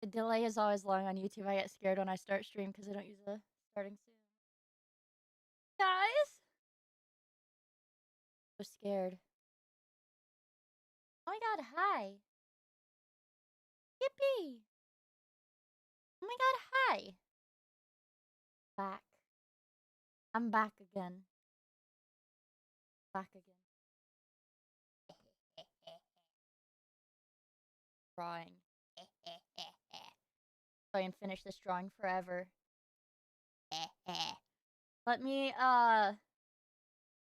delay is always long on YouTube. I get scared when I start stream because I don't use the starting soon. Guys, so scared. Oh my god, hi. Yippee. Oh my god, hi. Back. I'm back again. Back again. Drawing. Try and finish this drawing forever. Let me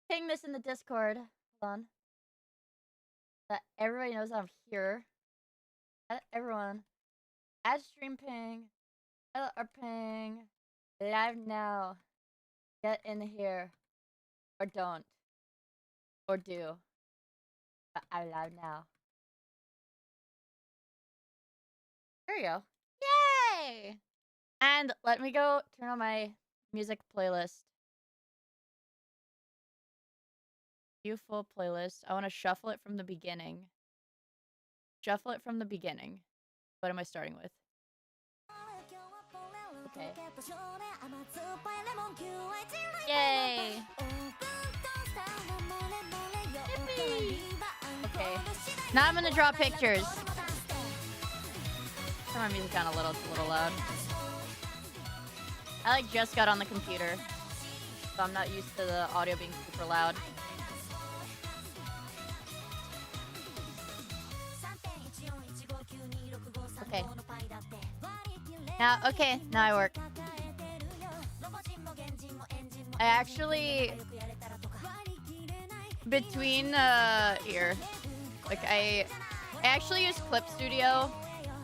ping this in the Discord. Hold on. That everybody knows I'm here. Everyone. Add stream ping. Or ping. Live now. Get in here. Or don't. Or do. But I'm live now. There you go. Yay! And let me go turn on my music playlist. View full playlist. I want to shuffle it from the beginning. Shuffle it from the beginning. What am I starting with? Okay. Yay! Yippee! Okay. Now I'm gonna draw pictures. Turn my music down a little, it's a little loud. I like just got on the computer, so I'm not used to the audio being super loud. Okay. Now I work. I actually, between here, like I actually use Clip Studio.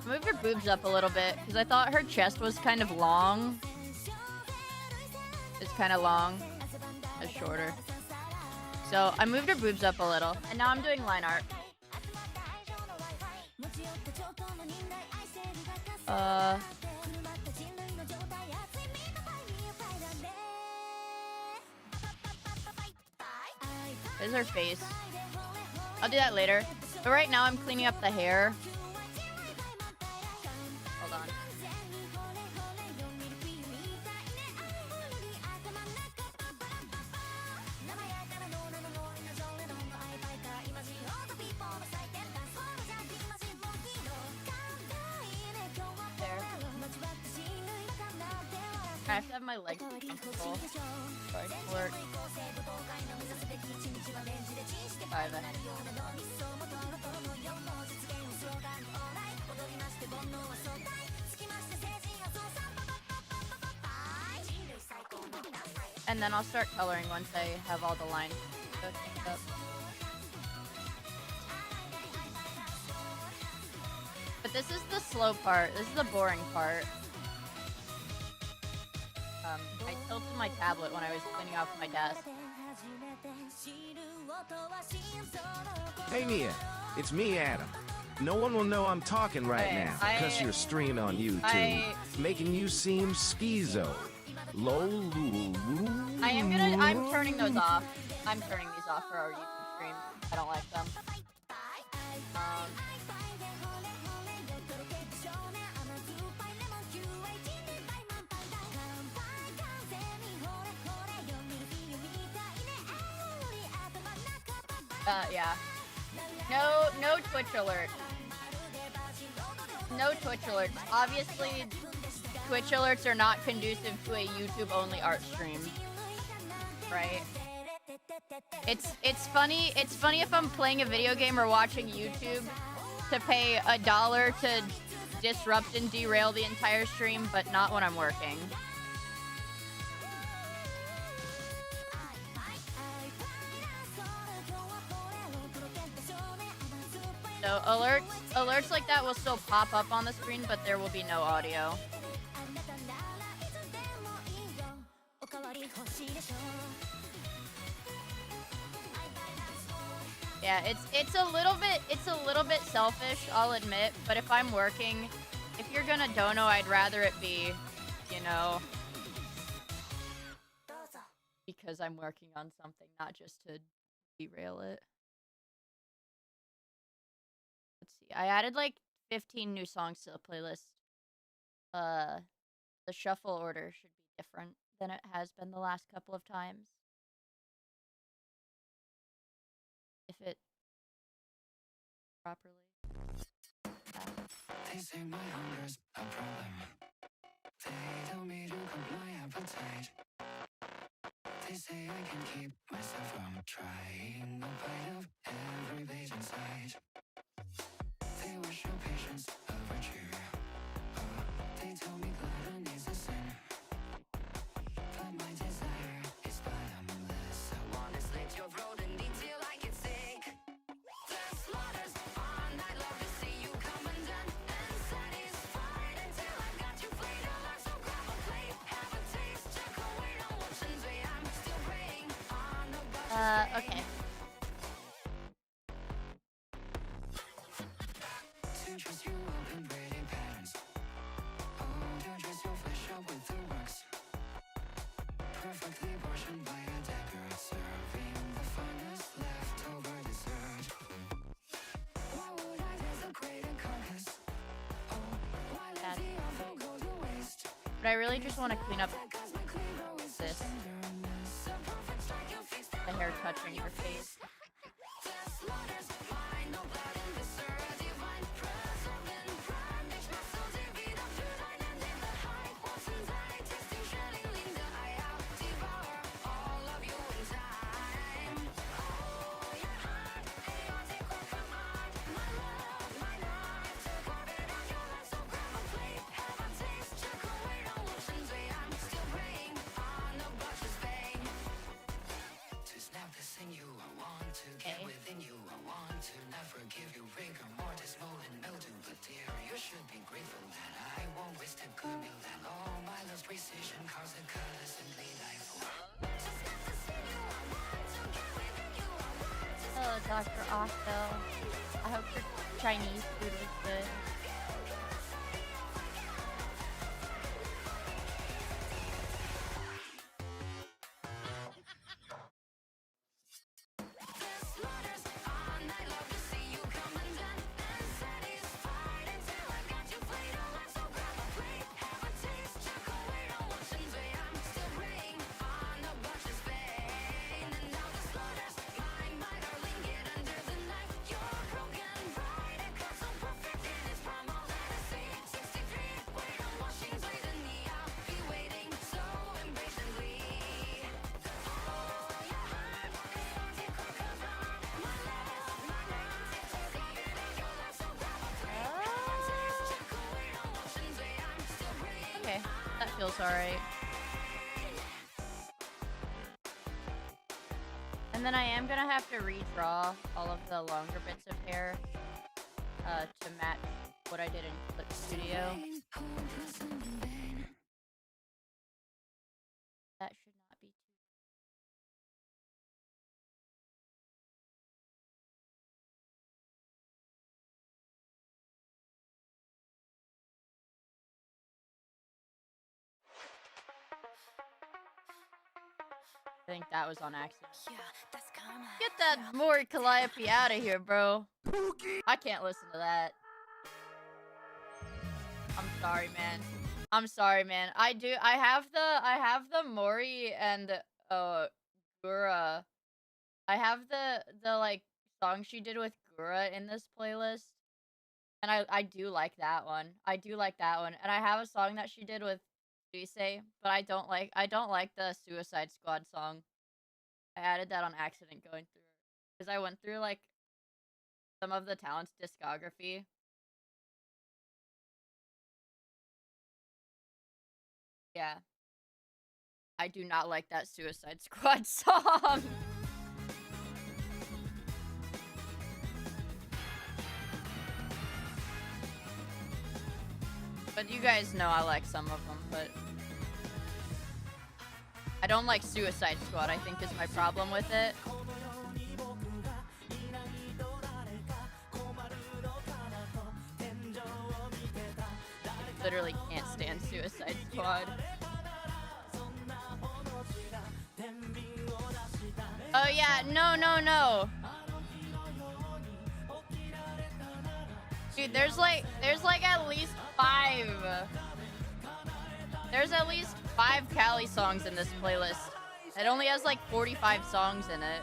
Move your boobs up a little bit because I thought her chest was kind of long. It's kind of long. It's shorter. So I moved her boobs up a little, and now I'm doing line art. There's her face. I'll do that later. But right now I'm cleaning up the hair. Hold on. There. I have to have my legs comfortable. Sorry, work. 5. And then I'll start coloring once I have all the lines cooked up. But this is the slow part. This is the boring part. I tilted my tablet when I was cleaning off my desk. Hey Miia, it's me, Adam. No one will know I'm talking right now because you're streaming on YouTube, making you seem schizo. I'm turning those off. I'm turning these off for our YouTube stream. I don't like them. Yeah. No Twitch alert. No Twitch alerts. Obviously, Twitch alerts are not conducive to a YouTube-only art stream. Right? It's funny if I'm playing a video game or watching YouTube to pay $1 to disrupt and derail the entire stream, but not when I'm working. So alerts like that will still pop up on the screen, but there will be no audio. Yeah, it's a little bit selfish, I'll admit, but if I'm working, if you're gonna dono, I'd rather it be, you know, because I'm working on something, not just to derail it. Let's see. I added like 15 new songs to the playlist the shuffle order should be different than it has been the last couple of times. If it properly. They say my hunger's a problem. They tell me to cut my appetite. They say I can keep myself from trying a bite of every bait in sight. They wish your patience a virtue. They tell me gluttony's a sin. But my desire is bottomless. I wanna slit your throat in detail like it's sick. The slaughter's on. I'd love to see you come undone and satisfied until I got you flayed alive. So grab a plate, have a taste, check away, don't watch and say I'm still praying on the bus. Okay. To dress you up in pretty patterns. Oh, to dress your flesh up with the works. Perfectly portioned by a dagger, serving the finest leftover dessert. Why would I desecrate a carcass? Oh, why let the offal go to waste? But I really just want to clean up this. The hair touching your face. Hello, Dr. Octo. I hope your Chinese food was good. Okay, that feels alright. And then I am gonna have to redraw all of the longer bits of hair to match what I did in Clip Studio. That should not be too. I think that was on accident. Get that Mori Calliope out of here, bro. I can't listen to that. I'm sorry, man. I'm sorry, man. I have the Mori and Gura. I have the like song she did with Gura in this playlist. And I do like that one. I do like that one. And I have a song that she did with Say, but I don't like the Suicide Squad song. I added that on accident going through it because I went through like some of the talent's discography. Yeah. I do not like that Suicide Squad song. But you guys know I like some of them, but I don't like Suicide Squad, I think is my problem with it. I literally can't stand Suicide Squad. Oh yeah, no. Dude, there's like at least 5 There's at least 5 Cali songs in this playlist. It only has like 45 songs in it.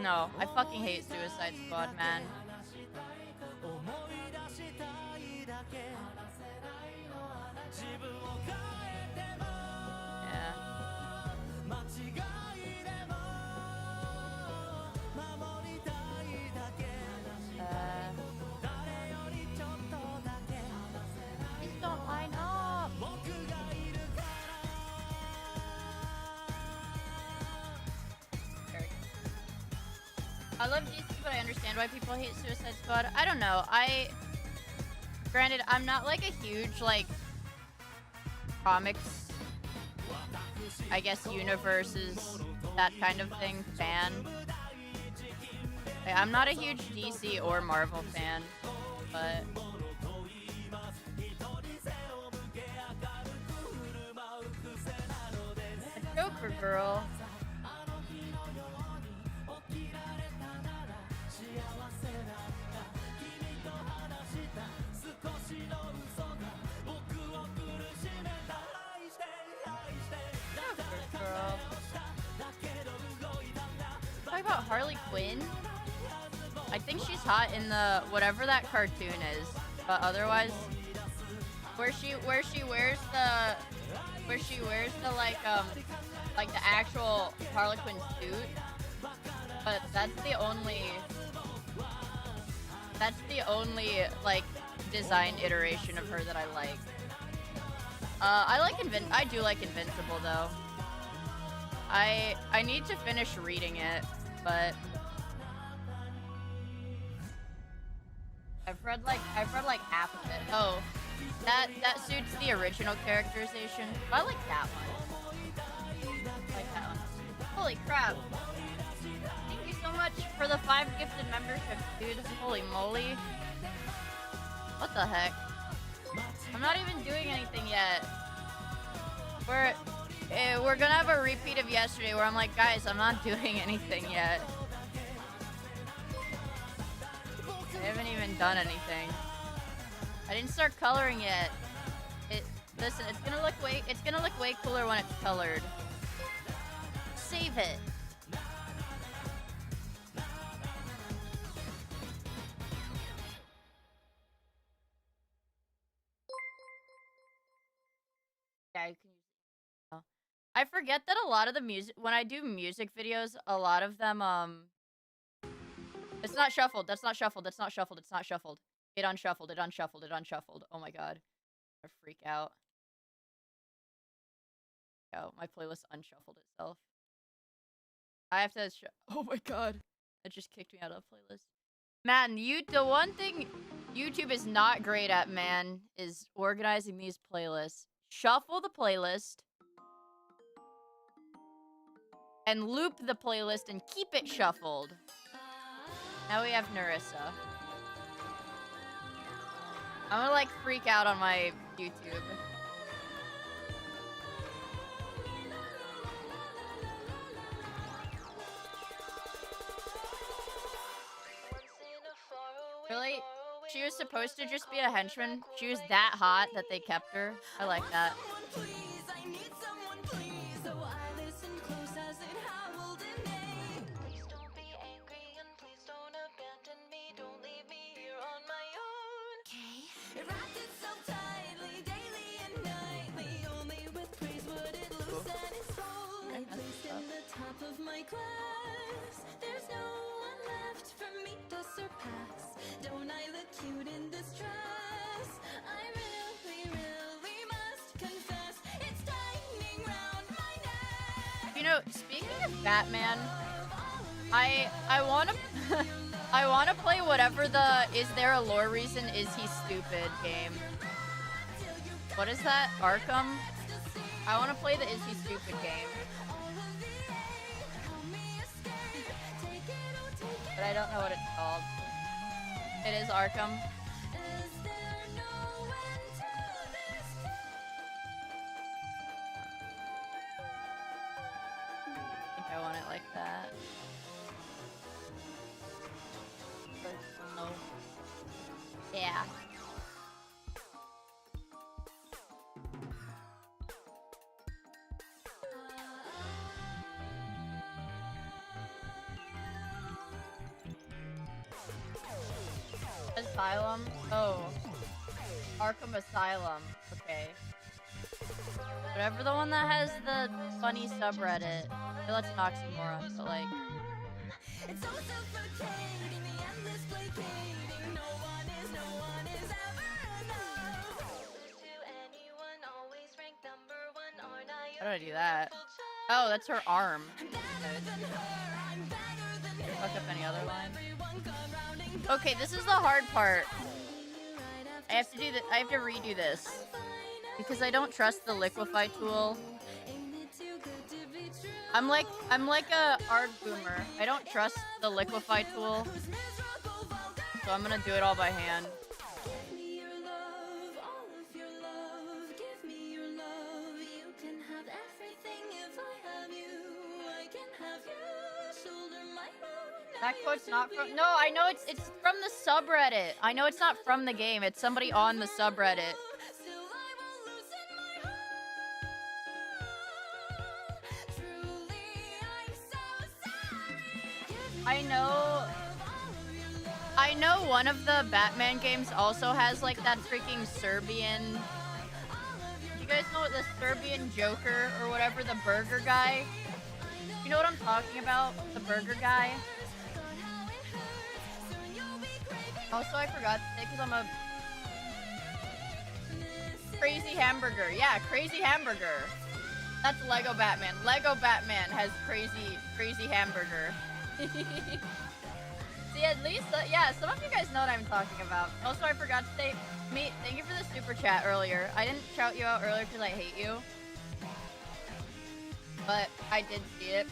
No, I fucking hate Suicide Squad, man. Yeah. Please don't line up. I love DC, but I understand why people hate Suicide Squad. I don't know. Granted, I'm not like a huge, like, comics, I guess, universes, that kind of thing fan. Like, I'm not a huge DC or Marvel fan, but... A Joker girl. Girl. Talk about Harley Quinn. I think she's hot in the whatever that cartoon is, but otherwise, where she wears the like the actual Harley Quinn suit. But that's the only like design iteration of her that I like. I do like Invincible though. I need to finish reading it, but I've read like half of it. Oh, that suits the original characterization. I like that one. I like that one. Holy crap. Thank you so much for the 5 gifted memberships, dude. Holy moly. What the heck? I'm not even doing anything yet. We're gonna have a repeat of yesterday where I'm like, guys, I'm not doing anything yet. I haven't even done anything. I didn't start coloring yet. Listen, it's gonna look way cooler when it's colored. Save it. Yeah, you can use it now. I forget that a lot of the music, when I do music videos, a lot of them, it's not shuffled, that's not shuffled, that's not shuffled, it's not shuffled. It unshuffled, it unshuffled, it unshuffled. Oh my god. I freak out. Oh, my playlist unshuffled itself. I have to oh my god. It just kicked me out of the playlist. Man, the one thing YouTube is not great at, man, is organizing these playlists. Shuffle the playlist. And loop the playlist and keep it shuffled. Now we have Narissa. I'm gonna like freak out on my YouTube. Really? She was supposed to just be a henchman? She was that hot that they kept her? I like that. Don't I look cute in this dress? I really must confess, it's tightening round my neck. You know, speaking of Batman, I wanna I wanna play whatever the is there a lore reason is he stupid game. What is that? Arkham? I wanna play the is he stupid game. But I don't know what it's called. It is Arkham. I think I want it like that. But no. Yeah. Asylum? Oh. Arkham Asylum. Okay. Whatever the one that has the funny subreddit. It lets an oxymoron, but like... It's so suffocating, the endless placating. No one is ever enough. To anyone, always ranked number one, or not. How do I do that? Oh, that's her arm. Fuck up any other line. Okay, this is the hard part. I have to do that. I have to redo this because I don't trust the liquefy tool. I'm like a art boomer. I don't trust the liquefy tool, so I'm gonna do it all by hand. That quote's not from... No, I know it's from the subreddit. I know it's not from the game. It's somebody on the subreddit. I know one of the Batman games also has like that freaking Serbian... You guys know what the Serbian Joker or whatever, the burger guy? You know what I'm talking about? The burger guy? Also, I forgot to say, because I'm a crazy hamburger. Yeah, crazy hamburger. That's Lego Batman. Lego Batman has crazy hamburger. See, at least, yeah, some of you guys know what I'm talking about. Also, I forgot to say, me, thank you for the super chat earlier. I didn't shout you out earlier because I hate you. But I did see it.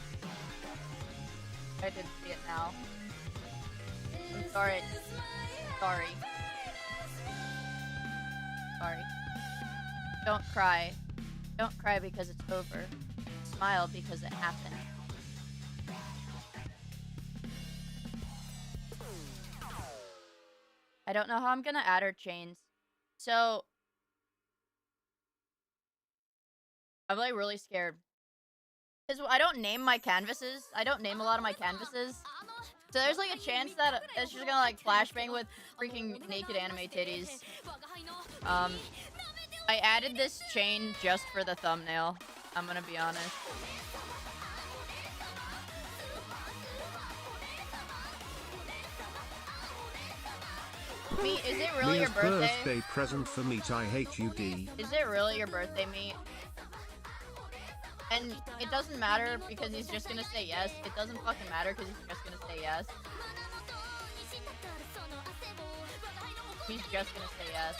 I did see it now. I'm sorry. Sorry. Sorry. Don't cry. Don't cry because it's over. Smile because it happened. I don't know how I'm gonna add her chains. So... I'm like really scared. Because I don't name my canvases. I don't name a lot of my canvases. So there's like a chance that she's gonna like flashbang with freaking naked anime titties. I added this chain just for the thumbnail. I'm gonna be honest. Meat, is it really your birthday present for Meat, I hate you, D. Is it really your birthday, Meat? And it doesn't matter because he's just gonna say yes. It doesn't fucking matter because he's just gonna say yes. He's just gonna say yes.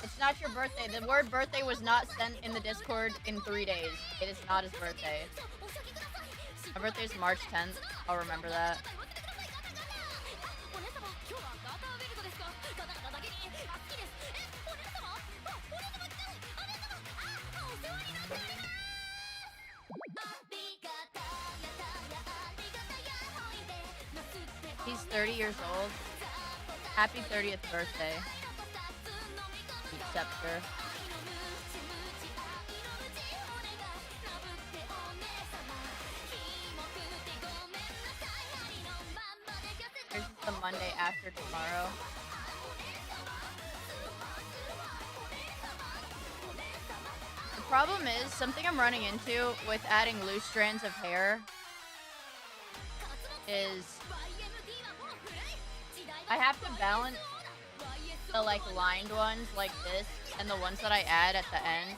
It's not your birthday. The word birthday was not sent in the Discord in 3 days. It is not his birthday. My birthday's March 10th. I'll remember that. He's 30 years old. Happy 30th birthday. Scepter. Here's the Monday after tomorrow. The problem is, something I'm running into with adding loose strands of hair is I have to balance the like lined ones like this and the ones that I add at the end.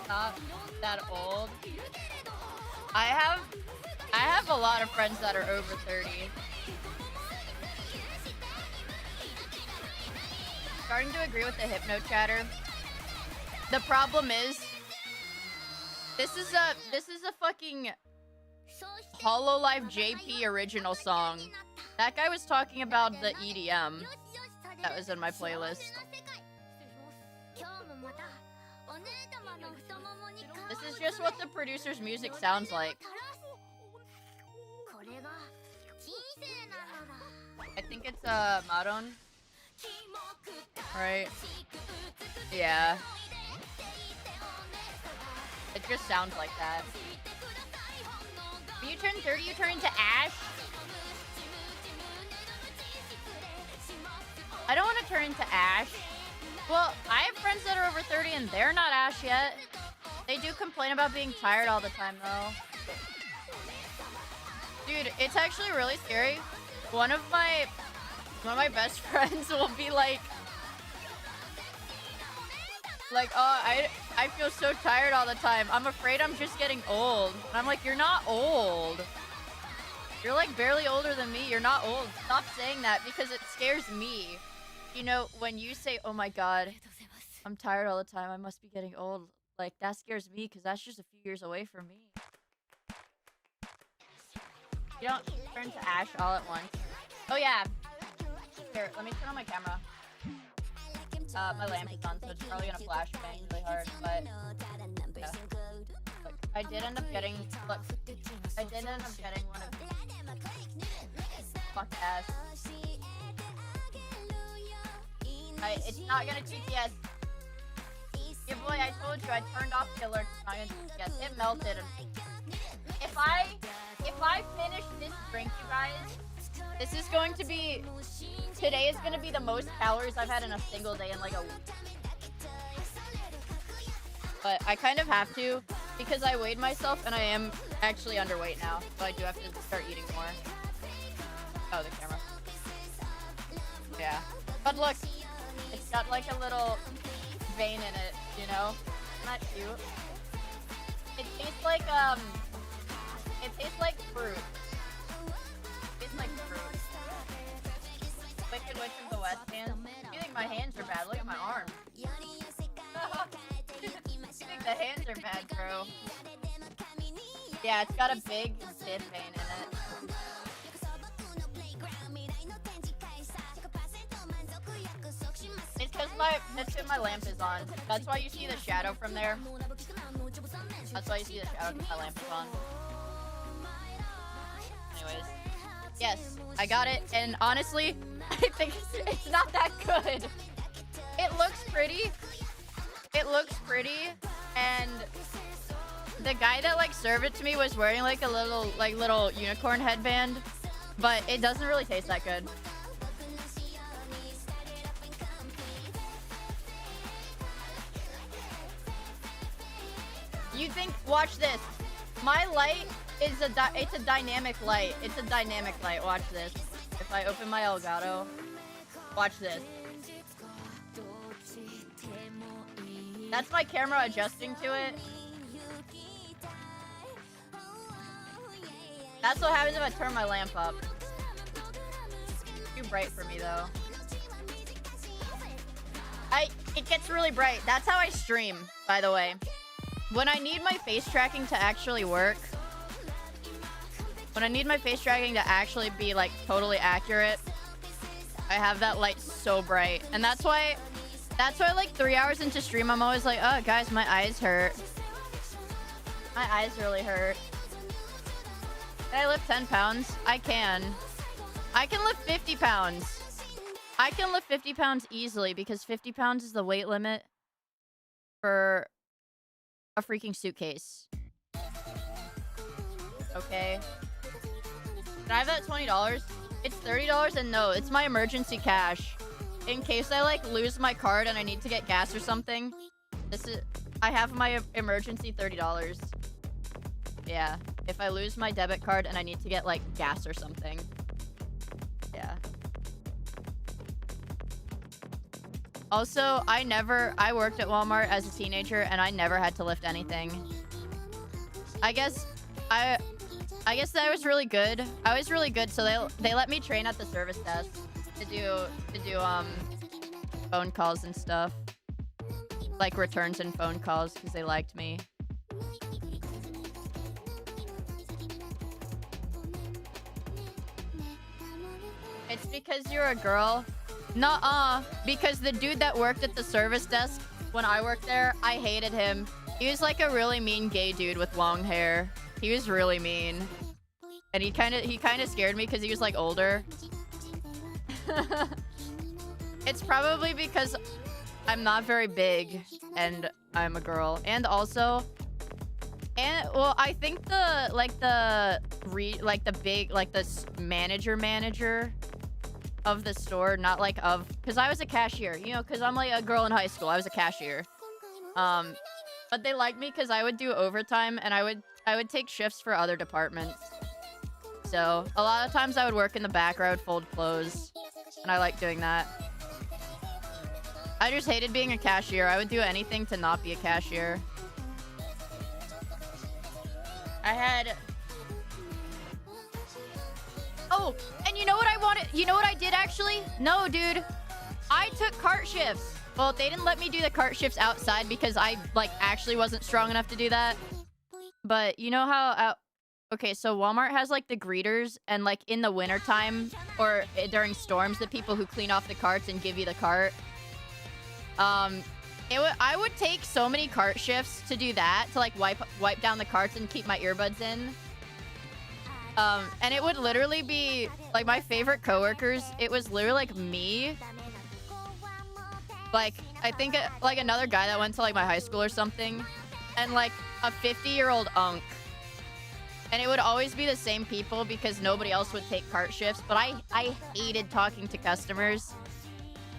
Not that old. I have a lot of friends that are over 30. Starting to agree with the hypno chatter. The problem is, this is a fucking hololive JP original song. That guy was talking about the EDM that was in my playlist. This is just what the producer's music sounds like. I think it's Maron. Right? Yeah. It just sounds like that. When you turn 30, you turn into Ash? I don't want to turn into Ash. Well, I have friends that are over 30 and they're not Ash yet. They do complain about being tired all the time, though. Dude, it's actually really scary. One of my best friends will be like, oh, I feel so tired all the time. I'm afraid I'm just getting old. And I'm like, you're not old. You're like barely older than me. You're not old. Stop saying that because it scares me. You know, when you say, oh my god, I'm tired all the time, I must be getting old. Like, that scares me because that's just a few years away from me. You don't turn to Ash all at once. Oh yeah. Here, let me turn on my camera. My lamp is on, so it's probably gonna flash bang really hard, but yeah. Look, I did end up getting one of fuck ass. It's not gonna TTS. Yeah, boy, I told you I turned off the alert. It's not gonna TTS. It melted. If I finish this drink, you guys, this is going to be. Today is gonna be the most calories I've had in a single day in like a week. But I kind of have to because I weighed myself and I am actually underweight now, so I do have to start eating more. Oh, the camera. Yeah. But look, it's got like a little vein in it, you know? Isn't that cute? It tastes like fruit. It tastes like fruit. Wicked Witch of the West hands. You think my hands are bad? Look at my arms. You think the hands are bad, bro? Yeah, it's got a big tip vein in it. It's because my lamp is on. That's why you see the shadow from there. That's why you see the shadow because my lamp is on. Anyways. Yes, I got it, and honestly, I think it's not that good. It looks pretty. It looks pretty, and the guy that like served it to me was wearing like a little unicorn headband, but it doesn't really taste that good. You think? Watch this. My light is it's a dynamic light. It's a dynamic light. Watch this. If I open my Elgato, watch this. That's my camera adjusting to it. That's what happens if I turn my lamp up. Too bright for me though. It gets really bright. That's how I stream, by the way. When I need my face tracking to actually work, when I need my face tracking to actually be like totally accurate, I have that light so bright. And that's why like 3 hours into stream, I'm always like, oh guys, my eyes hurt. My eyes really hurt. Can I lift 10 pounds? I can. I can lift 50 pounds. I can lift 50 pounds easily because 50 pounds is the weight limit for a freaking suitcase. Okay. Can I have that $20? It's $30 and no, it's my emergency cash. In case I like lose my card and I need to get gas or something. I have my emergency $30. Yeah. If I lose my debit card and I need to get like gas or something. Yeah. Also, I worked at Walmart as a teenager and I never had to lift anything. I guess I was really good. I was really good, so they let me train at the service desk to do phone calls and stuff. like returns and phone calls because they liked me. It's because you're a girl. Nuh-uh. Because the dude that worked at the service desk when I worked there, I hated him. He was like a really mean gay dude with long hair. He was really mean. And he kind of scared me because he was like older. It's probably because I'm not very big and I'm a girl. And also, well, I think the manager of the store, not like of, because I was a cashier, you know, because I'm like a girl in high school. I was a cashier. But they liked me because I would do overtime and I would take shifts for other departments. So a lot of times I would work in the back or I would fold clothes, and I liked doing that. I just hated being a cashier. I would do anything to not be a cashier. I had... Oh, and you know what I wanted? You know what I did actually? No, dude. I took cart shifts. Well, they didn't let me do the cart shifts outside because I, like, actually wasn't strong enough to do that. But you know how... okay, so Walmart has, like, the greeters, and, like, in the wintertime or during storms, the people who clean off the carts and give you the cart. I would take so many cart shifts to do that, to, like, wipe down the carts and keep my earbuds in. And it would literally be, like, my favorite coworkers, it was literally, like, me. Like, I think, like, another guy that went to, like, my high school or something. And, like, a 50-year-old unk. And it would always be the same people because nobody else would take cart shifts. But I hated talking to customers.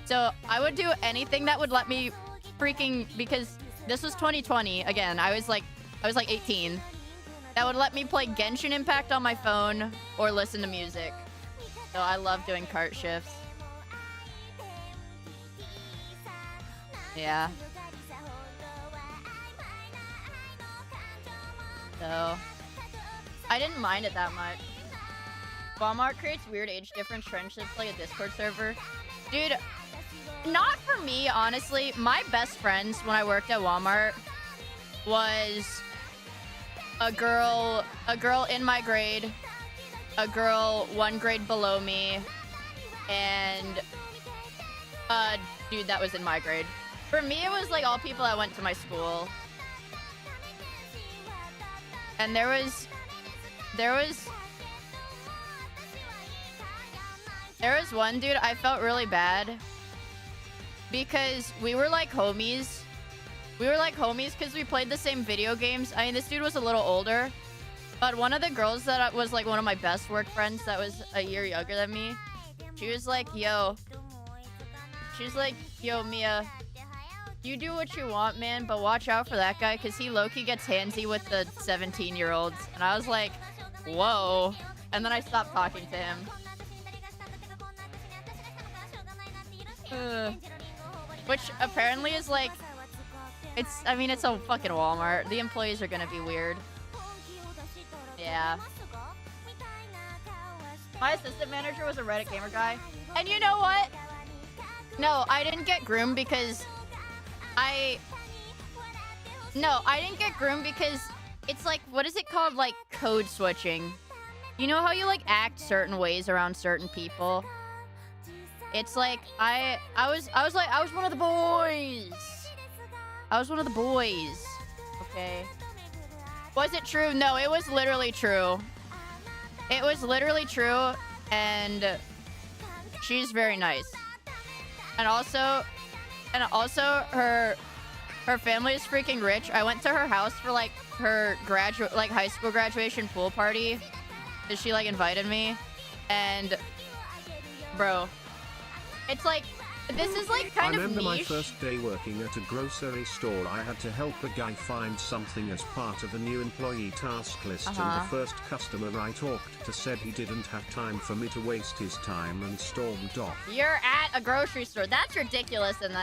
So I would do anything that would let me freaking... Because this was 2020. Again, I was like 18. That would let me play Genshin Impact on my phone or listen to music. So I love doing cart shifts. Yeah. So... I didn't mind it that much. Walmart creates weird age difference friendships like a Discord server. Dude, not for me, honestly. My best friends when I worked at Walmart was a girl in my grade, a girl 1 grade below me, and a dude that was in my grade. For me, it was like all people that went to my school. And there was one dude, I felt really bad because we were like homies. We were like homies because we played the same video games. I mean, this dude was a little older, but one of the girls that was like one of my best work friends that was a year younger than me, she was like, yo, Miia, you do what you want, man, but watch out for that guy because he low-key gets handsy with the 17-year-olds. And I was like, whoa. And then I stopped talking to him. Which apparently is like... I mean, it's a fucking Walmart. The employees are gonna be weird. Yeah. My assistant manager was a Reddit gamer guy. And you know what? No, I didn't get groomed because... No, I didn't get groomed because... It's like, what is it called? Like, code switching. You know how you, like, act certain ways around certain people? It's like, I was one of the boys. I was one of the boys. Okay. Was it true? No, it was literally true. It was literally true, and she's very nice. And also her family is freaking rich. I went to her house for, like, her high school graduation pool party. She, like, invited me. And, bro, it's like, this is, like, kind of niche. I remember my first day working at a grocery store. I had to help a guy find something as part of a new employee task list. And the first customer I talked to said he didn't have time for me to waste his time and stormed off. You're at a grocery store. That's ridiculous, and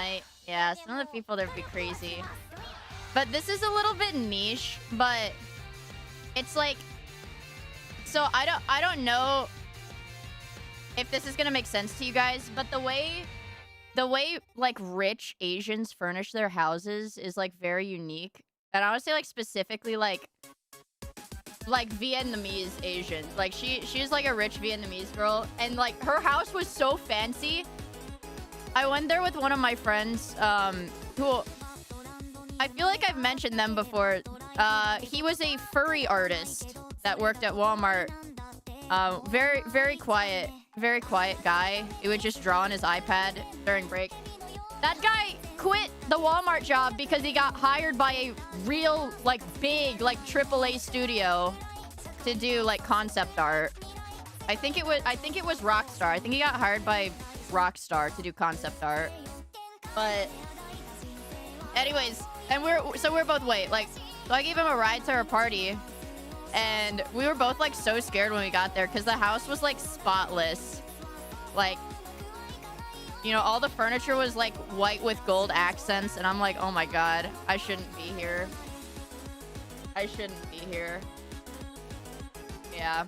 yeah, some of the people there would be crazy. But this is a little bit niche, but it's like, so I don't know if this is gonna make sense to you guys, but the way the way like rich Asians furnish their houses is like very unique. And I would say like specifically like Vietnamese Asians. Like she's like a rich Vietnamese girl, and like her house was so fancy. I went there with one of my friends, who I feel like I've mentioned them before. He was a furry artist that worked at Walmart. Very quiet guy. He would just draw on his iPad during break. That guy quit the Walmart job because he got hired by a real, like, big, like, AAA studio to do, like, concept art. I think it was Rockstar. I think he got hired by Rockstar to do concept art. But anyways, and we're both late. Like, so I gave him a ride to our party, and we were both like so scared when we got there because the house was like spotless. Like, you know, all the furniture was like white with gold accents, and I'm like, oh my god, I shouldn't be here. I shouldn't be here. Yeah.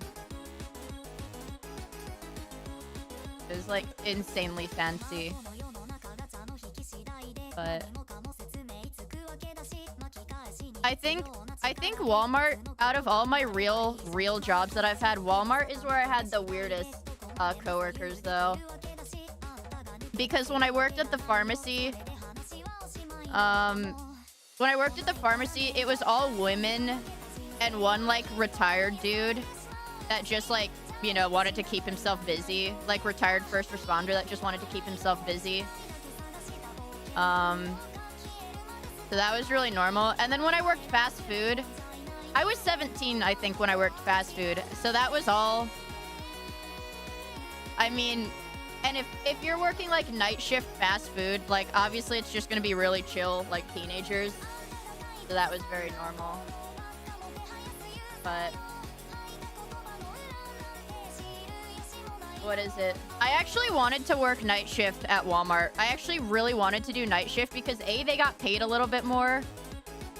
It was like insanely fancy. But I think Walmart, out of all my real jobs that I've had, Walmart is where I had the weirdest coworkers though. Because when I worked at the pharmacy, it was all women and one like retired dude that just like, you know, wanted to keep himself busy. Like retired first responder that just wanted to keep himself busy. So that was really normal. And then when I worked fast food, I was 17, I think, when I worked fast food. So that was all. I mean, and if you're working like night shift fast food, like obviously it's just gonna be really chill, like teenagers. So that was very normal. But what is it? I actually wanted to work night shift at Walmart. I actually really wanted to do night shift because A, they got paid a little bit more.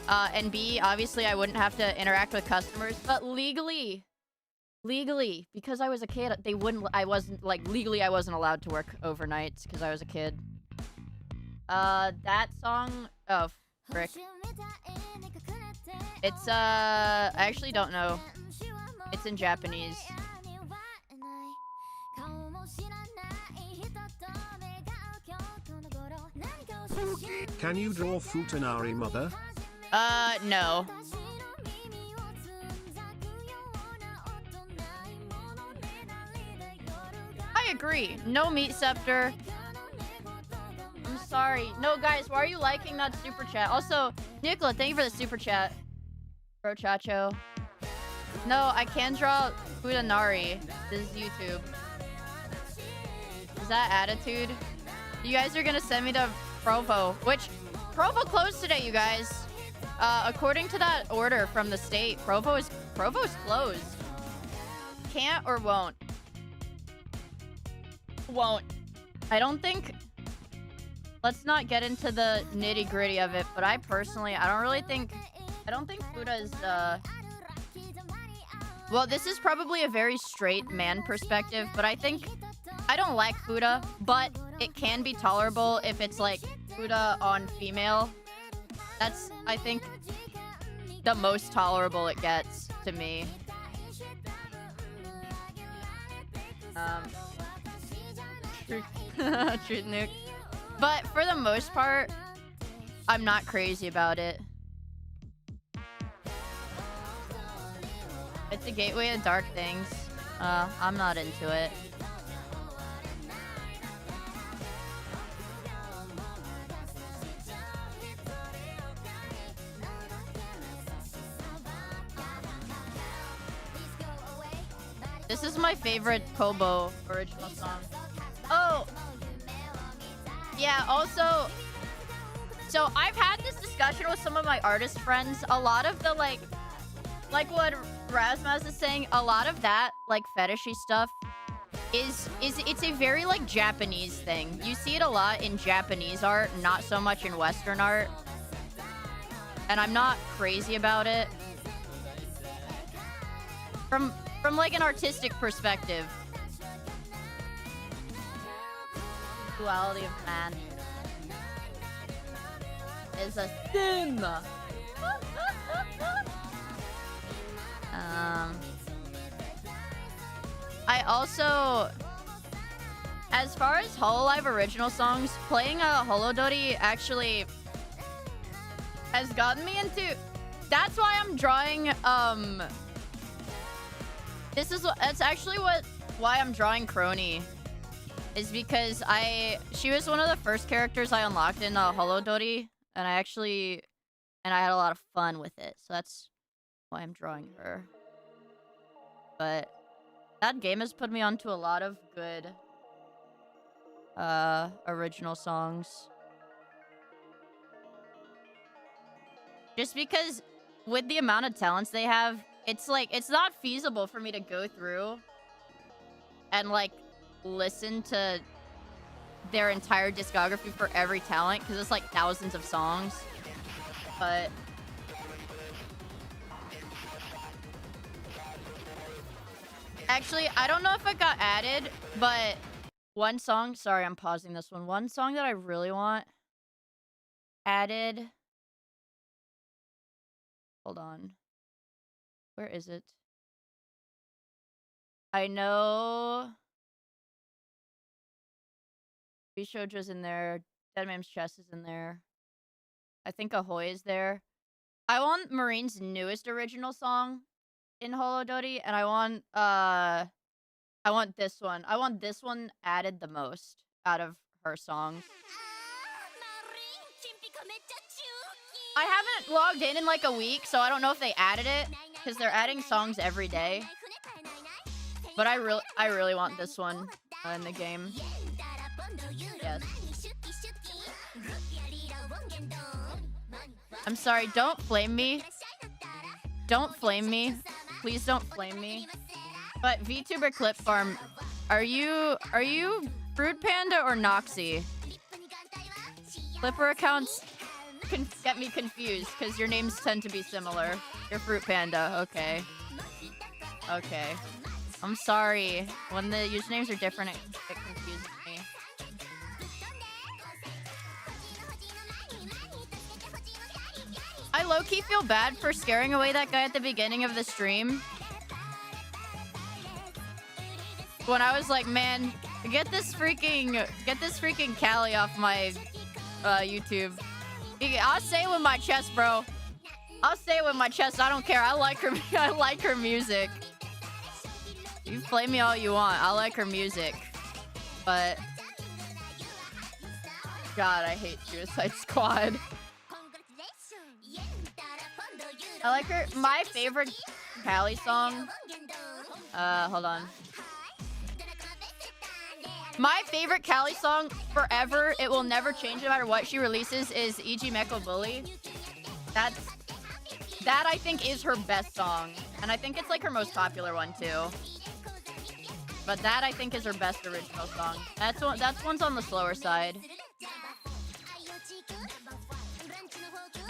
And B, obviously I wouldn't have to interact with customers. But legally, because I was a kid, I wasn't allowed to work overnights because I was a kid. That song, oh, frick. It's, I actually don't know. It's in Japanese. Can you draw Futanari, mother? No. I agree. No meat scepter. I'm sorry. No, guys, why are you liking that super chat? Also, Nicola, thank you for the super chat. Bro Chacho. No, I can draw Futanari. This is YouTube. Is that attitude? You guys are gonna send me to Provo, which Provo closed today, you guys. According to that order from the state, Provo is closed. Can't or won't? Won't. I don't think. Let's not get into the nitty gritty of it, but I don't think Fuda is. Well, this is probably a very straight man perspective, but I don't like Fuda, but it can be tolerable if it's like Fuda on female. That's, I think, the most tolerable it gets to me. Truth nuke. But for the most part, I'm not crazy about it. It's a gateway to dark things. I'm not into it. This is my favorite Kobo original song. Oh! Yeah, also... So, I've had this discussion with some of my artist friends. A lot of the, like what Razmaz is saying, a lot of that, like, fetishy stuff it's a very, like, Japanese thing. You see it a lot in Japanese art, not so much in Western art. And I'm not crazy about it. From like an artistic perspective. Duality of man is a sin. I also, as far as hololive original songs, playing a holodori actually has gotten me into. That's why I'm drawing. That's actually why I'm drawing Kronii, is because she was one of the first characters I unlocked in holodori, and I had a lot of fun with it. So that's why I'm drawing her. But that game has put me onto a lot of good original songs. Just because with the amount of talents they have, it's not feasible for me to go through and like listen to their entire discography for every talent, because it's like thousands of songs. But actually, I don't know if it got added, but one song, sorry, I'm pausing this one. One song that I really want added. Hold on. Where is it? I know Bishoujo's in there. Deadman's Chest is in there. I think Ahoy is there. I want Marine's newest original song in holodori, and I want this one. I want this one added the most out of her songs. I haven't logged in like a week, so I don't know if they added it, because they're adding songs every day. But I really want this one in the game. Yes. I'm sorry, don't flame me. Don't flame me. Please don't flame me. But VTuber Clip Farm, are you Fruit Panda or Noxy? Flipper accounts can get me confused because your names tend to be similar. You're Fruit Panda, okay. Okay. I'm sorry. When the usernames are different, it confuses me. I low-key feel bad for scaring away that guy at the beginning of the stream. When I was like, man, get this freaking Callie off my YouTube. I'll say it with my chest, bro. I'll say it with my chest. I don't care. I like her. I like her music. You play me all you want. I like her music. But God, I hate Suicide Squad. I like her. My favorite Callie song. Hold on. My favorite Callie song forever, it will never change no matter what she releases, is E.G. Meko Bully. That I think is her best song. And I think it's like her most popular one too. But that I think is her best original song. That's one's on the slower side.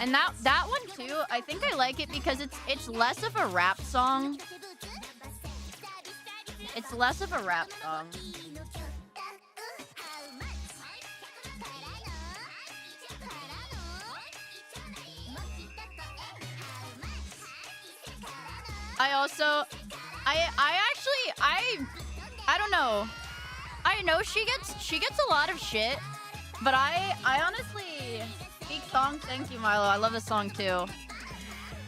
And that one too, I think I like it because it's less of a rap song. It's less of a rap song. I don't know. I know she gets a lot of shit, but I honestly, Geek song, thank you Milo. I love this song too.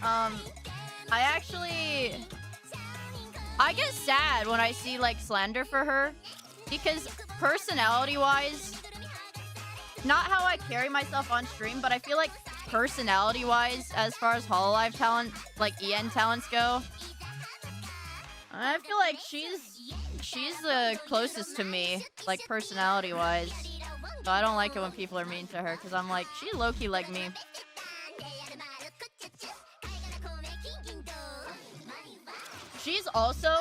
I get sad when I see like slander for her, because personality-wise, not how I carry myself on stream, but I feel like personality-wise, as far as hololive talent, like EN talents go, I feel like she's the closest to me, like personality-wise. So I don't like it when people are mean to her, because I'm like, she low-key like me. She's also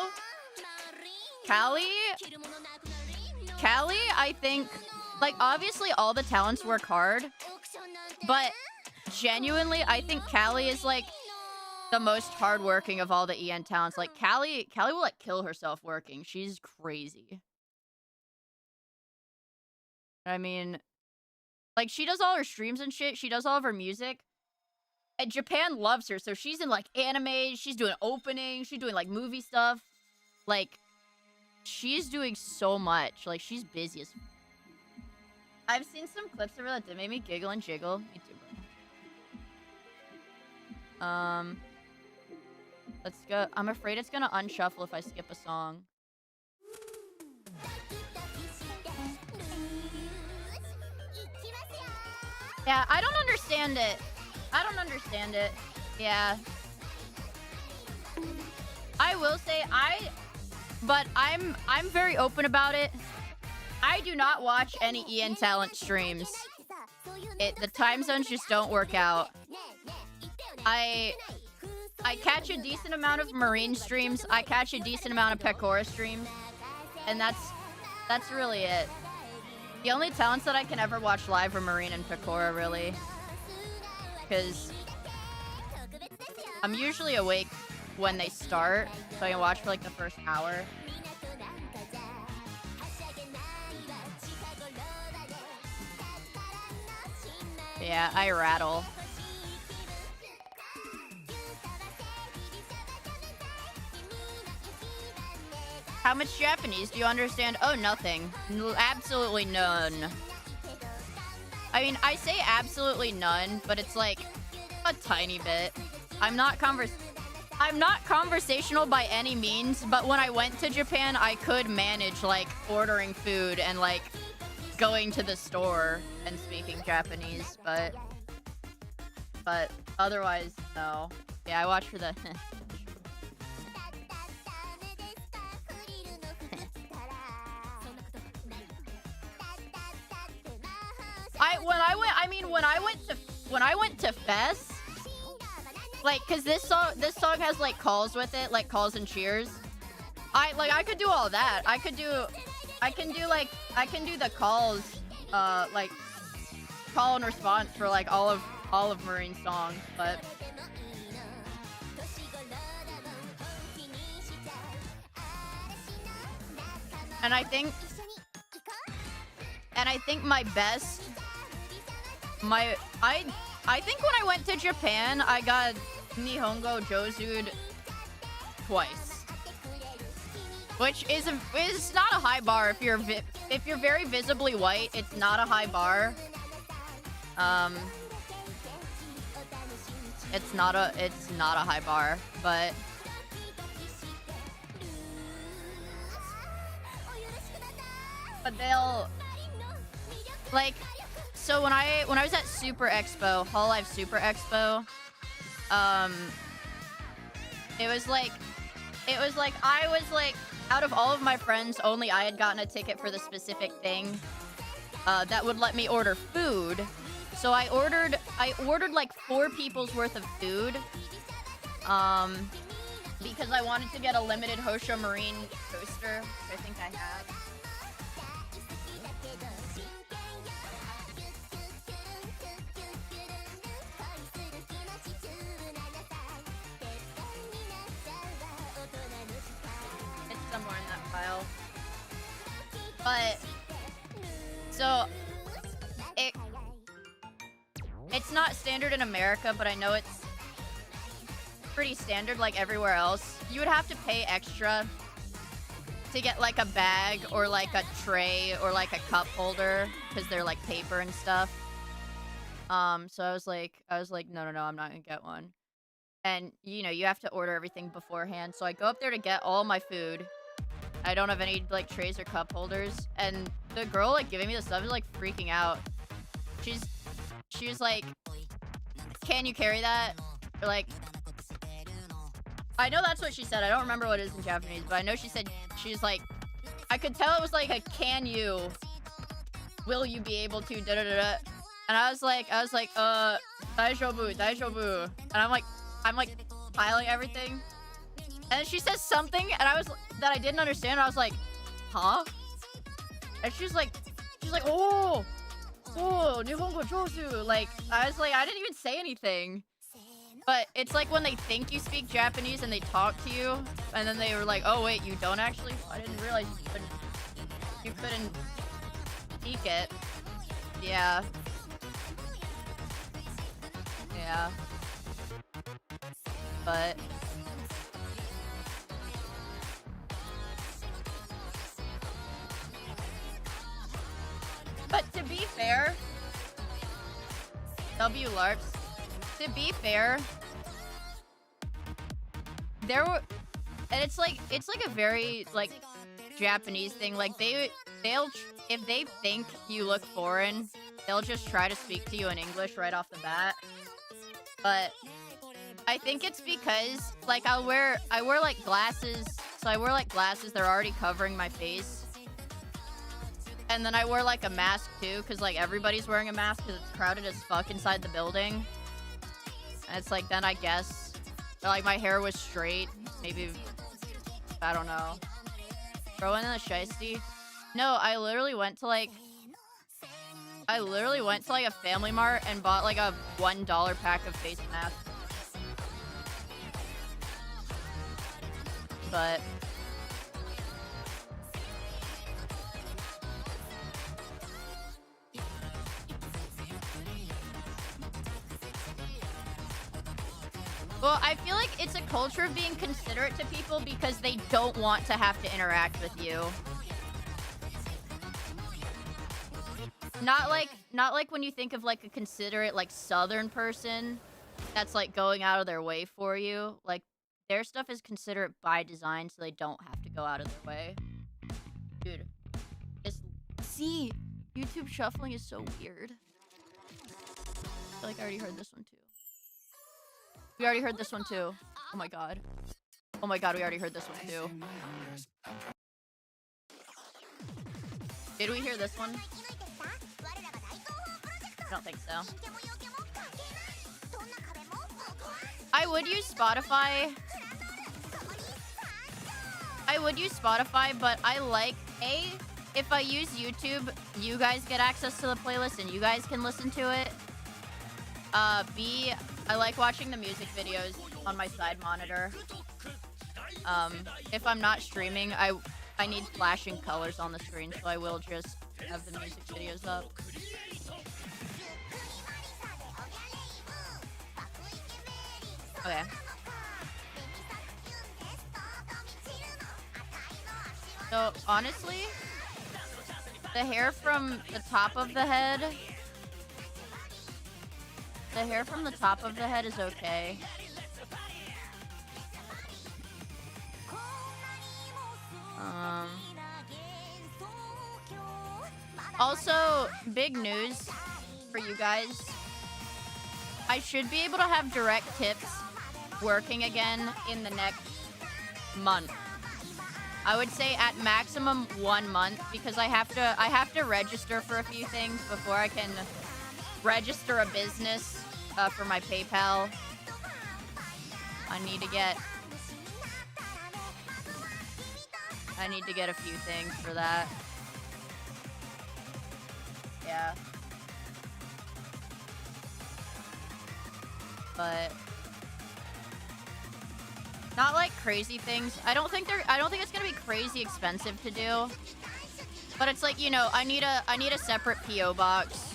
Callie, I think, like, obviously all the talents work hard, but genuinely, I think Callie is, like, the most hardworking of all the EN talents. Like, Callie will, like, kill herself working. She's crazy. I mean, like, she does all her streams and shit. She does all of her music. And Japan loves her, so she's in, like, anime. She's doing openings. She's doing, like, movie stuff. Like, she's doing so much. Like, she's busy as... I've seen some clips of her that did make me giggle and jiggle. Me too, bro. Let's go. I'm afraid it's gonna unshuffle if I skip a song. Yeah, I don't understand it. I don't understand it. Yeah. I will say but I'm very open about it. I do not watch any Ian Talent streams. The time zones just don't work out. I catch a decent amount of Marine streams. I catch a decent amount of Pecora streams. And that's really it. The only talents that I can ever watch live are Marine and Pecora, really. Because I'm usually awake when they start, so I can watch for like the first hour. Yeah, I rattle. How much Japanese do you understand? Oh, nothing. Absolutely none. I mean, I say absolutely none, but it's like a tiny bit. I'm not conversational by any means, but when I went to Japan, I could manage like ordering food and like going to the store and speaking Japanese, but otherwise, no. Yeah, I watch for the when I went to Fest, like, cause this song has like calls with it, like calls and cheers. I could do all that. I can do the calls, like call and response for like all of Marine songs, but I think my best, I think when I went to Japan, I got Nihongo Josu'd twice, which is not a high bar if you're very visibly white. It's not a high bar. It's not a high bar, but they'll like. So when I was at Super Expo, Hololive Super Expo, it was like I was like, out of all of my friends, only I had gotten a ticket for the specific thing that would let me order food. So I ordered like 4 people's worth of food, because I wanted to get a limited Hosho Marine coaster, which I think I have. Somewhere in that file. But so it's not standard in America, but I know it's pretty standard like everywhere else. You would have to pay extra to get like a bag or like a tray or like a cup holder because they're like paper and stuff. So I was like, no, I'm not gonna get one. And you know, you have to order everything beforehand. So I go up there to get all my food. I don't have any like trays or cup holders, and the girl like giving me the stuff is like freaking out. She was like, "Can you carry that?" Or like, I know that's what she said. I don't remember what it is in Japanese, but I know she's like, I could tell it was like a "can you? Will you be able to?" Da da da da. And I was like, daijoubu. And I'm like piling everything. And then she says something, and that I didn't understand. I was like, huh? And she's like, oh, Nihongo Josu. Like, I was like, I didn't even say anything. But it's like when they think you speak Japanese and they talk to you, and then they were like, oh wait, you don't actually? I didn't realize you couldn't speak it. Yeah. Yeah. But... But to be fair... W LARPs. To be fair... There were... And it's like a very, like, Japanese thing. Like, they'll... If they think you look foreign, they'll just try to speak to you in English right off the bat. But... I think it's because, like, I wear, like, glasses. So I wear, like, glasses. They're already covering my face. And then I wear, like, a mask, too. Because, like, everybody's wearing a mask because it's crowded as fuck inside the building. And it's like, then I guess... Like, my hair was straight. Maybe... I don't know. Throw in the shiesty. No, I literally went to, like... a Family Mart and bought, like, a $1 pack of face masks. But... Well, I feel like it's a culture of being considerate to people because they don't want to have to interact with you. Not like when you think of, like, a considerate, like, Southern person that's, like, going out of their way for you. Like, their stuff is considerate by design, so they don't have to go out of their way. Dude, just see, YouTube shuffling is so weird. I feel like I already heard this one too. We already heard this one too. Oh my god. Oh my god, we already heard this one too. Did we hear this one? I don't think so. I would use Spotify. But I like, A, if I use YouTube, you guys get access to the playlist and you guys can listen to it. B, I like watching the music videos on my side monitor. If I'm not streaming, I need flashing colors on the screen, so I will just have the music videos up. Okay. So, honestly, the hair from the top of the head... The hair from the top of the head is okay. Also, big news for you guys. I should be able to have direct tips working again in the next month. I would say at maximum 1 month because I have to register for a few things before I can register a business for my PayPal. I need to get a few things for that. Yeah. But not like crazy things. I don't think it's gonna be crazy expensive to do. But it's like, you know, I need a separate PO box.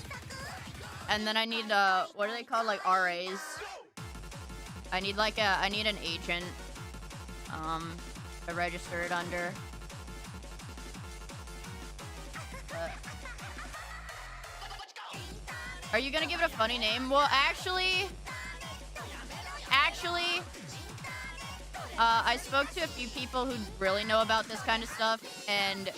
And then I need what are they called, like RAs? I need an agent to register it under. But... Are you gonna give it a funny name? Well, actually, I spoke to a few people who really know about this kind of stuff, and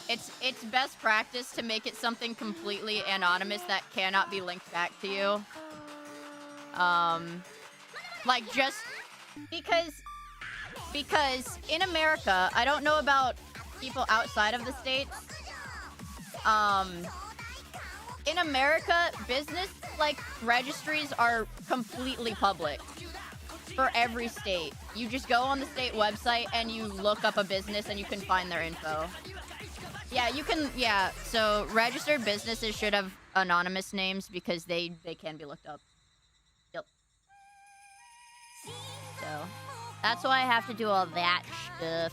it's best practice to make it something completely anonymous that cannot be linked back to you. Like, just because in America, I don't know about people outside of the States. In America, business, like, registries are completely public for every state. You just go on the state website and you look up a business and you can find their info. Yeah, you can, yeah, so registered businesses should have anonymous names because they can be looked up. Yep. So, that's why I have to do all that stuff.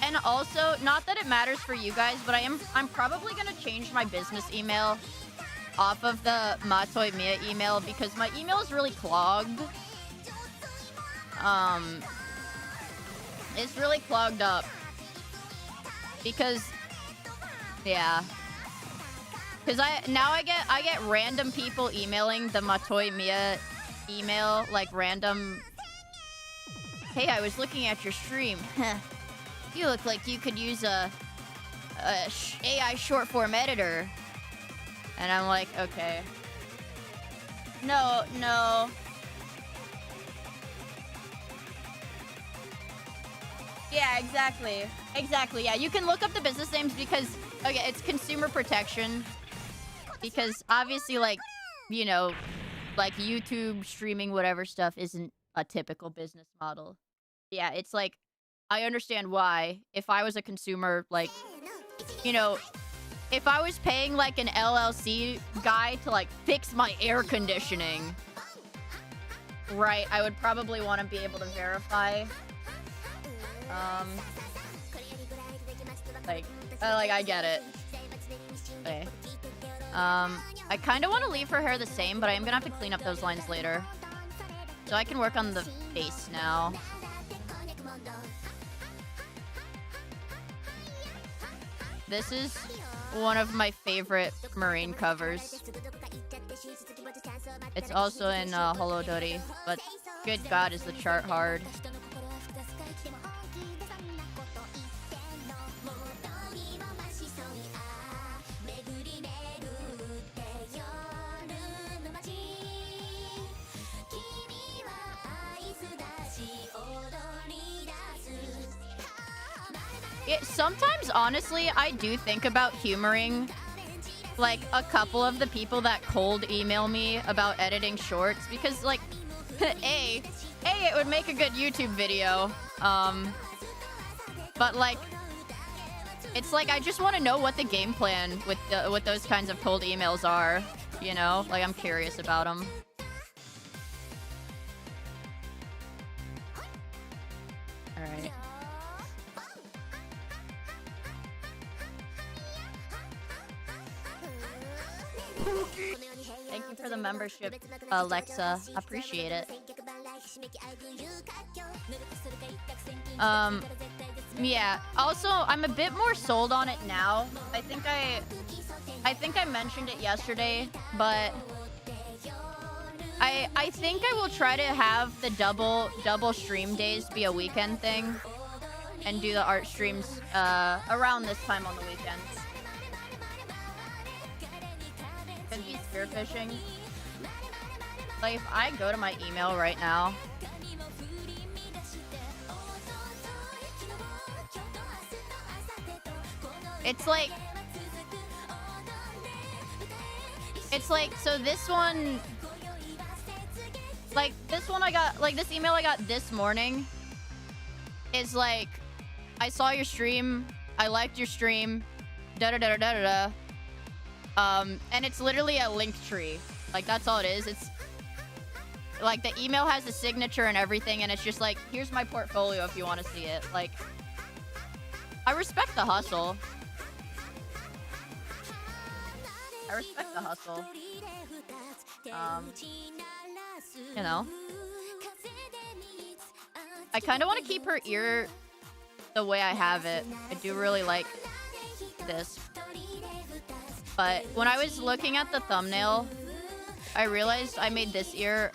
and also, not that it matters for you guys, but I'm probably gonna change my business email off of the Matoi Miia email because my email is really clogged. It's really clogged up. Because, yeah. Because I get random people emailing the Matoi Miia email, like random. Hey, I was looking at your stream. You look like you could use a AI short form editor. And I'm like, okay. No. Yeah, exactly. Exactly, yeah. You can look up the business names because, okay, it's consumer protection. Because obviously, like, you know, like YouTube streaming, whatever stuff isn't a typical business model. Yeah, it's like, I understand why. If I was a consumer, like, you know, if I was paying like an LLC guy to like fix my air conditioning, right, I would probably want to be able to verify. Like I get it. Okay. I kind of want to leave her hair the same, but I am gonna have to clean up those lines later. So I can work on the face now. This is one of my favorite marine covers. It's also in Holodori, but good god is the chart hard. Sometimes, honestly, I do think about humoring, like, a couple of the people that cold email me about editing shorts, because, like, A, it would make a good YouTube video, but, like, it's like, I just want to know what the game plan with those kinds of cold emails are, you know? Like, I'm curious about them. Alright. Thank you for the membership, Alexa. Appreciate it. Yeah. Also, I'm a bit more sold on it now. I think I mentioned it yesterday, but I think I will try to have the double stream days be a weekend thing, and do the art streams around this time on the weekends. Could be spearfishing. Like, if I go to my email right now, it's like, so this one, like, this one I got, like, this email I got this morning is like, I saw your stream, I liked your stream, da-da-da-da-da-da. And it's literally a link tree. Like, that's all it is. It's like the email has the signature and everything, and it's just like, here's my portfolio if you want to see it. Like, I respect the hustle. I respect the hustle. You know, I kind of want to keep her ear the way I have it. I do really like this. But when I was looking at the thumbnail, I realized I made this ear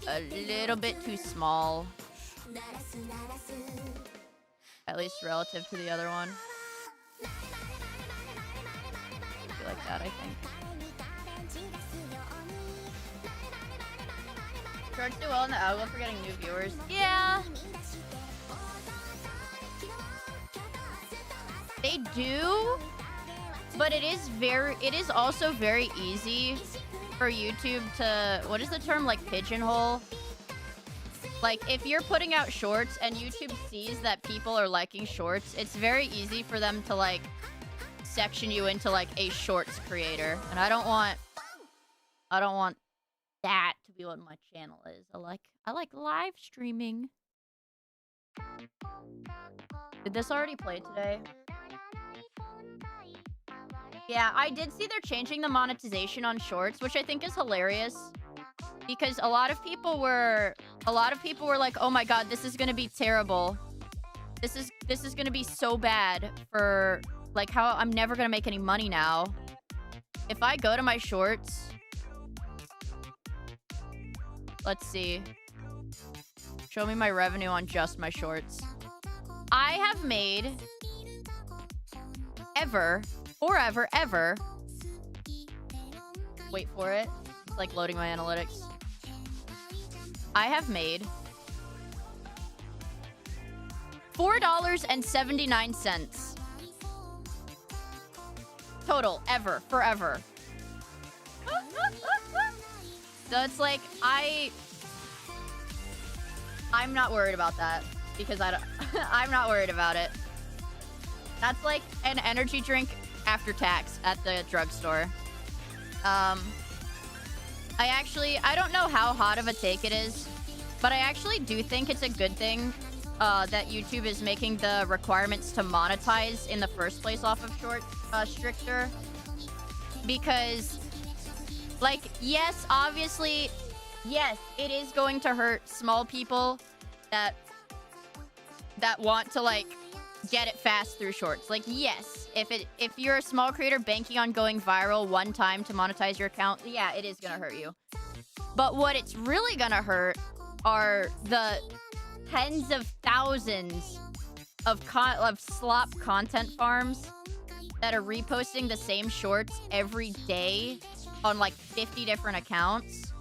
a little bit too small. At least relative to the other one. Like that, I think. Shorts do well in the algo for getting new viewers. Yeah. They do. But it is also very easy for YouTube to, what is the term, like, pigeonhole? Like, if you're putting out shorts and YouTube sees that people are liking shorts, it's very easy for them to, like, section you into, like, a shorts creator. And I don't want that to be what my channel is. I like live streaming. Did this already play today? Yeah, I did see they're changing the monetization on shorts, which I think is hilarious. Because a lot of people were like, "Oh my god, this is going to be terrible. This is going to be so bad for like how I'm never going to make any money now." If I go to my shorts, let's see. Show me my revenue on just my shorts. I have made forever. Wait for it. It's like loading my analytics. I have made $4.79 total forever. So it's like I'm not worried about that because I'm not worried about it. That's like an energy drink after tax at the drugstore. I don't know how hot of a take it is, but I actually do think it's a good thing that YouTube is making the requirements to monetize in the first place off of shorts stricter. Because, like, yes, obviously, yes, it is going to hurt small people that want to, like, get it fast through shorts. Like, yes, if you're a small creator banking on going viral one time to monetize your account, yeah, it is gonna hurt you. But what it's really gonna hurt are the tens of thousands of slop content farms that are reposting the same shorts every day on like 50 different accounts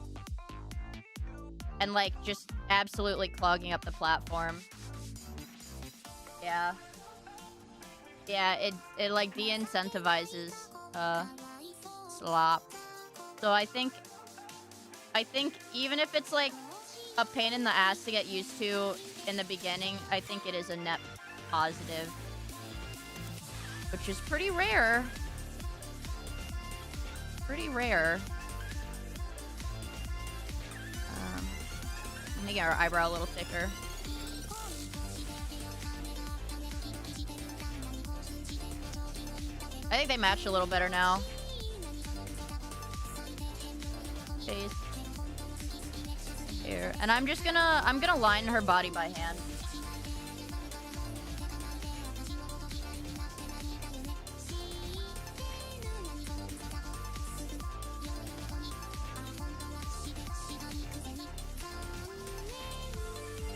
and like just absolutely clogging up the platform. Yeah. Yeah, it like de-incentivizes slop. So I think even if it's like a pain in the ass to get used to in the beginning, I think it is a net positive, which is pretty rare. Pretty rare. Let me get our eyebrow a little thicker. I think they match a little better now. Face. Here. And I'm gonna line her body by hand.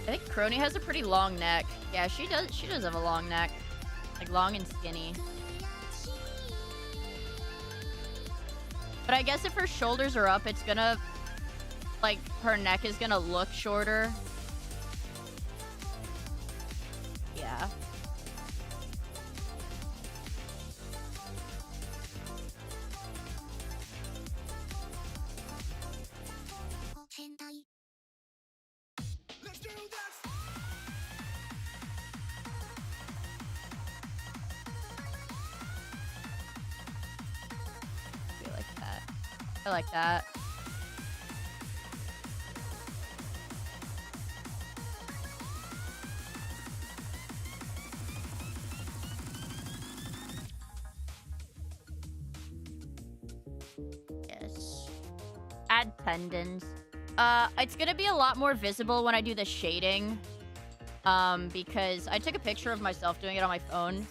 I think Kronii has a pretty long neck. Yeah, she does have a long neck. Like long and skinny. But I guess if her shoulders are up, it's gonna, like, her neck is gonna look shorter. Yeah. I like that. Yes. Add tendons. It's gonna be a lot more visible when I do the shading. Because I took a picture of myself doing it on my phone.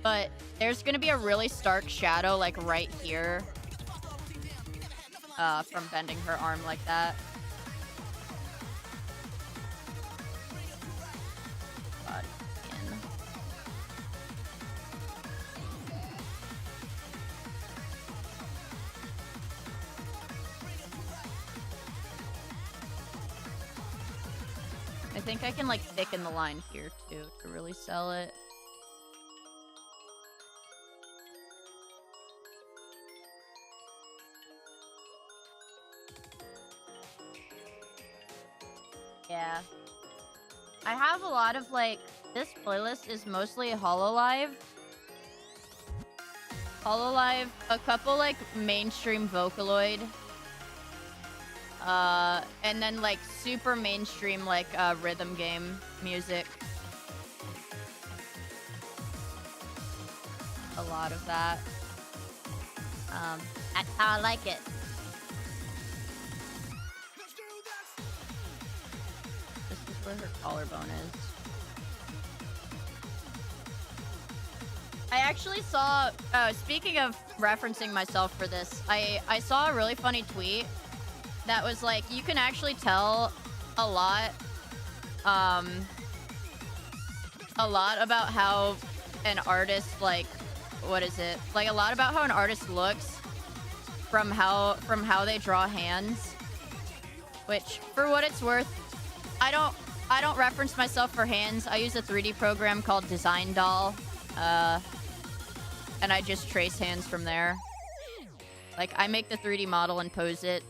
But there's gonna be a really stark shadow, like, right here. From bending her arm like that. Body in. I think I can, like, thicken the line here, too, to really sell it. Yeah. I have a lot of, like, this playlist is mostly hololive. Hololive, a couple, like, mainstream Vocaloid. And then, like, super mainstream, like, rhythm game music. a lot of that. That's how I like it. This is where her collarbone is. I actually saw, speaking of referencing myself for this, I saw a really funny tweet that was like, you can actually tell a lot about how an artist, like, what is it? Like, a lot about how an artist looks from how they draw hands. Which, for what it's worth, I don't reference myself for hands. I use a 3D program called Design Doll. And I just trace hands from there. Like, I make the 3D model and pose it.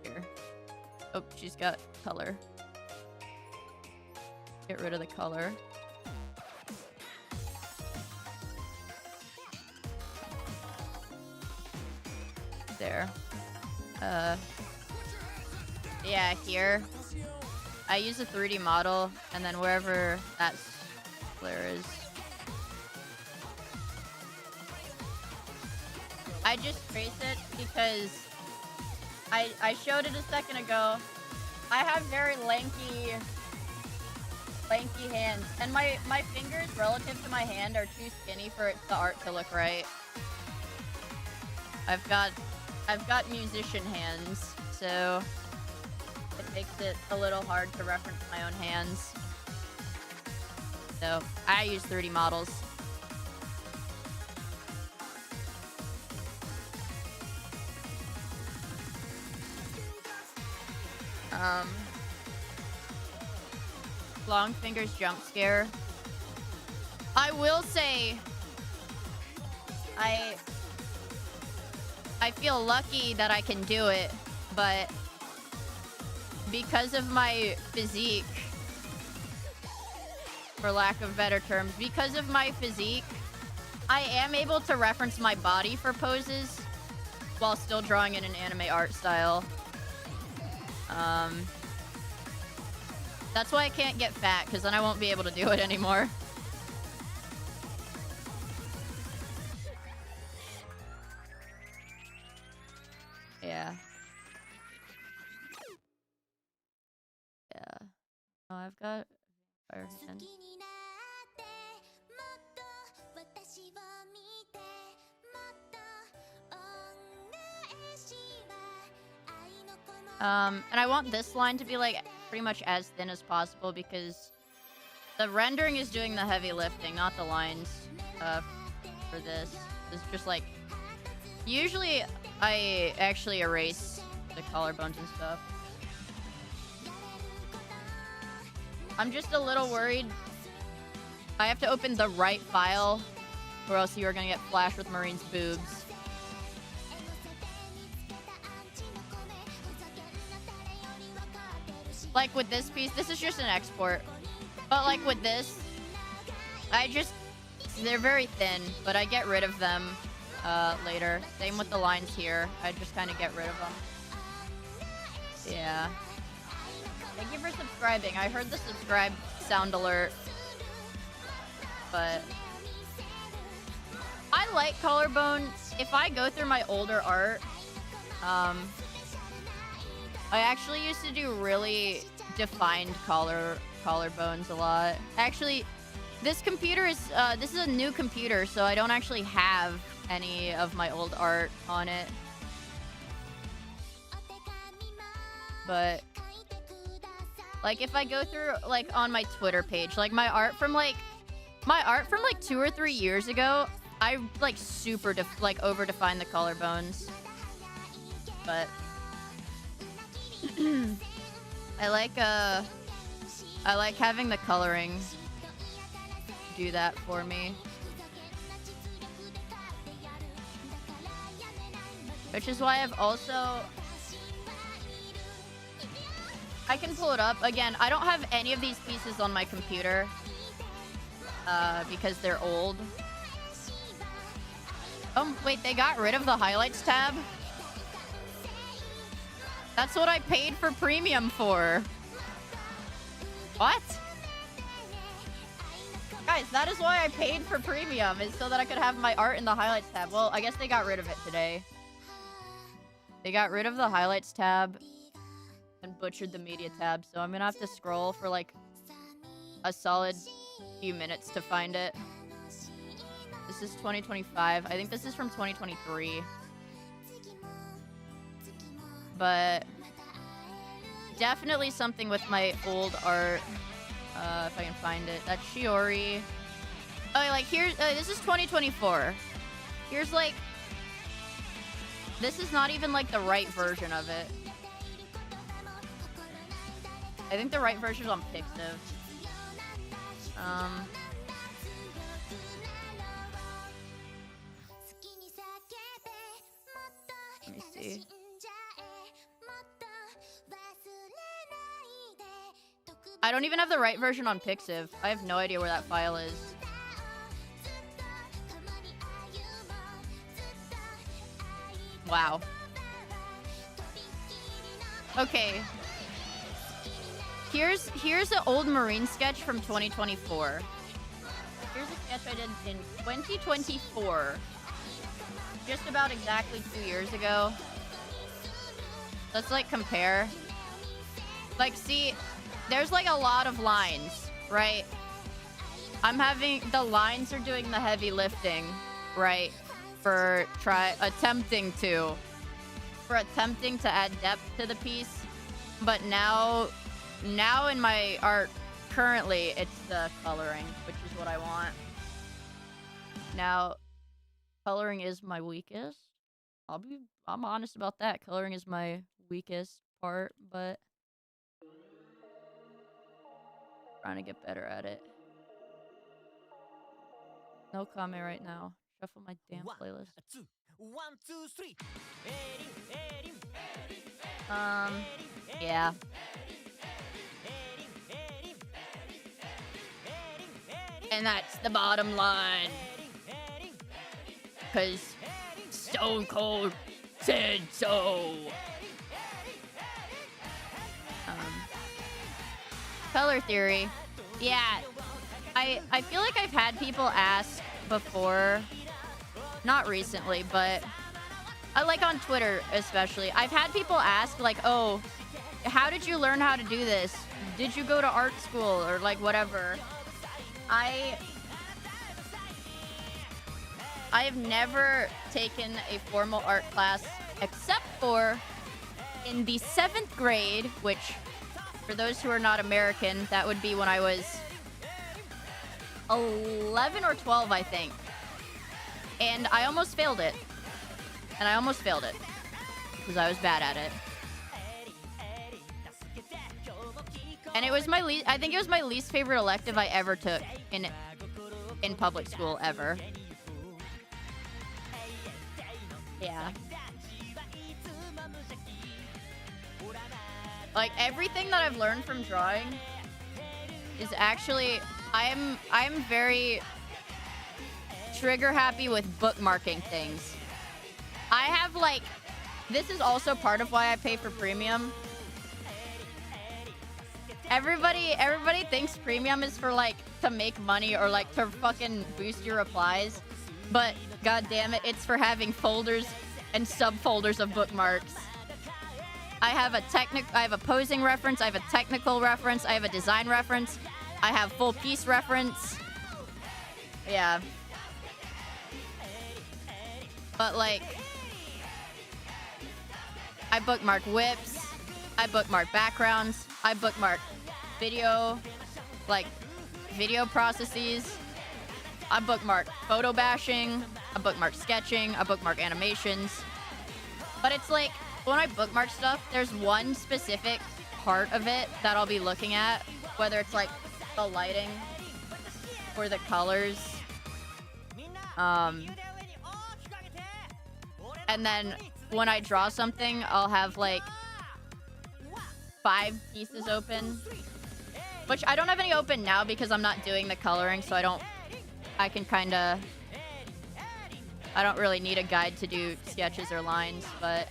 Here. Oh, she's got color. Get rid of the color. There. Yeah, here. I use a 3D model, and then wherever that flare is. I just trace it because I showed it a second ago. I have very lanky hands, and my fingers relative to my hand are too skinny for the art to look right. I've got musician hands, so it makes it a little hard to reference my own hands. So I use 3D models. Long fingers jump scare. I will say I feel lucky that I can do it, but because of my physique, for lack of better terms, because of my physique, I am able to reference my body for poses while still drawing in an anime art style. That's why I can't get fat, because then I won't be able to do it anymore. Yeah. Yeah. Oh, I've got fire hand. And I want this line to be like pretty much as thin as possible because the rendering is doing the heavy lifting, not the lines for this. It's just like, usually I actually erase the collarbones and stuff. I'm just a little worried. I have to open the right file or else you are gonna get flashed with Marine's boobs. Like with this piece, this is just an export. But like with this, they're very thin, but I get rid of them later. Same with the lines here. I just kind of get rid of them. Yeah. Thank you for subscribing. I heard the subscribe sound alert. But I like collarbone. If I go through my older art, I actually used to do really defined collarbones a lot. Actually, this computer is this is a new computer, so I don't actually have any of my old art on it. But like if I go through like on my Twitter page, like my art from like 2 or 3 years ago, I like super over define the collarbones. But I like having the coloring do that for me. Which is why I've also... I can pull it up. Again, I don't have any of these pieces on my computer. Because they're old. Oh, wait, they got rid of the highlights tab? That's what I paid for premium for. What? God Guys, that is why I paid for premium, is so that I could have my art in the highlights tab. Well, I guess they got rid of it today. They got rid of the highlights tab and butchered the media tab, so I'm gonna have to scroll for like a solid few minutes to find it. This is 2025. I think this is from 2023. But definitely something with my old art. If I can find it. That's Shiori. Oh, like here's this is 2024. Here's like, this is not even like the right version of it. I think the right version is on Pixiv. Let me see. I don't even have the right version on Pixiv. I have no idea where that file is. Wow. Okay. Here's an old Marine sketch from 2024. Here's a sketch I did in 2024. Just about exactly 2 years ago. Let's like compare. Like, see, there's like a lot of lines, right? The lines are doing the heavy lifting, right? For attempting to add depth to the piece. But now in my art currently, it's the coloring, which is what I want. Now, coloring is my weakest. I'm honest about that. Coloring is my weakest part, but trying to get better at it. No comment right now. Shuffle my damn playlist. Yeah. And that's the bottom line. 'Cause Stone Cold said so. Color theory. Yeah. I feel like I've had people ask before, not recently, but like on Twitter especially. I've had people ask like, oh, how did you learn how to do this? Did you go to art school or like whatever? I have never taken a formal art class except for in the 7th grade, which for those who are not American, that would be when I was 11 or 12, I think. And I almost failed it. Because I was bad at it. And it was I think it was my least favorite elective I ever took in public school ever. Yeah. Like everything that I've learned from drawing is actually I'm very trigger happy with bookmarking things. I have like, this is also part of why I pay for premium. Everybody thinks premium is for like to make money or like to fucking boost your replies, but god damn it, it's for having folders and subfolders of bookmarks. I have a posing reference, I have a technical reference, I have a design reference, I have full piece reference. Yeah. But like, I bookmark whips, I bookmark backgrounds, I bookmark video processes, I bookmark photo bashing, I bookmark sketching, I bookmark animations. But it's like, when I bookmark stuff, there's one specific part of it that I'll be looking at, whether it's like the lighting or the colors. And then when I draw something, I'll have like 5 pieces open, which I don't have any open now because I'm not doing the coloring, so I don't really need a guide to do sketches or lines, but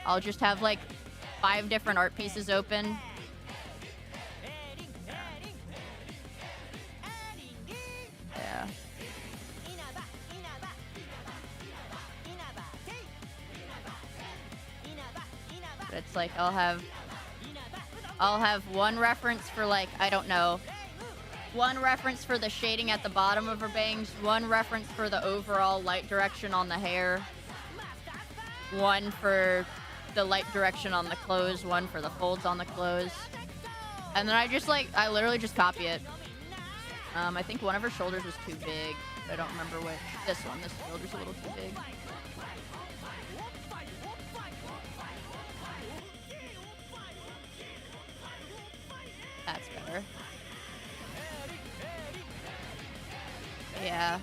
I'll just have like 5 different art pieces open. like I'll have one reference for like, I don't know, one reference for the shading at the bottom of her bangs, one reference for the overall light direction on the hair, one for the light direction on the clothes, one for the folds on the clothes. And then I literally just copy it. I think one of her shoulders was too big. I don't remember which. This shoulder's a little too big. That's better. Yeah.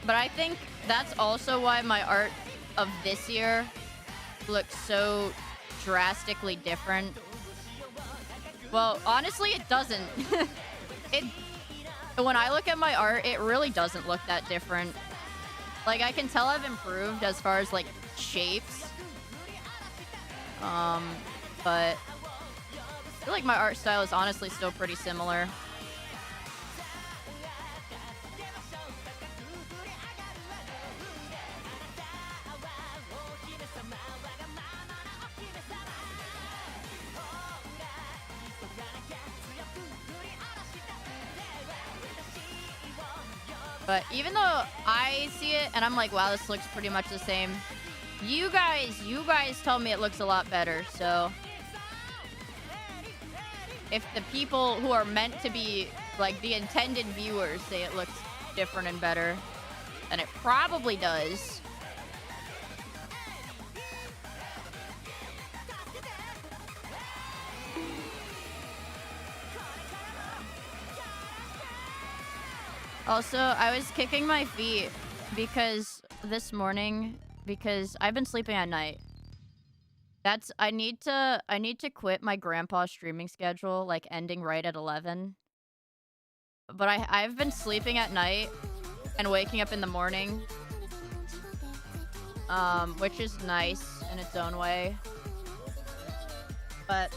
But I think that's also why my art of this year looks so drastically different. Well, honestly, it doesn't. When I look at my art, it really doesn't look that different. Like, I can tell I've improved as far as, like, shapes. But I feel like my art style is honestly still pretty similar. But even though I see it and I'm like, wow, this looks pretty much the same, you guys tell me it looks a lot better. So if the people who are meant to be like the intended viewers say it looks different and better, then it probably does. Also, I was kicking my feet because this morning, because I've been sleeping at night. I need to quit my grandpa's streaming schedule, like ending right at 11. But I've been sleeping at night and waking up in the morning. Which is nice in its own way. But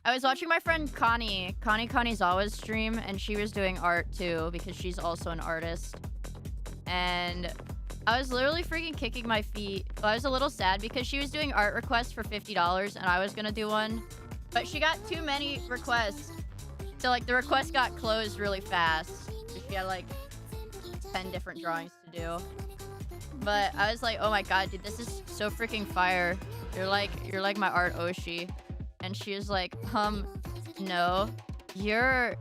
I was watching my friend Connie Kanizawa's stream, and she was doing art too because she's also an artist. And I was literally freaking kicking my feet. I was a little sad because she was doing art requests for $50 and I was gonna do one, but she got too many requests. So like the request got closed really fast. She had like 10 different drawings to do. But I was like, oh my god, dude, this is so freaking fire. You're like my art Oshi. And she was like, no, you're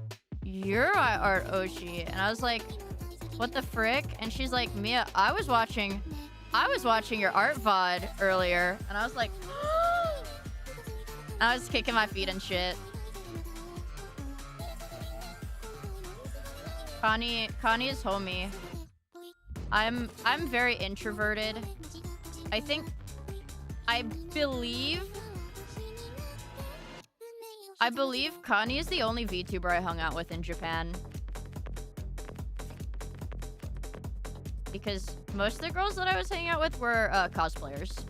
my art Oshi. And I was like, what the frick? And she's like, Miia, I was watching your art VOD earlier. And I was like, I was kicking my feet and shit. Connie is homie. I'm very introverted. I believe Connie is the only VTuber I hung out with in Japan. Because most of the girls that I was hanging out with were cosplayers.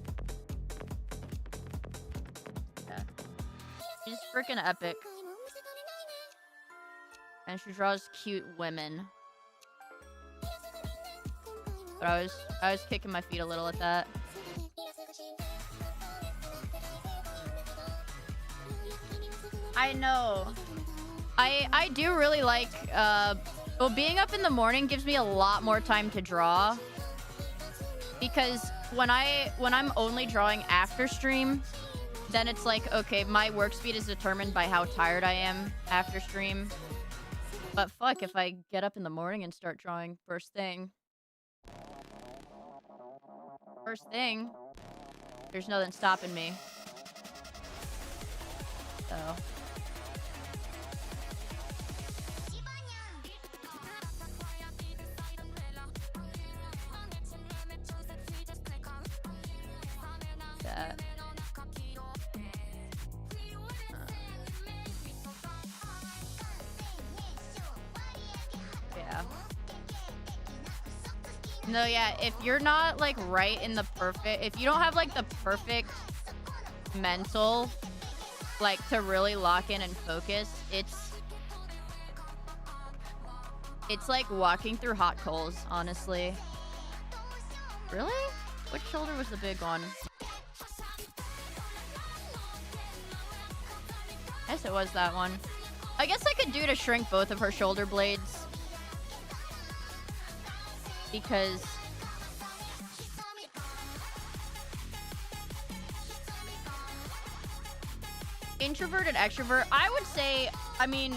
Yeah. She's freaking epic. And she draws cute women. But I was kicking my feet a little at that. I know. I do really like, well, being up in the morning gives me a lot more time to draw. Because when I'm only drawing after stream, then it's like, okay, my work speed is determined by how tired I am after stream. But fuck, if I get up in the morning and start drawing first thing, there's nothing stopping me. So... that. Yeah. No, yeah, if you're not like right in the perfect, if you don't have like the perfect mental, like to really lock in and focus, it's like walking through hot coals, honestly. Really? Which shoulder was the big one? Yes, it was that one. I guess I could do to shrink both of her shoulder blades. Because... introvert and extrovert, I would say, I mean...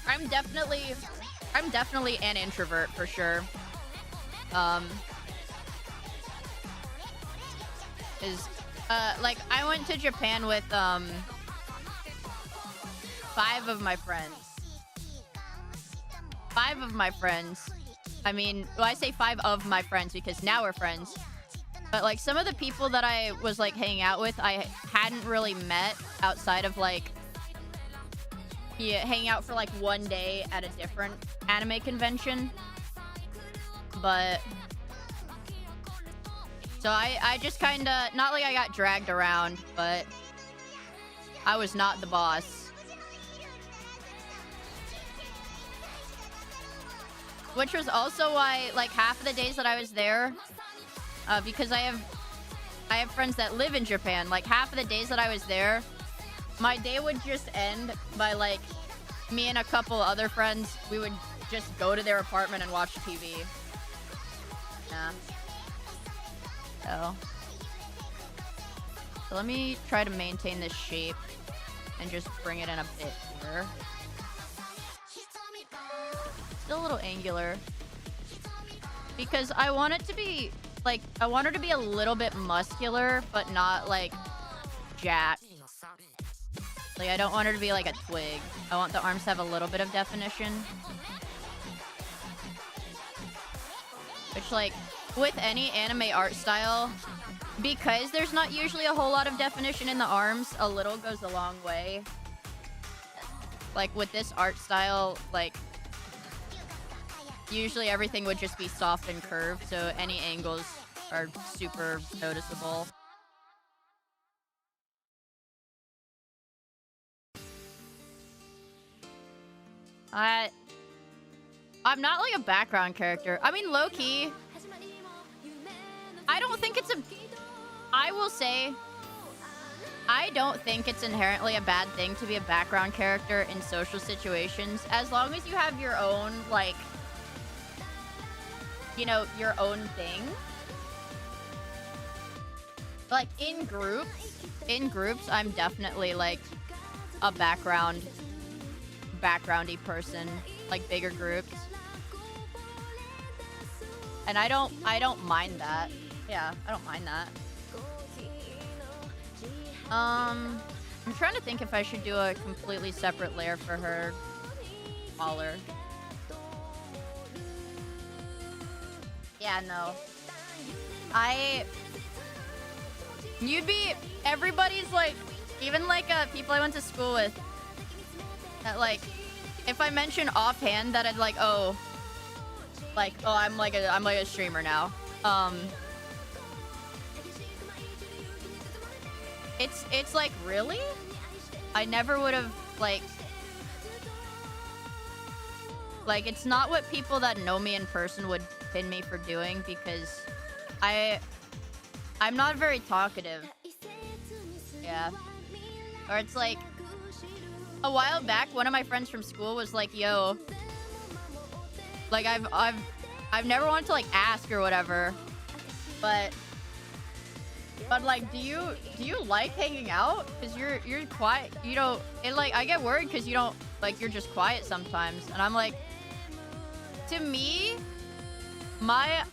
I'm definitely an introvert, for sure. Like, I went to Japan with, 5 of my friends. 5 of my friends. I mean, well, I say 5 of my friends because now we're friends. But, like, some of the people that I was, like, hanging out with, I hadn't really met outside of, like, hanging out for, like, one day at a different anime convention. But... so I just kinda... not like I got dragged around, but... I was not the boss. Which was also why, like, half of the days that I was there... because I have friends that live in Japan. Like, half of the days that I was there... my day would just end by, like, me and a couple other friends, we would just go to their apartment and watch TV. Yeah. So let me try to maintain this shape and just bring it in a bit here. Still a little angular. Because I want it to be, like, I want her to be a little bit muscular, but not, like, jacked. Like, I don't want her to be like a twig. I want the arms to have a little bit of definition. Which, like, with any anime art style, because there's not usually a whole lot of definition in the arms, a little goes a long way. Like, with this art style, like, usually everything would just be soft and curved, so any angles are super noticeable. I'm not like a background character. I mean, low-key, I don't think it's a... I will say, I don't think it's inherently a bad thing to be a background character in social situations, as long as you have your own, like, you know, your own thing. Like, in groups, I'm definitely, like, a backgroundy person, like bigger groups. And I don't mind that. Yeah, I don't mind that. I'm trying to think if I should do a completely separate layer for her. Smaller. Yeah, no. Everybody's like, even like people I went to school with, that like, if I mention offhand that I'd like, oh, I'm like a streamer now. It's like, really? I never would have like, it's not what people that know me in person would pin me for doing, because I'm not very talkative. Yeah. Or it's like, a while back, one of my friends from school was like, yo, like, I've never wanted to like ask or whatever, but like, do you like hanging out? Cause you're quiet, you know, it like, I get worried cause you don't, like, you're just quiet sometimes. And I'm like, to me, my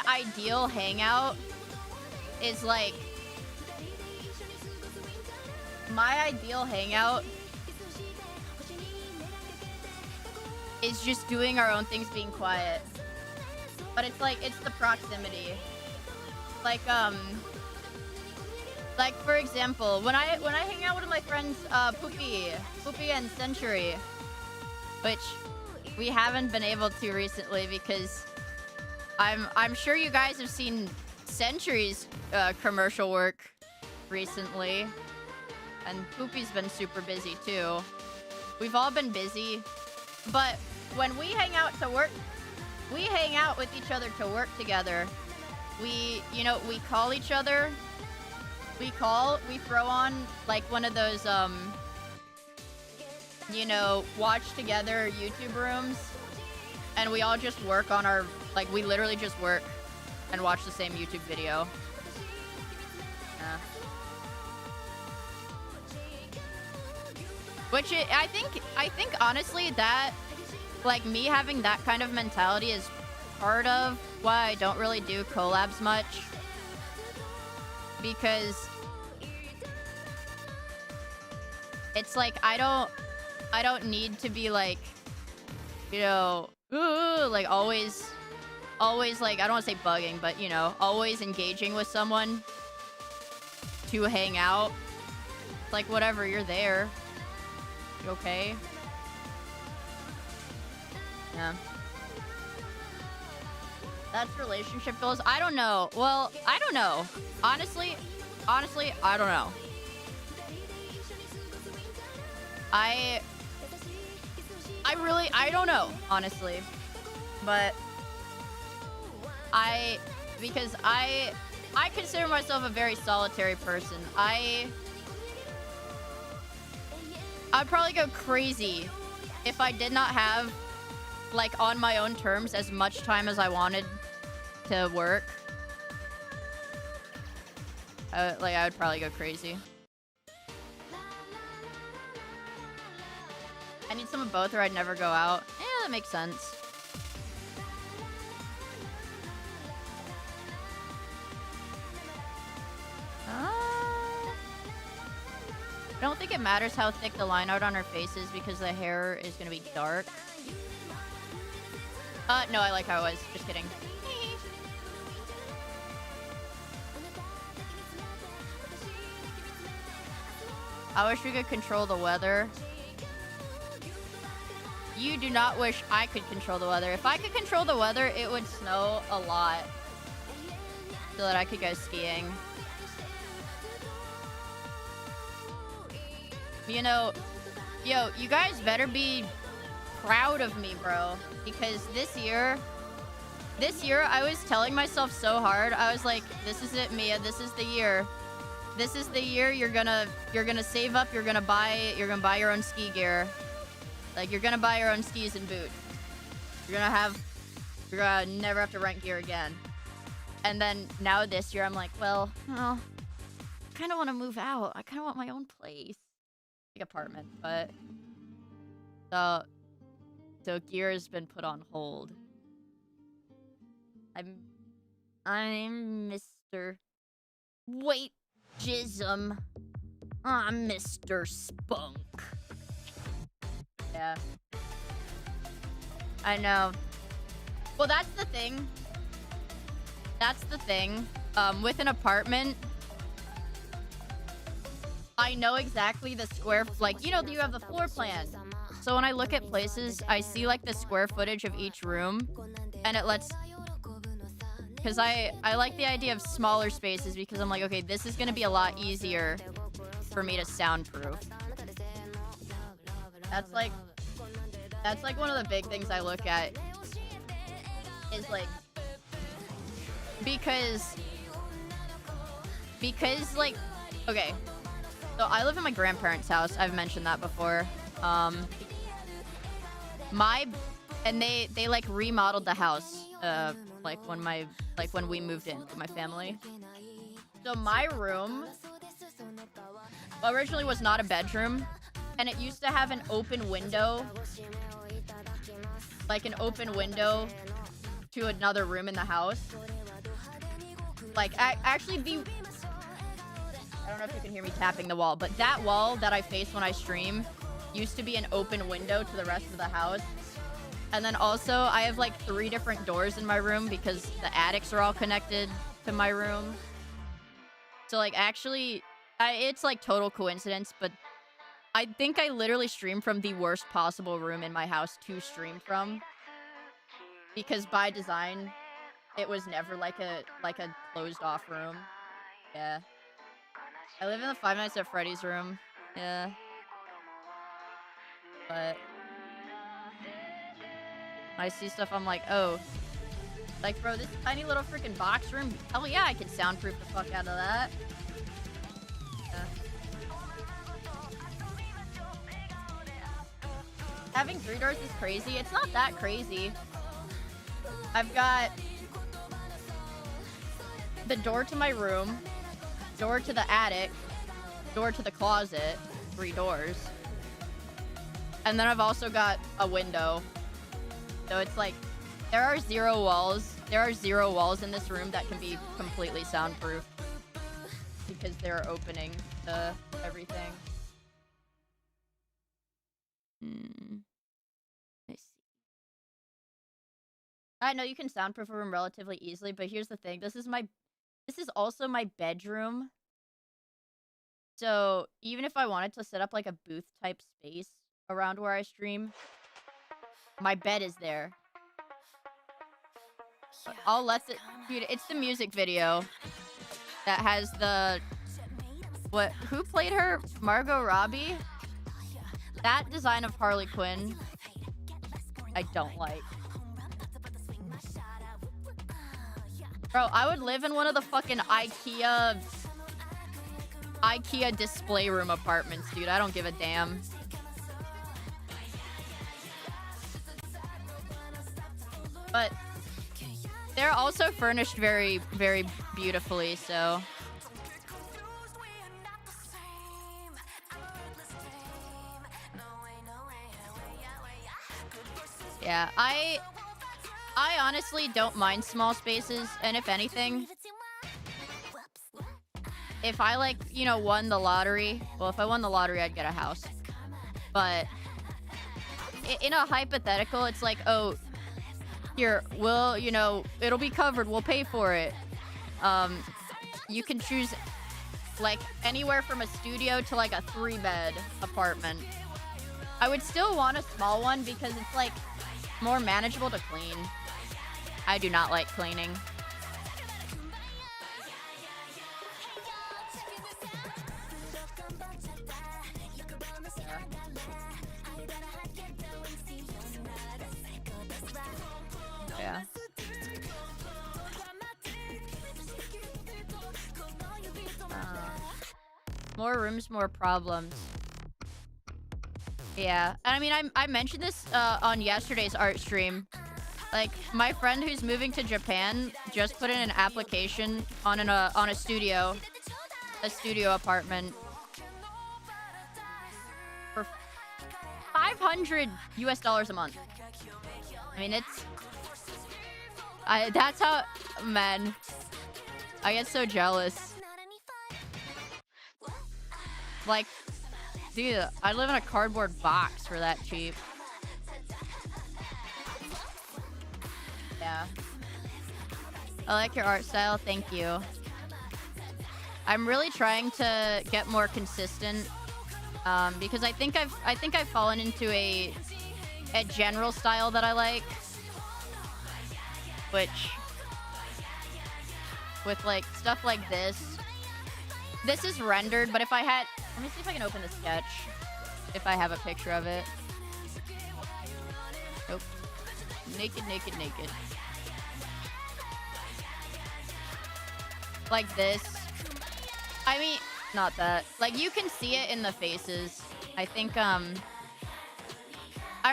ideal hangout is like, is just doing our own things, being quiet. But it's like, it's the proximity. Like for example, when I hang out with my friends, Poopy and Century, which we haven't been able to recently because I'm sure you guys have seen Century's commercial work recently, and Poopy's been super busy too. We've all been busy, but when we hang out to work, we hang out with each other to work together. We, you know, we call each other we throw on like one of those you know, watch together YouTube rooms, and we all just work on our, like, we literally just work and watch the same YouTube video. Yeah. Which I think honestly that, like, me having that kind of mentality is part of why I don't really do collabs much. Because it's like I don't need to be like, you know, like always like, I don't want to say bugging, but you know, always engaging with someone to hang out. It's like, whatever, you're there. You okay? Yeah. That's relationship goals. I don't know. Well, I don't know. Honestly, I don't know. I don't know, honestly. But because I consider myself a very solitary person. I'd probably go crazy if I did not have, like, on my own terms, as much time as I wanted to work. I would probably go crazy. I need some of both or I'd never go out. Yeah, that makes sense. I don't think it matters how thick the line art on her face is because the hair is gonna be dark. No, I like how it was. Just kidding. I wish we could control the weather. You do not wish I could control the weather. If I could control the weather, it would snow a lot so that I could go skiing. You know, yo, you guys better be proud of me, bro. Because this year, I was telling myself so hard. I was like, this is it, Miia. This is the year. This is the year you're gonna save up. You're gonna buy your own ski gear. Like, you're gonna buy your own skis and boots. You're gonna never have to rent gear again. And then now this year, I'm like, well, I kind of want to move out. I kind of want my own place, like apartment. But so gear has been put on hold. I'm Mr. Wait, Jism. I'm Mr. Spunk. Yeah. I know. Well, that's the thing. With an apartment, I know exactly the square, like, you know, you have the floor plan. So when I look at places, I see, like, the square footage of each room, and it lets... Because I like the idea of smaller spaces because I'm like, okay, this is going to be a lot easier for me to soundproof. That's like one of the big things I look at is like, because like, okay, so I live in my grandparents' house. I've mentioned that before. And they like remodeled the house, when we moved in with my family. So my room originally was not a bedroom. And it used to have an open window, like an open window to another room in the house. Like, actually, I don't know if you can hear me tapping the wall, but that wall that I face when I stream used to be an open window to the rest of the house. And then also, I have like 3 different doors in my room because the attics are all connected to my room. So, like, actually, it's like total coincidence, but I think I literally stream from the worst possible room in my house to stream from. Because by design, it was never like a closed off room. Yeah. I live in the Five Nights at Freddy's room. Yeah. But when I see stuff, I'm like, oh. Like, bro, this tiny little freaking box room, hell yeah, I can soundproof the fuck out of that. Having 3 doors is crazy. It's not that crazy. I've got the door to my room, door to the attic, door to the closet, 3 doors. And then I've also got a window. So it's like, there are 0 walls. There are 0 walls in this room that can be completely soundproof. Because they're opening to everything. I see. I know you can soundproof a room relatively easily, but here's the thing. This is also my bedroom. So even if I wanted to set up like a booth type space around where I stream, my bed is there. I'll let the dude, it's the music video that has the who played her? Margot Robbie? That design of Harley Quinn I don't like. Bro, I would live in one of the fucking IKEA display room apartments, dude. I don't give a damn. But they're also furnished very, very beautifully, so. Yeah, I honestly don't mind small spaces, and if anything, if I, like, you know, won the lottery, well, if I won the lottery, I'd get a house. But in a hypothetical, it's like, oh, here, we'll, you know, it'll be covered, we'll pay for it. You can choose, like, anywhere from a studio to, like, a 3-bed apartment. I would still want a small one because it's, like, more manageable to clean. I do not like cleaning. Yeah. More rooms, more problems. Yeah, I mean, I mentioned this on yesterday's art stream. Like, my friend who's moving to Japan just put in an application on a studio apartment for $500 US a month. I mean, that's how, man, I get so jealous. Like, dude, I live in a cardboard box for that cheap. Yeah. I like your art style, thank you. I'm really trying to get more consistent, because I think I've fallen into a general style that I like, which, with like stuff like this is rendered, but if I had, let me see if I can open the sketch, if I have a picture of it. Nope. Naked, naked, naked. Like this. I mean, not that. Like, you can see it in the faces. I think, I'm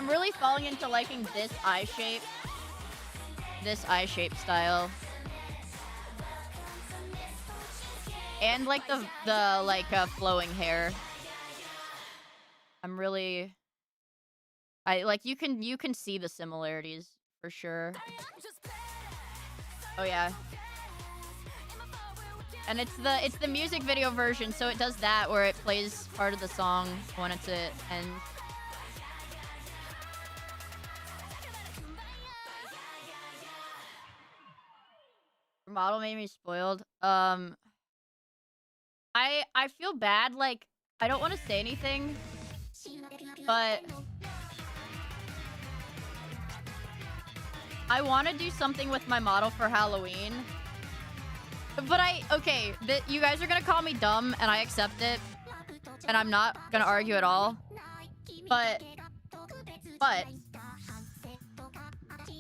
really falling into liking this eye shape. This eye shape style. And, like, the flowing hair. I'm really... you can see the similarities, for sure. Oh, yeah. And it's the music video version, so it does that, where it plays part of the song when it's at end. Your model made me spoiled. I feel bad, like, I don't want to say anything, but I want to do something with my model for Halloween. But okay, you guys are gonna call me dumb, and I accept it, and I'm not gonna argue at all. But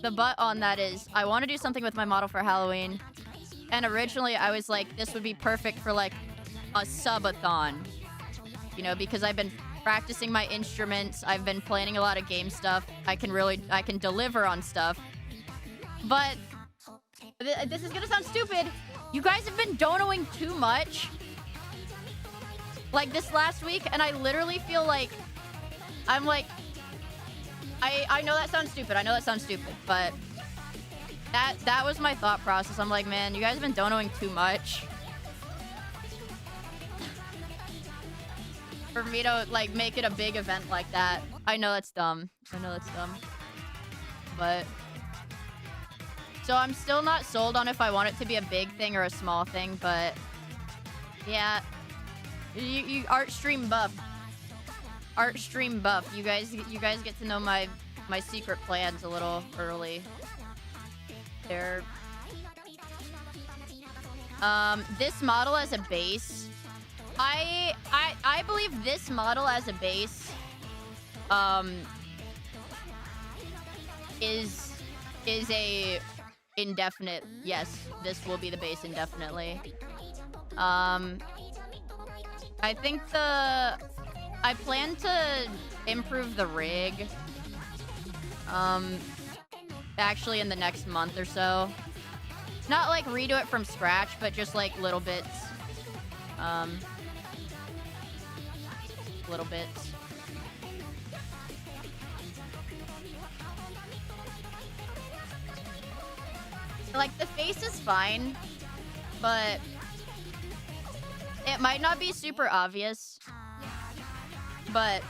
the but on that is, I want to do something with my model for Halloween, and originally I was like, this would be perfect for like a subathon. You know, because I've been practicing my instruments. I've been planning a lot of game stuff. I can deliver on stuff. But this is gonna sound stupid. You guys have been donoing too much. Like this last week, and I literally feel like I'm like, I know that sounds stupid. I know that sounds stupid, but that was my thought process. I'm like, man, you guys have been donoing too much for me to like make it a big event like that. I know that's dumb. I know that's dumb. But so I'm still not sold on if I want it to be a big thing or a small thing, but yeah. You art stream buff. Art stream buff. You guys get to know my secret plans a little early. There. This model as a base. I believe this model as a base is a indefinite. Yes, this will be the base indefinitely. I think I plan to improve the rig actually in the next month or so. Not like redo it from scratch, but just like little bits. Little bits. Like the face is fine, but it might not be super obvious. But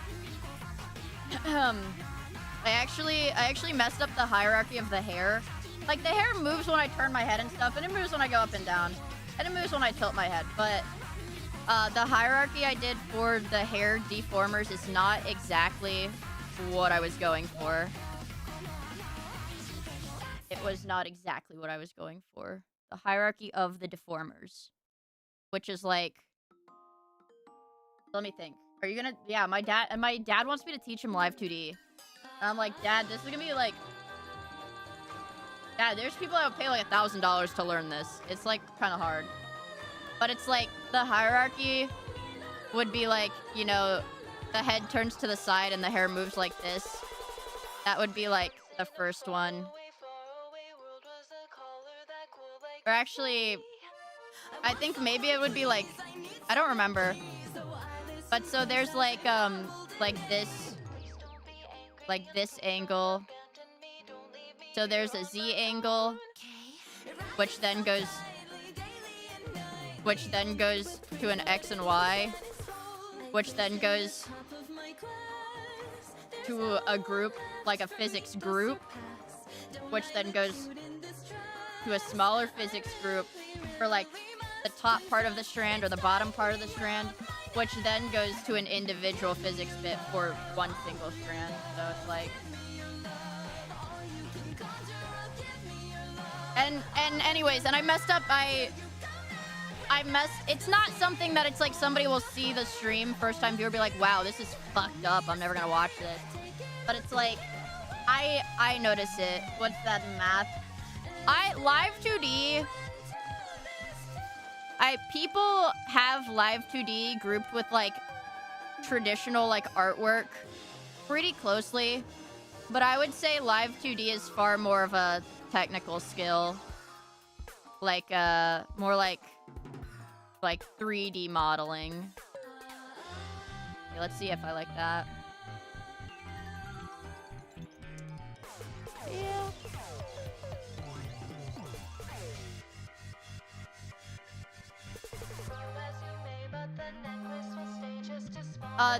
I actually messed up the hierarchy of the hair. Like the hair moves when I turn my head and stuff, and it moves when I go up and down, and it moves when I tilt my head. But the hierarchy I did for the hair deformers is not exactly what I was going for. It was not exactly what I was going for. The hierarchy of the deformers, which is like, let me think. Are you gonna? Yeah, my dad wants me to teach him Live 2D. And I'm like, Dad, this is gonna be like, Dad, there's people that would pay like $1,000 to learn this. It's like kind of hard. But it's like the hierarchy would be like, you know, the head turns to the side and the hair moves like this. That would be like the first one. Or actually, I think maybe it would be like, I don't remember. But so there's like this angle. So there's a Z angle, which then goes to an X and Y, which then goes to a group, like a physics group, which then goes to a smaller physics group for like the top part of the strand or the bottom part of the strand, which then goes to an individual physics bit for one single strand. So it's like, and anyways, and I messed up. It's not something that it's like somebody will see the stream first time viewer be like, wow, this is fucked up, I'm never gonna watch this. But it's like, I notice it. What's that math? Live 2D. People have Live 2D grouped with like traditional like artwork pretty closely, but I would say Live 2D is far more of a technical skill, like more like 3D modeling. Okay, let's see if I like that. Yeah.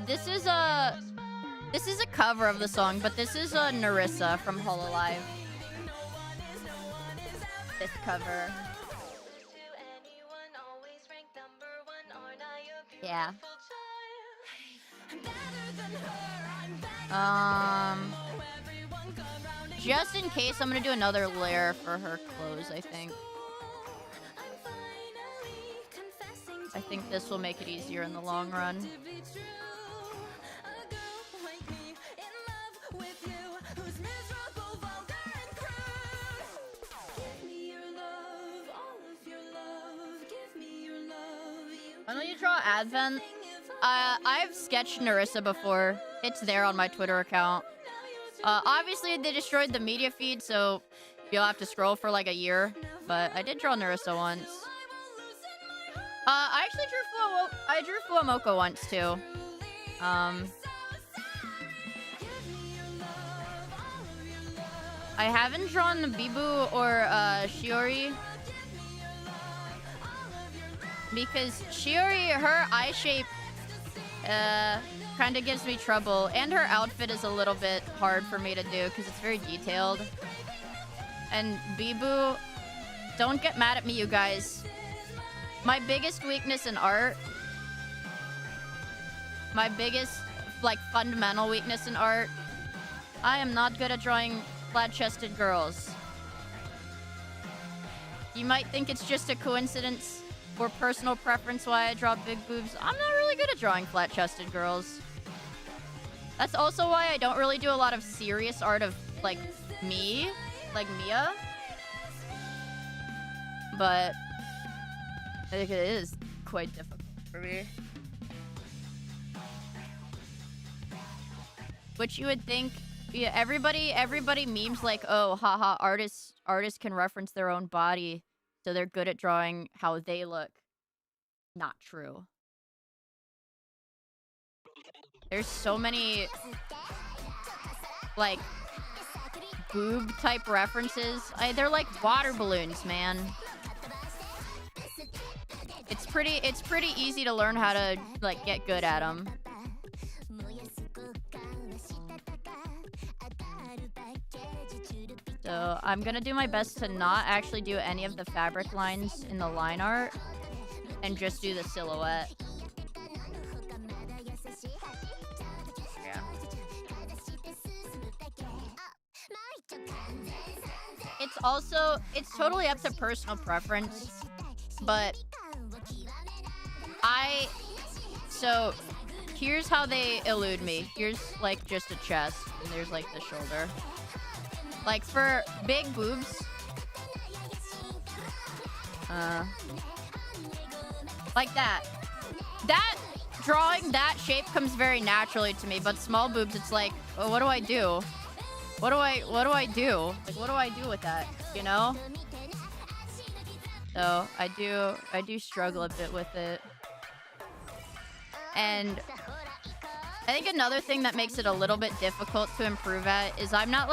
This is a cover of the song, but this is Narissa from Hololive. This cover. Yeah. Just in case, I'm gonna do another layer for her clothes, I think. I think this will make it easier in the long run. Why don't you draw Advent. I've sketched Narissa before. It's there on my Twitter account. Obviously, they destroyed the media feed, so you'll have to scroll for like a year. But I did draw Narissa once. I actually drew Fuamoko once too. I haven't drawn Bibu or Shiori because Shiori, her eye shape kind of gives me trouble, and her outfit is a little bit hard for me to do because it's very detailed. And Bibu, don't get mad at me, you guys. My biggest weakness in art, my biggest, like, fundamental weakness in art, I am not good at drawing flat-chested girls. You might think it's just a coincidence or personal preference why I draw big boobs. I'm not really good at drawing flat-chested girls. That's also why I don't really do a lot of serious art of, like, me, like Miia. But I think it is quite difficult for me. Which you would think, yeah, everybody memes like, oh, haha, artists can reference their own body, so they're good at drawing how they look. Not true. There's so many, like, boob type references. They're like water balloons, man. It's pretty easy to learn how to, like, get good at them. So I'm gonna do my best to not actually do any of the fabric lines in the line art and just do the silhouette. Yeah. It's totally up to personal preference, but so here's how they elude me. Here's like just a chest, and there's like the shoulder. Like for big boobs, like that. That drawing that shape comes very naturally to me, but small boobs, it's like, oh, what do I do? What do I do? Like, what do I do with that? You know? So I do struggle a bit with it. And I think another thing that makes it a little bit difficult to improve at is I'm not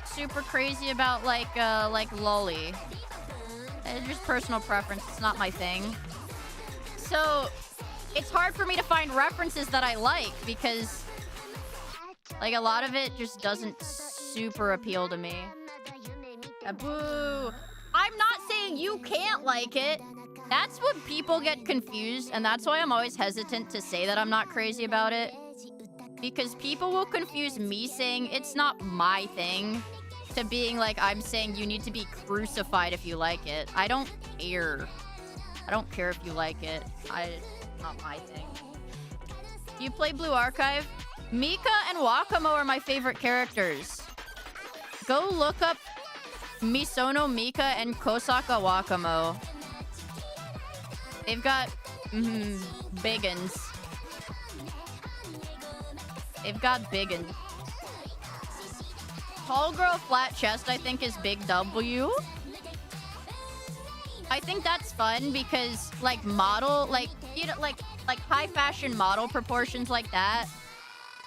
super crazy about like lolly. It's just personal preference. It's not my thing. So it's hard for me to find references that I like because like a lot of it just doesn't super appeal to me. Boo! I'm not saying you can't like it. That's what people get confused, and that's why I'm always hesitant to say that I'm not crazy about it. Because people will confuse me saying it's not my thing to being like I'm saying you need to be crucified if you like it. I don't care. I don't care if you like it. It's not my thing. Do you play Blue Archive? Mika and Wakamo are my favorite characters. Go look up Misono Mika and Kosaka Wakamo. They've got biggins. They've got biggins. Tall girl flat chest, I think, is big W. I think that's fun because, like, model, like, you know, like high fashion model proportions like that.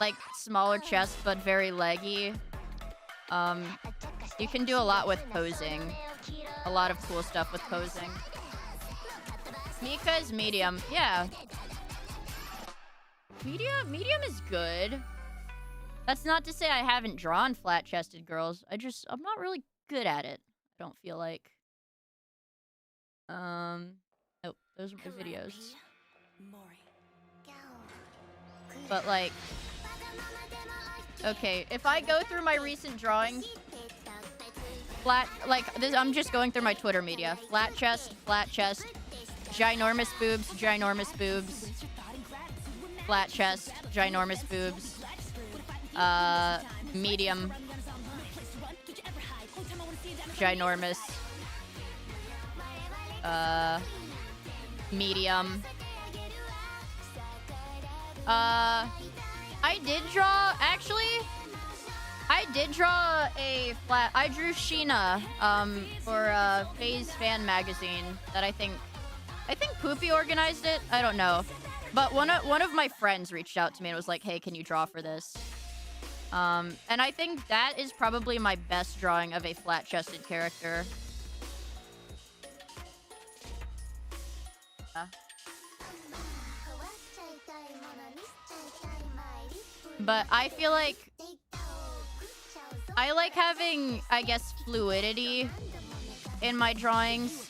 Like, smaller chest, but very leggy. You can do a lot with posing. A lot of cool stuff with posing. Mika is medium. Yeah. Medium is good. That's not to say I haven't drawn flat-chested girls. I'm not really good at it. I don't feel like. Oh, those are my videos. But like, okay, if I go through my recent drawings, I'm just going through my Twitter media. Flat chest, ginormous boobs, flat chest, ginormous boobs, medium, ginormous, medium. I did draw, actually, I did draw a flat, I drew Sheena, for, Phase Fan Magazine that I think Poopy organized it, I don't know. But one of my friends reached out to me and was like, hey, can you draw for this? And I think that is probably my best drawing of a flat-chested character. But I feel like I like having, I guess, fluidity in my drawings,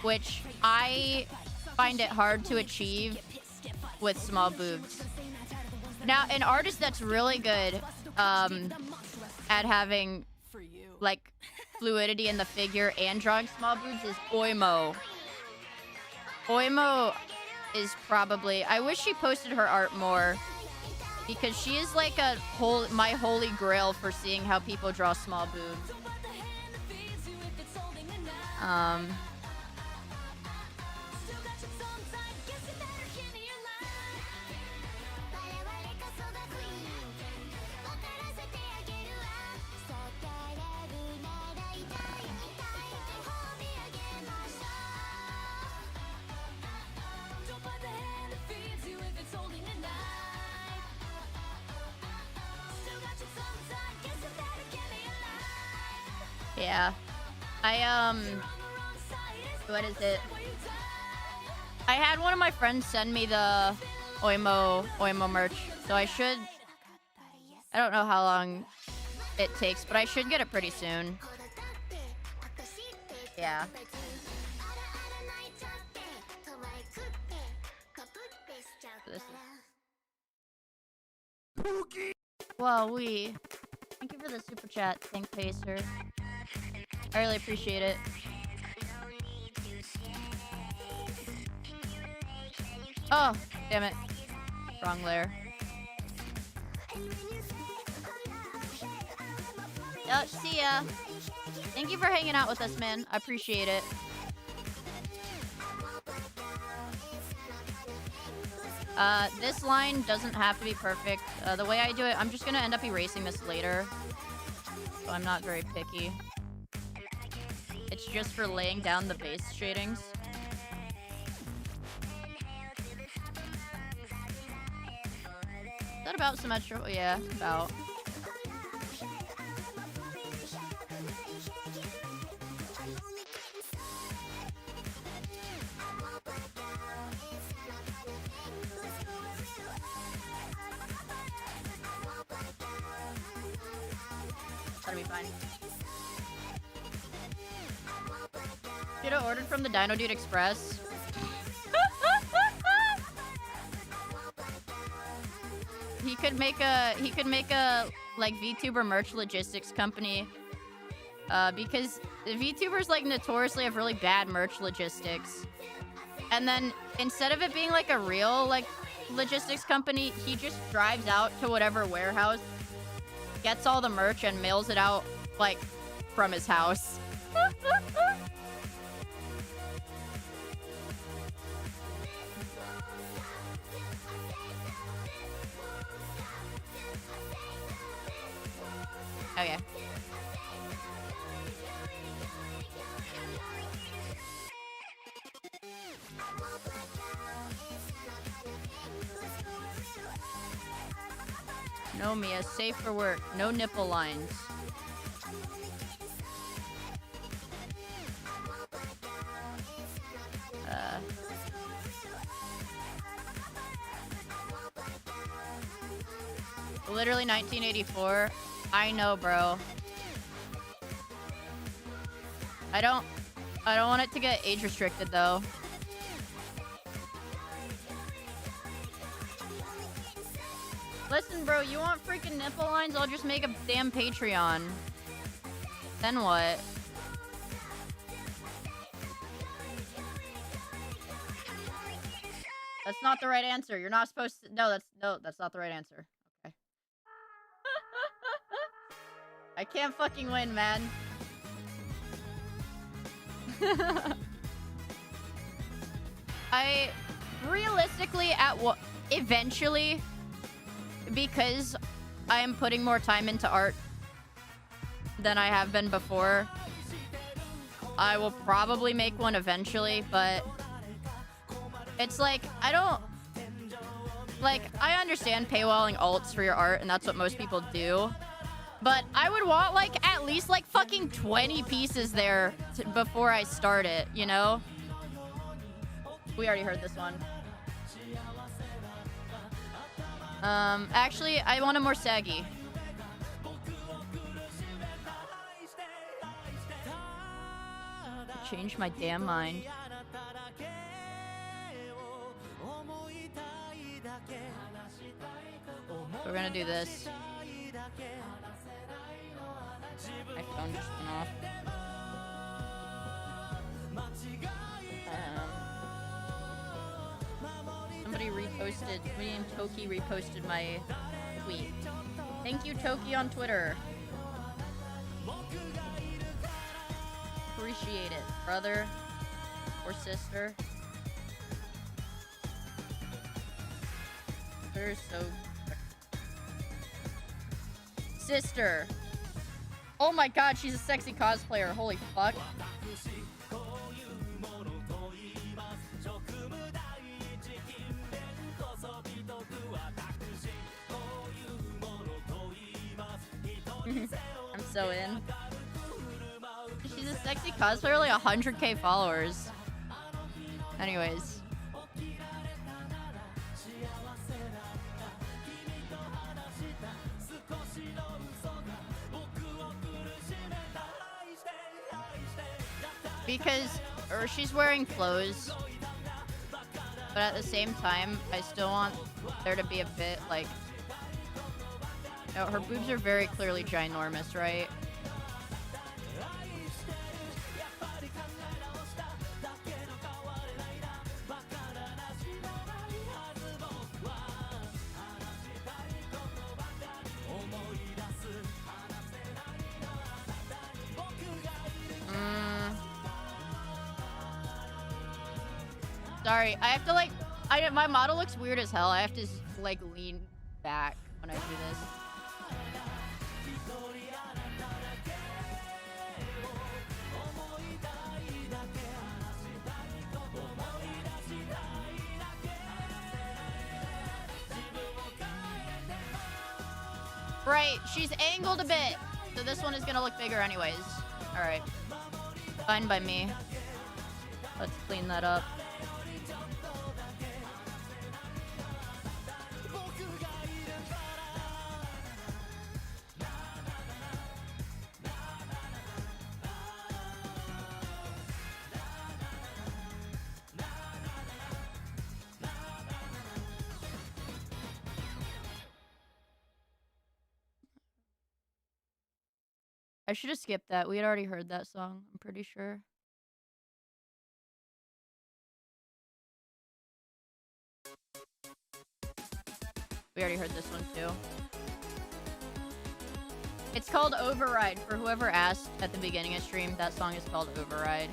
which I find it hard to achieve with small boobs. Now, an artist that's really good at having, like, fluidity in the figure and drawing small boobs is Oimo. Oimo is probably... I wish she posted her art more, because she is like my holy grail for seeing how people draw small boobs. Yeah. What is it? I had one of my friends send me the Oimo merch, so I don't know how long it takes, but I should get it pretty soon. Yeah. Well, thank you for the super chat. Thank Pacer. I really appreciate it. Oh, damn it. Wrong layer. Oh, see ya. Thank you for hanging out with us, man. I appreciate it. This line doesn't have to be perfect. The way I do it, I'm just gonna end up erasing this later. So I'm not very picky. It's just for laying down the base shadings. Is that about symmetrical? Yeah, about. That'll be fine. Should have ordered from the Dino Dude Express. He could make a like VTuber merch logistics company. Because the VTubers like notoriously have really bad merch logistics. And then instead of it being like a real like logistics company, he just drives out to whatever warehouse, gets all the merch and mails it out like from his house. Okay. No, Mia, safe for work. No nipple lines. Literally 1984. I know, bro. I don't want it to get age restricted though. Listen, bro, you want freaking nipple lines? I'll just make a damn Patreon. Then what? That's not the right answer. You're not supposed to. No, that's not the right answer. Okay. I can't fucking win, man. I realistically eventually, because I am putting more time into art than I have been before, I will probably make one eventually, but it's like, I don't... Like, I understand paywalling alts for your art, and that's what most people do. But I would want, like, at least, like, fucking 20 pieces there before I start it, you know? We already heard this one. Actually, I want a more saggy. Change my damn mind. We're gonna do this. My phone just went off. Somebody reposted, me and Toki reposted my tweet. Thank you, Toki, on Twitter. Appreciate it, brother or sister. They're so... Sister. Oh my god, she's a sexy cosplayer. Holy fuck. I'm so in. She's a sexy cosplayer, like 100k followers. Anyways. Because, or she's wearing clothes, but at the same time, I still want there to be a bit, like, you know, her boobs are very clearly ginormous, right? Sorry, I have to, like, my model looks weird as hell. I have to, like, lean back when I do this. Right, she's angled a bit, so this one is gonna look bigger anyways. Alright. Fine by me. Let's clean that up. I should have skipped that. We had already heard that song, I'm pretty sure. We already heard this one too. It's called Override. For whoever asked at the beginning of stream, that song is called Override.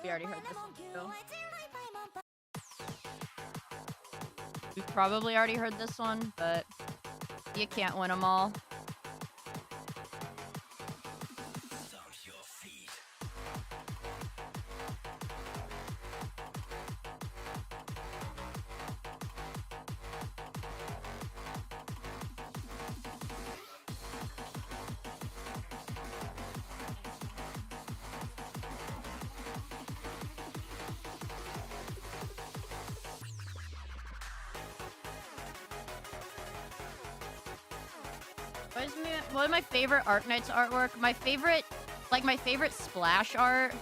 We already heard this one too. We probably already heard this one, but you can't win them all. One of my favorite Art Nights artwork, my favorite splash art,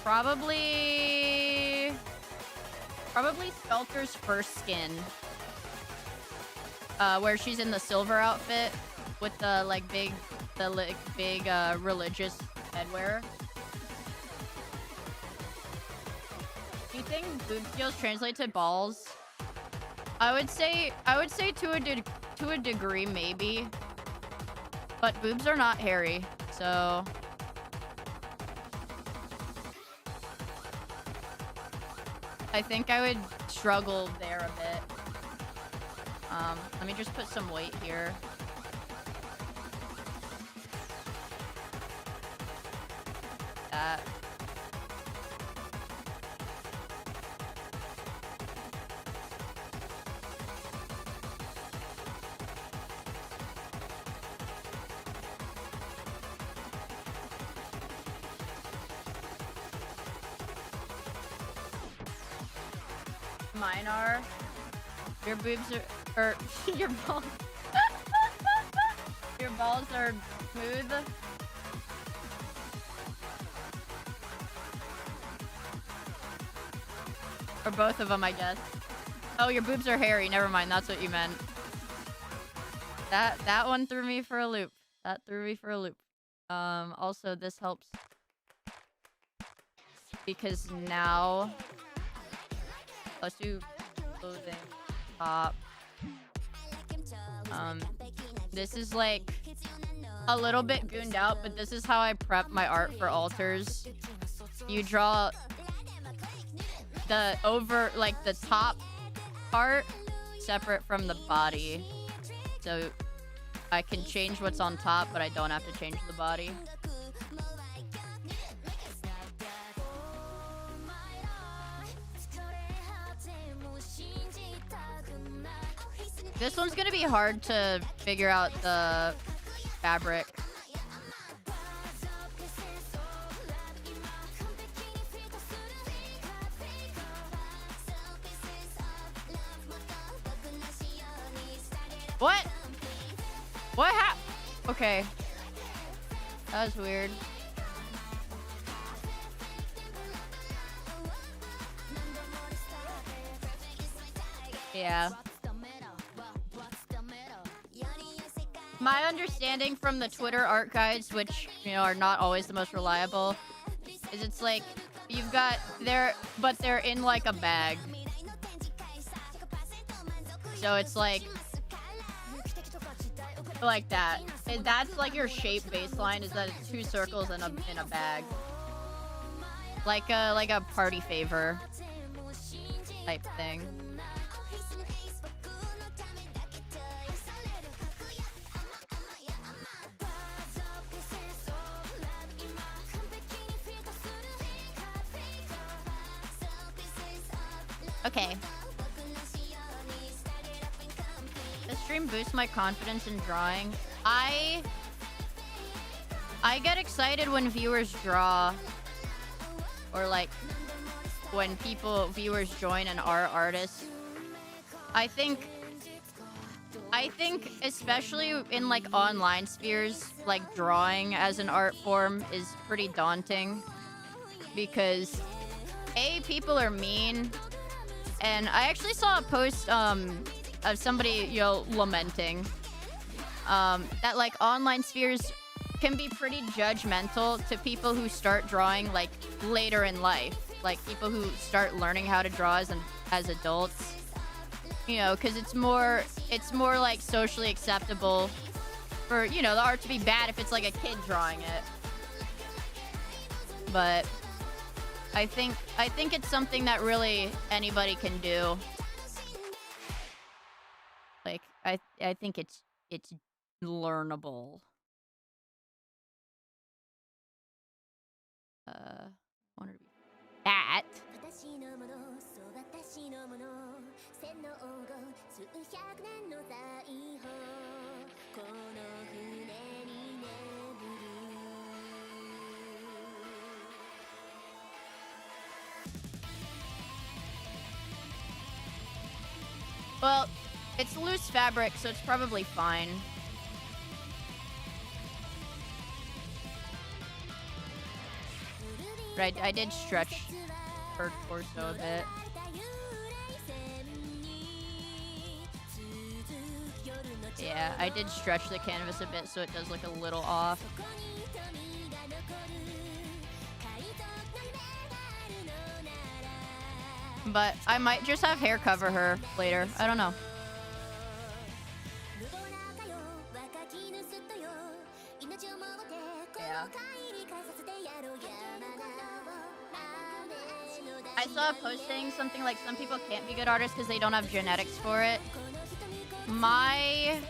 probably Spelter's first skin, where she's in the silver outfit with the big religious headwear. Do you think boob skills translate to balls? I would say to a degree, maybe. But boobs are not hairy, so... I think I would struggle there a bit. Let me just put some weight here. That. Mine are. Your boobs are, your balls. Your balls are smooth. Or both of them, I guess. Oh, your boobs are hairy. Never mind. That's what you meant. That one threw me for a loop. That threw me for a loop. Also, this helps because now let's do clothing top. This is like a little bit gooned out, but this is how I prep my art for altars. You draw the the top part separate from the body, so I can change what's on top, but I don't have to change the body. This one's gonna be hard to figure out the fabric. What? What Okay. That was weird. Yeah. My understanding from the Twitter art guides, which, you know, are not always the most reliable, is it's like you've got but they're in like a bag. So it's like that. And that's like your shape baseline, is that it's two circles in a bag. Like a party favor type thing. Okay. This stream boosts my confidence in drawing. I get excited when viewers draw, or like when viewers join and are artists. I think especially in like online spheres, like drawing as an art form is pretty daunting because people are mean. And I actually saw a post of somebody, you know, lamenting that like online spheres can be pretty judgmental to people who start drawing like later in life, like people who start learning how to draw as adults, you know, because it's more like socially acceptable for, you know, the art to be bad if it's like a kid drawing it. But I think it's something that really anybody can do. Like I think it's learnable. Wanted to be that. Well, it's loose fabric, so it's probably fine. But I did stretch her torso a bit. Yeah, I did stretch the canvas a bit, so it does look a little off. But I might just have hair cover her later. I don't know. Yeah. I saw a post saying something like some people can't be good artists because they don't have genetics for it. My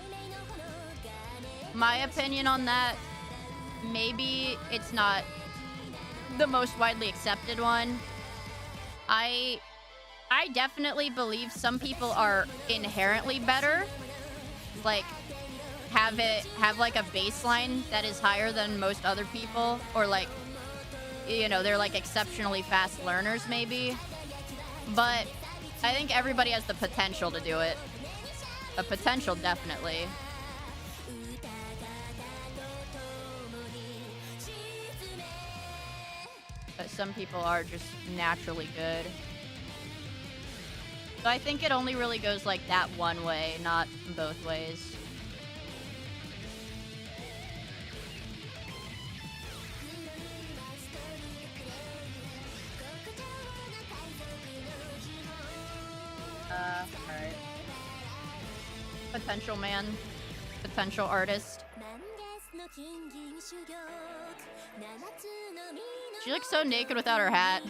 opinion on that, maybe it's not the most widely accepted one. I definitely believe some people are inherently better, like have like a baseline that is higher than most other people, or like, you know, they're like exceptionally fast learners maybe. But I think everybody has the potential to do it. A potential, definitely. But some people are just naturally good. So I think it only really goes like that one way, not both ways. Alright. Potential man. Potential artist. She looks so naked without her hat.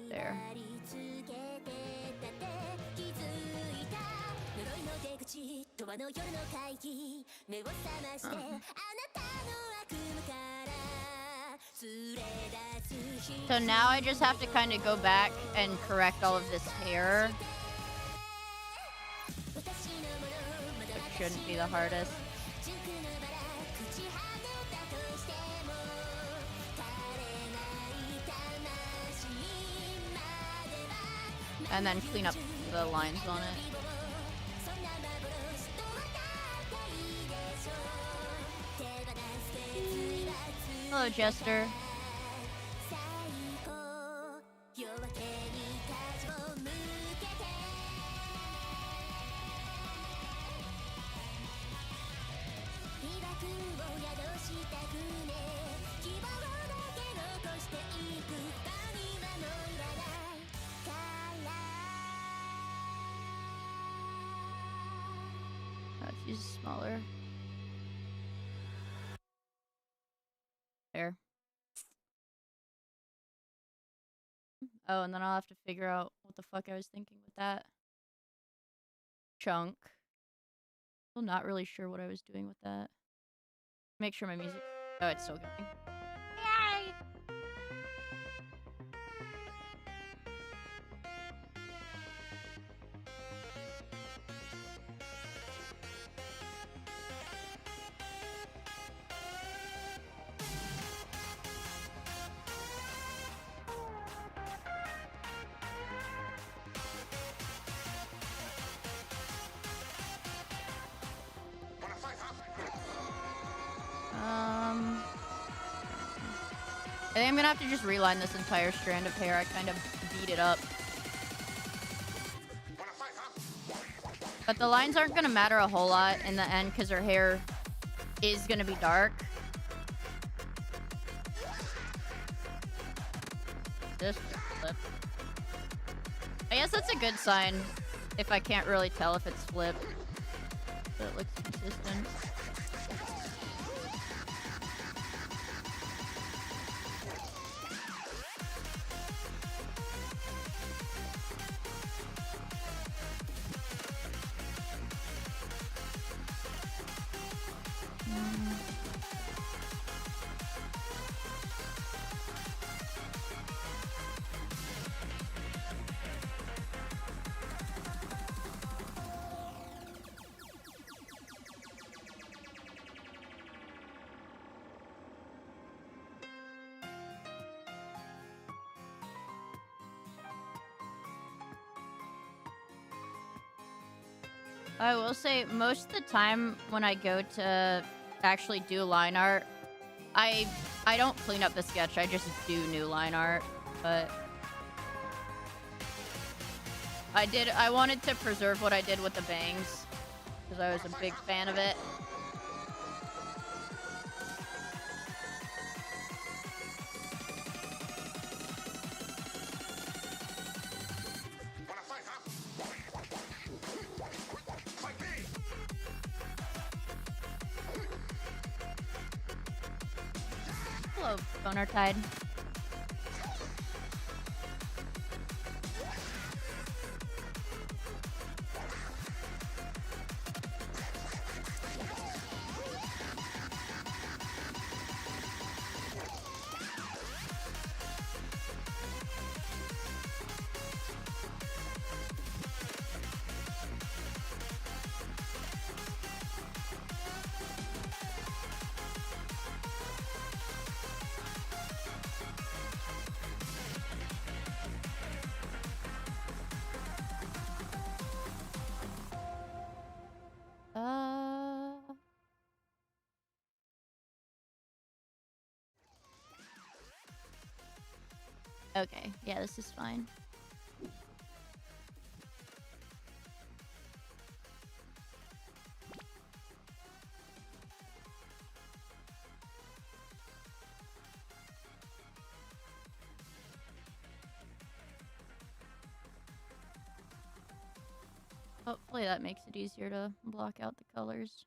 There. So now I just have to kind of go back and correct all of this hair. Which shouldn't be the hardest. And then clean up the lines on it. Hello, Jester. Let's use smaller. There. Oh, and then I'll have to figure out what the fuck I was thinking with that. Chunk. Still not really sure what I was doing with that. Make sure my music... Oh, it's still going. Yay! I think I'm gonna have to just reline this entire strand of hair. I kind of beat it up. But the lines aren't gonna matter a whole lot in the end because her hair is gonna be dark. This flip. I guess that's a good sign if I can't really tell if it's flipped. So it looks consistent. I will say, most of the time when I go to actually do line art, I don't clean up the sketch. I just do new line art. But I wanted to preserve what I did with the bangs because I was a big fan of it. Hello, Boner Tide. Okay, yeah, this is fine. Hopefully that makes it easier to block out the colors.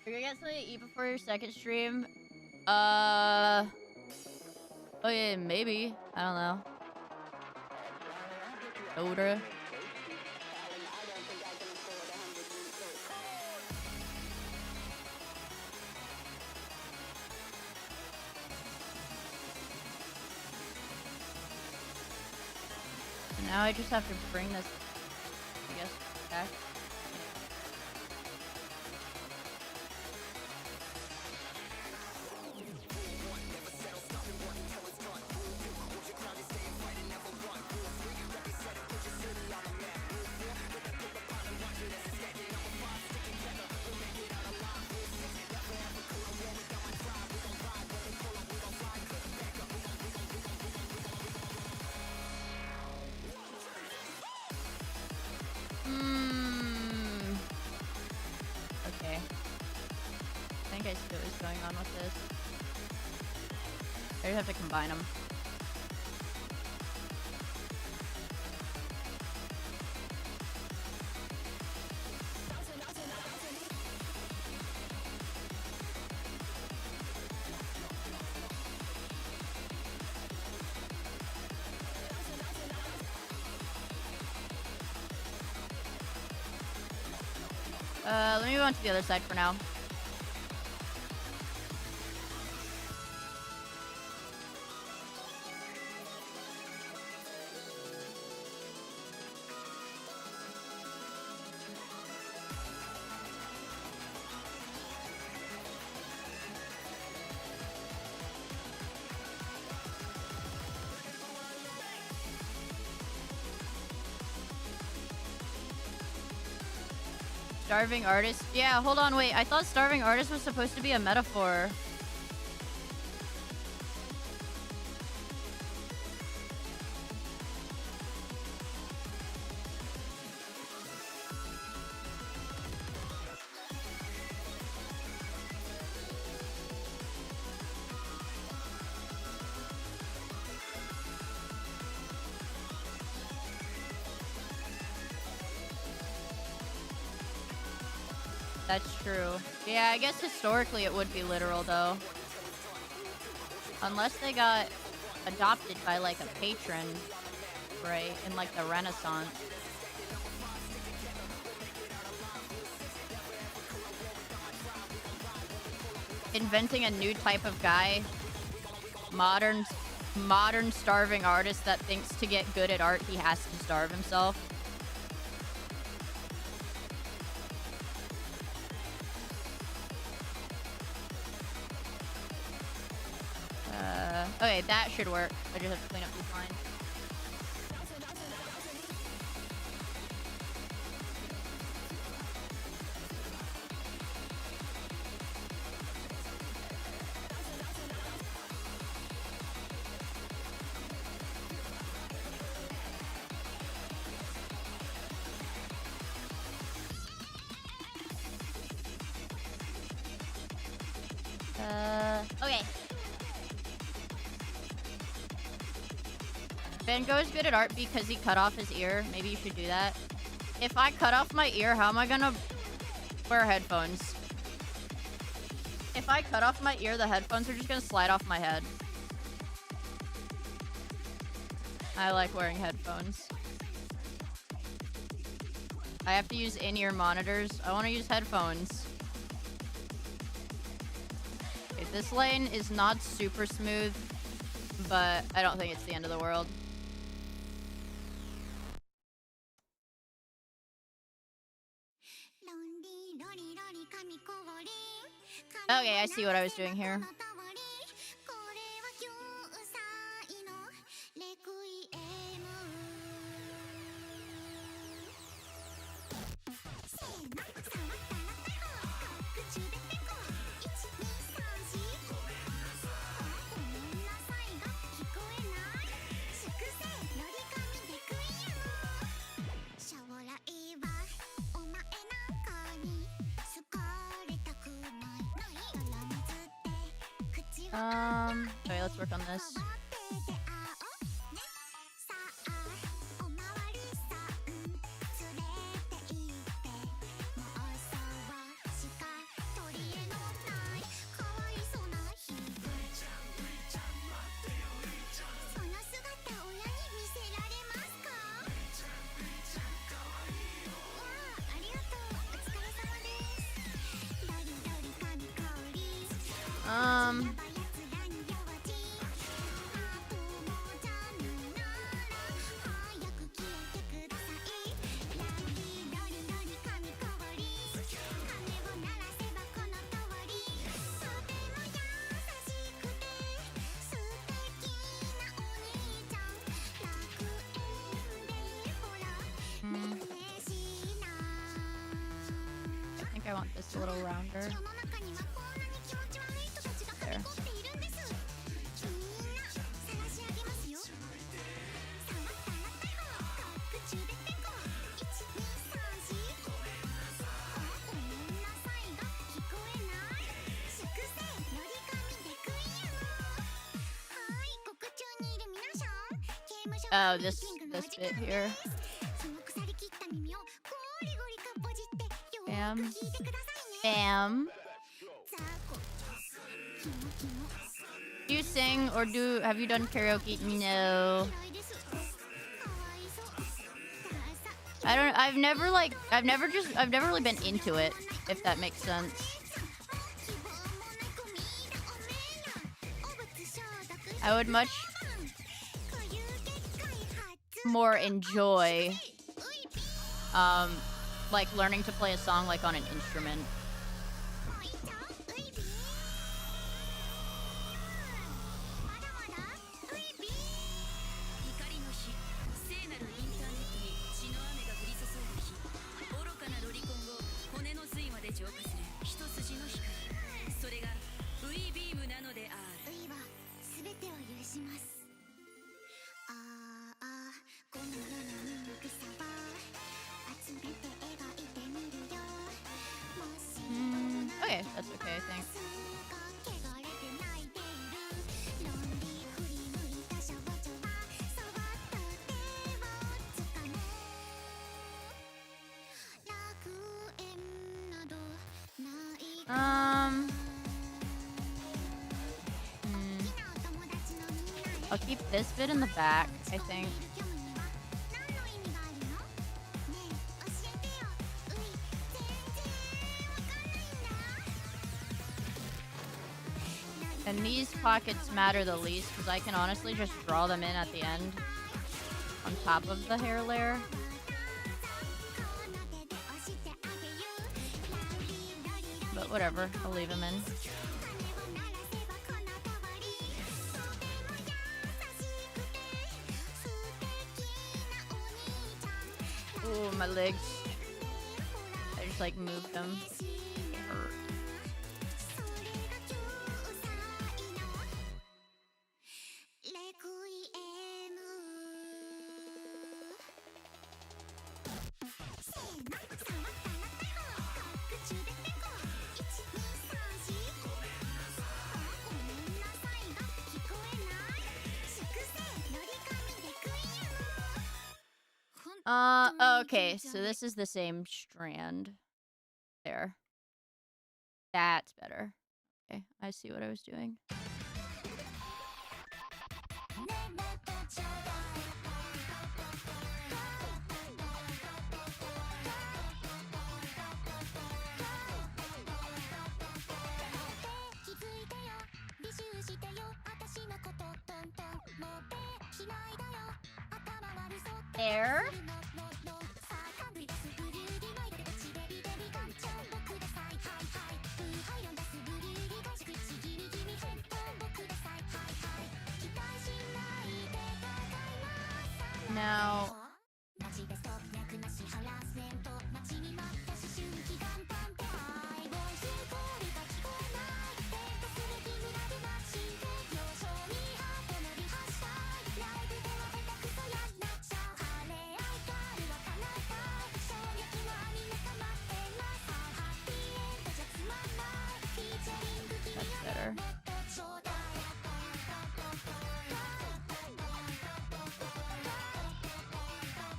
You're gonna get something to eat before your second stream? Oh yeah, maybe. I don't know. Ouro. And now I just have to bring this, I guess, back. Okay. I think I see what was going on with this. I just have to combine them. Let me move on to the other side for now. Starving artist? Yeah, hold on, wait. I thought starving artist was supposed to be a metaphor. That's true. Yeah, I guess historically it would be literal, though. Unless they got adopted by, like, a patron, right? In, like, the Renaissance. Inventing a new type of guy. Modern starving artist that thinks to get good at art, he has to starve himself. Okay, that should work. I just have to clean up these lines. Okay. Van Gogh's good at art because he cut off his ear. Maybe you should do that. If I cut off my ear, how am I gonna wear headphones? If I cut off my ear, the headphones are just gonna slide off my head. I like wearing headphones. I have to use in-ear monitors. I want to use headphones. Okay, this lane is not super smooth, but I don't think it's the end of the world. Okay, I see what I was doing here. Okay, let's work on this. I want this a little rounder. There. Oh, this bit here. Bam. Bam. Do you sing or have you done karaoke? No. I've never really been into it, if that makes sense. I would much more enjoy like learning to play a song like on an instrument. Okay, that's okay, I think. I'll keep this bit in the back, I think. And these pockets matter the least because I can honestly just draw them in at the end on top of the hair layer. But whatever, I'll leave them in. Ooh, my legs. I just like moved them. It hurt. Okay, so this is the same strand. There. That's better. Okay, I see what I was doing. There. Now, that's better.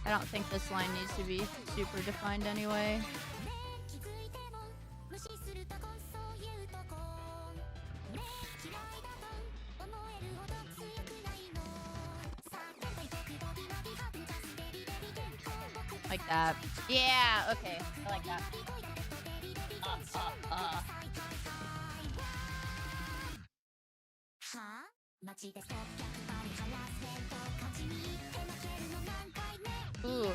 I don't think this line needs to be super defined anyway. Like that. Yeah, okay. I like that. Ooh.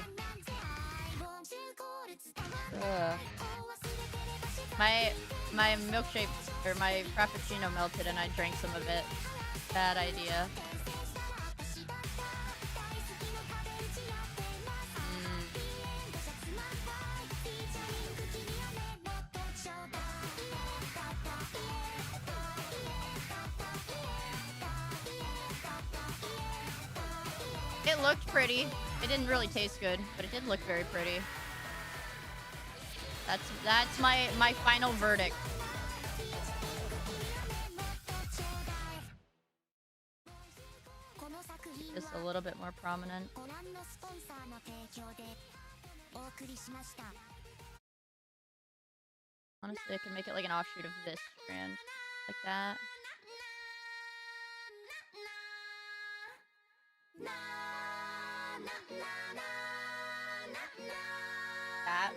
My milkshake or my frappuccino melted and I drank some of it. Bad idea. It looked pretty. It didn't really taste good, but it did look very pretty. That's my final verdict. Just a little bit more prominent. Honestly, I can make it like an offshoot of this strand. Like that. That.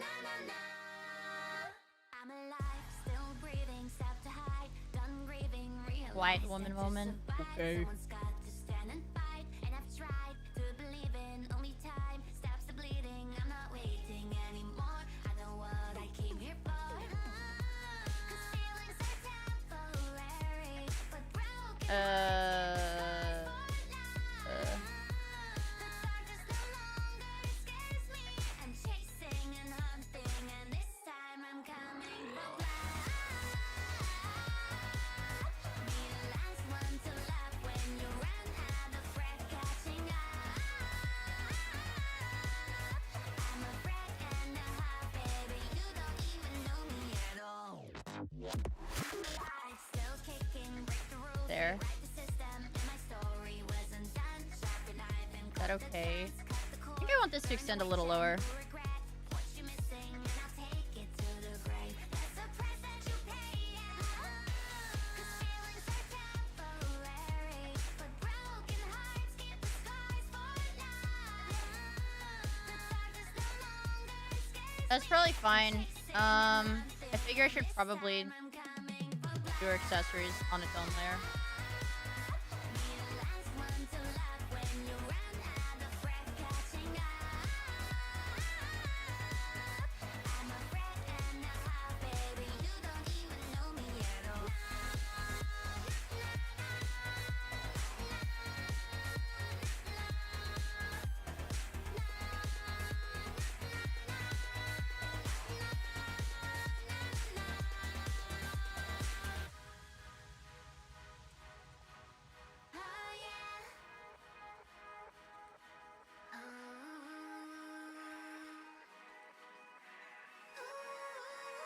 White woman moment. Okay. There. Is that okay? I think I want this to extend a little lower. That's probably fine. I figure I should probably do her accessories on its own layer.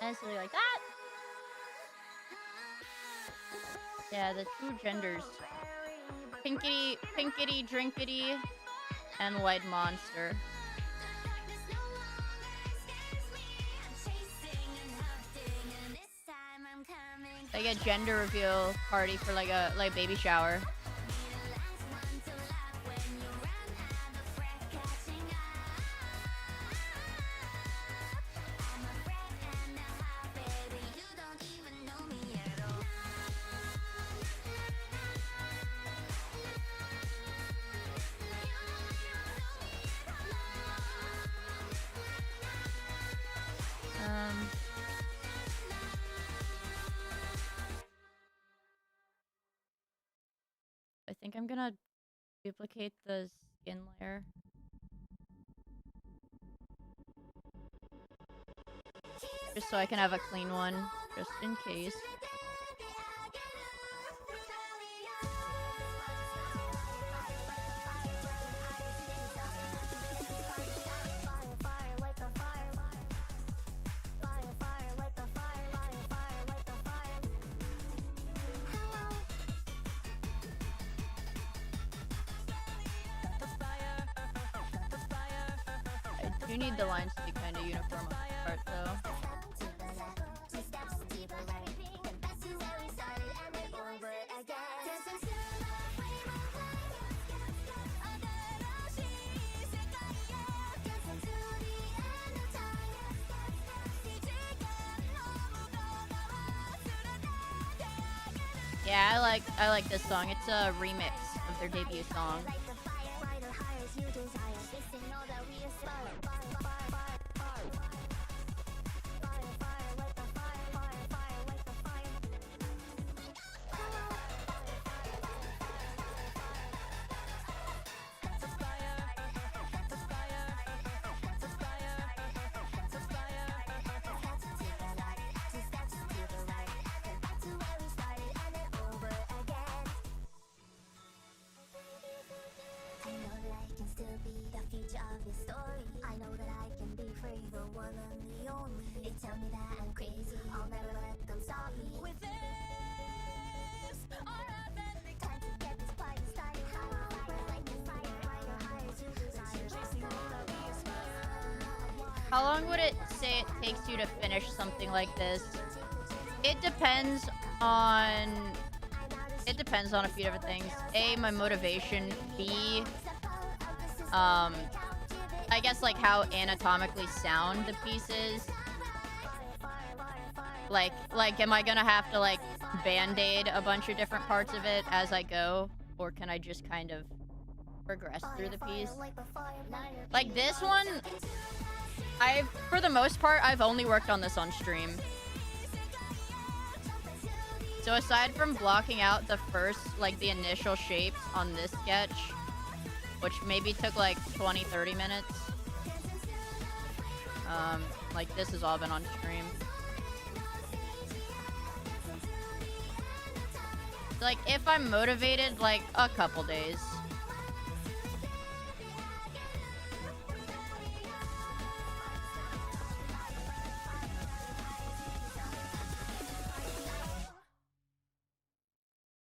Necessarily like that. Yeah, the two genders. Pinkity, pinkity, drinkity, and white monster. Like a gender reveal party for like a baby shower. I think I'm gonna duplicate the skin layer. Just so I can have a clean one, just in case. I do need the lines to be kind of uniform on this part, though. Yeah, I like this song. It's a remix of their debut song. How long would it say it takes you to finish something like this? It depends on a few different things. A, my motivation. B, I guess like how anatomically sound the piece is. Like am I gonna have to like band-aid a bunch of different parts of it as I go? Or can I just kind of progress through the piece? Like this one, for the most part, I've only worked on this on stream. So aside from blocking out the first, like the initial shapes on this sketch, which maybe took like 20-30 minutes, like this has all been on stream. So, like if I'm motivated, like a couple days.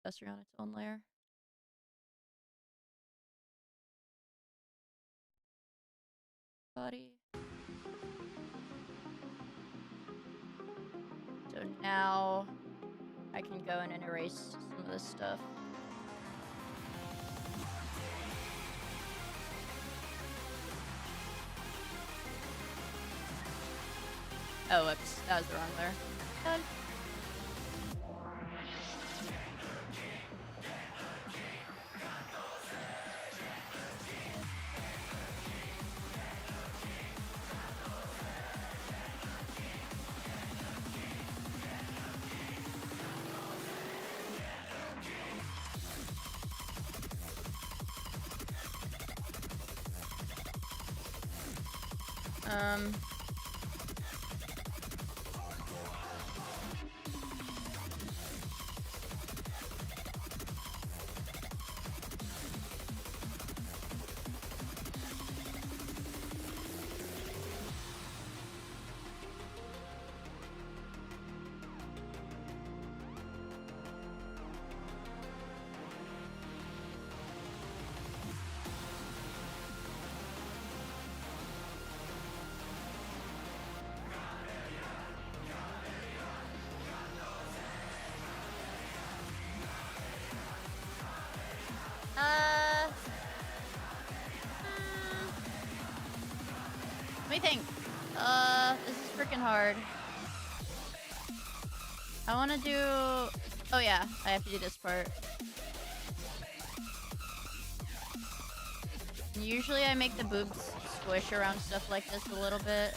Accessory on its own layer. Body. So now I can go in and erase some of this stuff. Oh, whoops. That was the wrong layer. Done. Let me think. This is freaking hard. I want to do... Oh yeah, I have to do this part. Usually I make the boobs squish around stuff like this a little bit.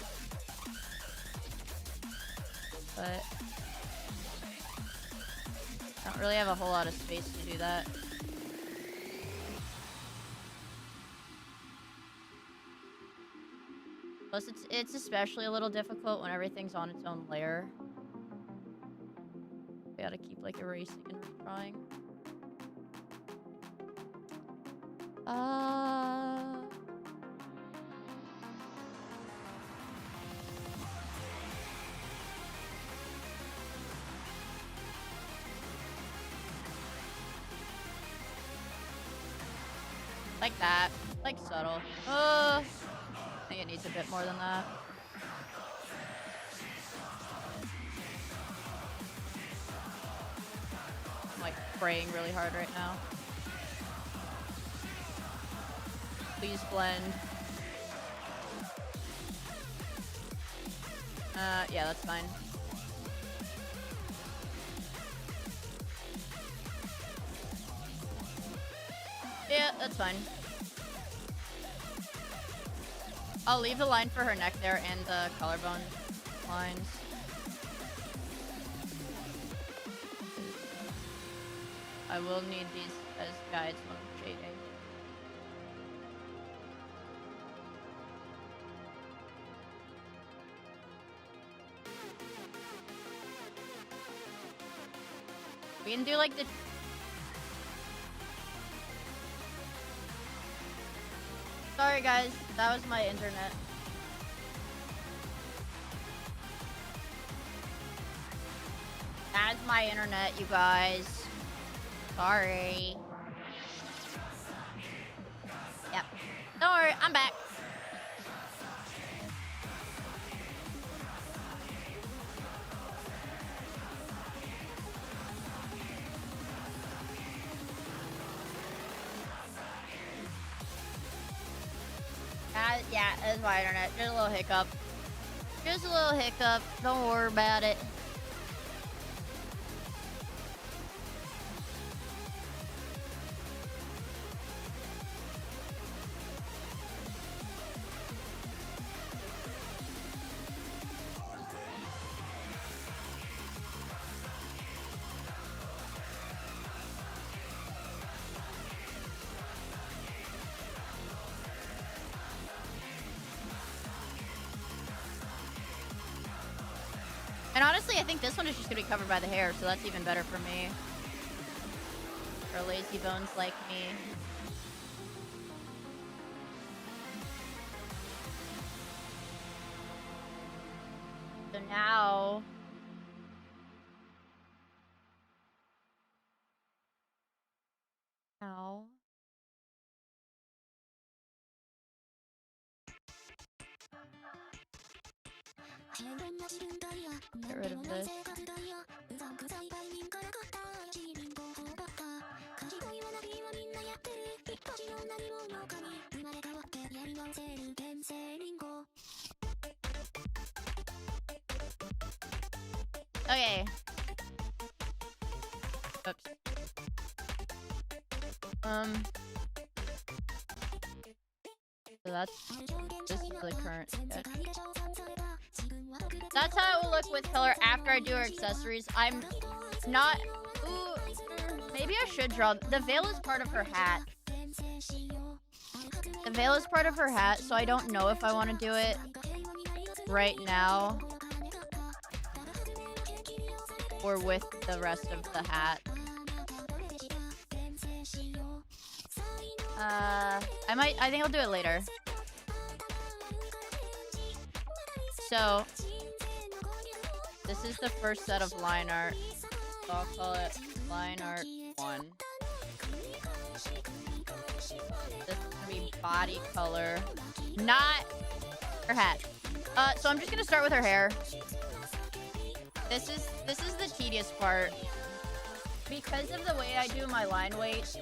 But... I don't really have a whole lot of space to do that. Plus, it's especially a little difficult when everything's on its own layer. We gotta keep, like, erasing and retrying. Like that. Like subtle. I think it needs a bit more than that. I'm like praying really hard right now. Please blend. Yeah, that's fine. Yeah, that's fine. I'll leave the line for her neck there and the collarbone lines. I will need these as guides when I'm shading. We can do like the... Sorry guys, that was my internet. That's my internet, you guys. Sorry. Yep. Don't worry, I'm back. Yeah, that's my internet. Just a little hiccup. Just a little hiccup. Don't worry about it. And honestly, I think this one is just gonna be covered by the hair, so that's even better for me. For lazy bones like me. So now... Get rid of this. Okay. Oops. So this is the current sketch. That's how it will look with color after I do her accessories. I'm not... Ooh, maybe I should draw... The veil is part of her hat. The veil is part of her hat, so I don't know if I want to do it right now. Or with the rest of the hat. I think I'll do it later. So, this is the first set of line art. So I'll call it line art 1. This is gonna be body color, not her hat. So I'm just gonna start with her hair. This is the tedious part. Because of the way I do my line weight,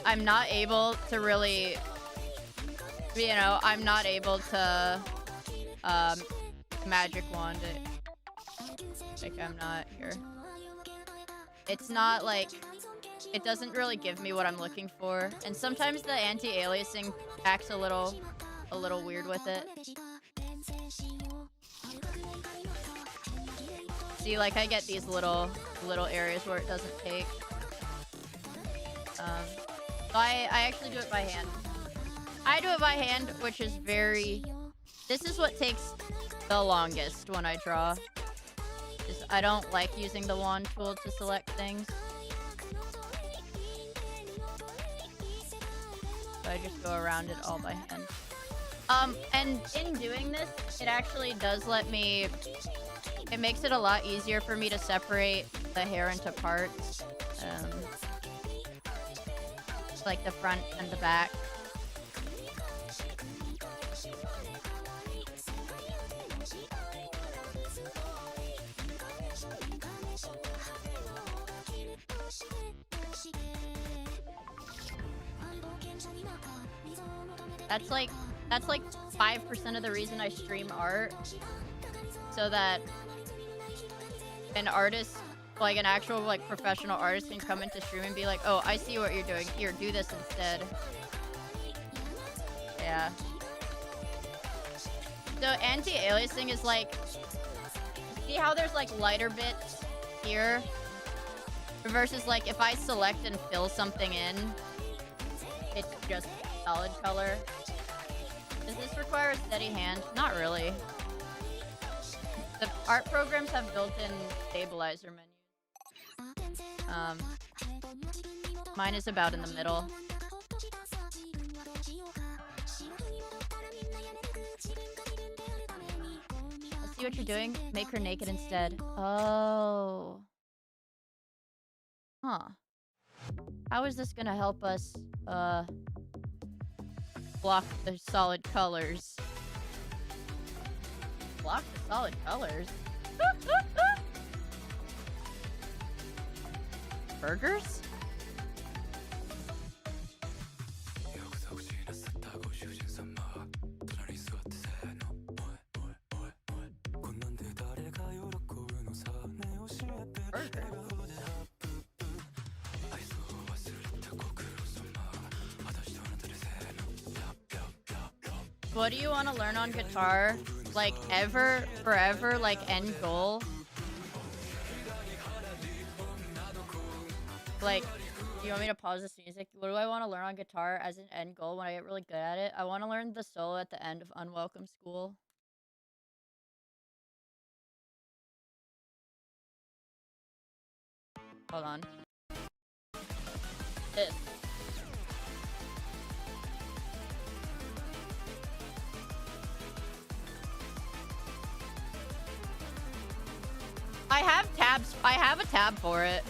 I'm not able to really, you know, I'm not able to magic wand it. Like, I'm not here. It's not like, it doesn't really give me what I'm looking for. And sometimes the anti-aliasing acts a little weird with it. See, like, I get these little areas where it doesn't take. So I actually do it by hand. I do it by hand, which is very... This is what takes the longest when I draw. I don't like using the wand tool to select things. So I just go around it all by hand. And in doing this, it actually does let me... It makes it a lot easier for me to separate the hair into parts. Like the front and the back. That's like 5% of the reason I stream art. So that an artist, like an actual like professional artist, can come into stream and be like, oh, I see what you're doing. Here, do this instead. Yeah. So anti-aliasing is like, see how there's like lighter bits here? Versus like if I select and fill something in, it's just solid color. Does this require a steady hand? Not really. The art programs have built-in stabilizer menus. Mine is about in the middle. Let's see what you're doing. Make her naked instead. Oh. Huh. How is this gonna help us, block the solid colors? Block the solid colors? Burgers? What do you want to learn on guitar? Like, ever, forever, like, end goal? Like, do you want me to pause this music? What do I want to learn on guitar as an end goal when I get really good at it? I want to learn the solo at the end of Unwelcome School. Hold on. This. I have tabs. I have a tab for it.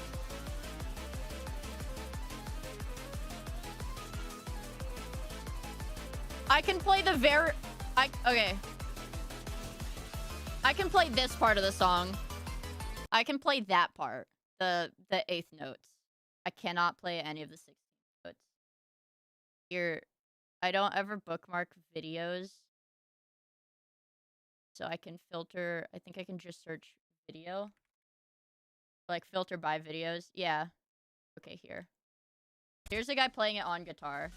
I can play the okay. I can play this part of the song. I can play that part. The 8th notes. I cannot play any of the 16th notes. Here, I don't ever bookmark videos. So I can filter, I think I can just search video. Like filter by videos. Yeah. Okay, here. Here's a guy playing it on guitar.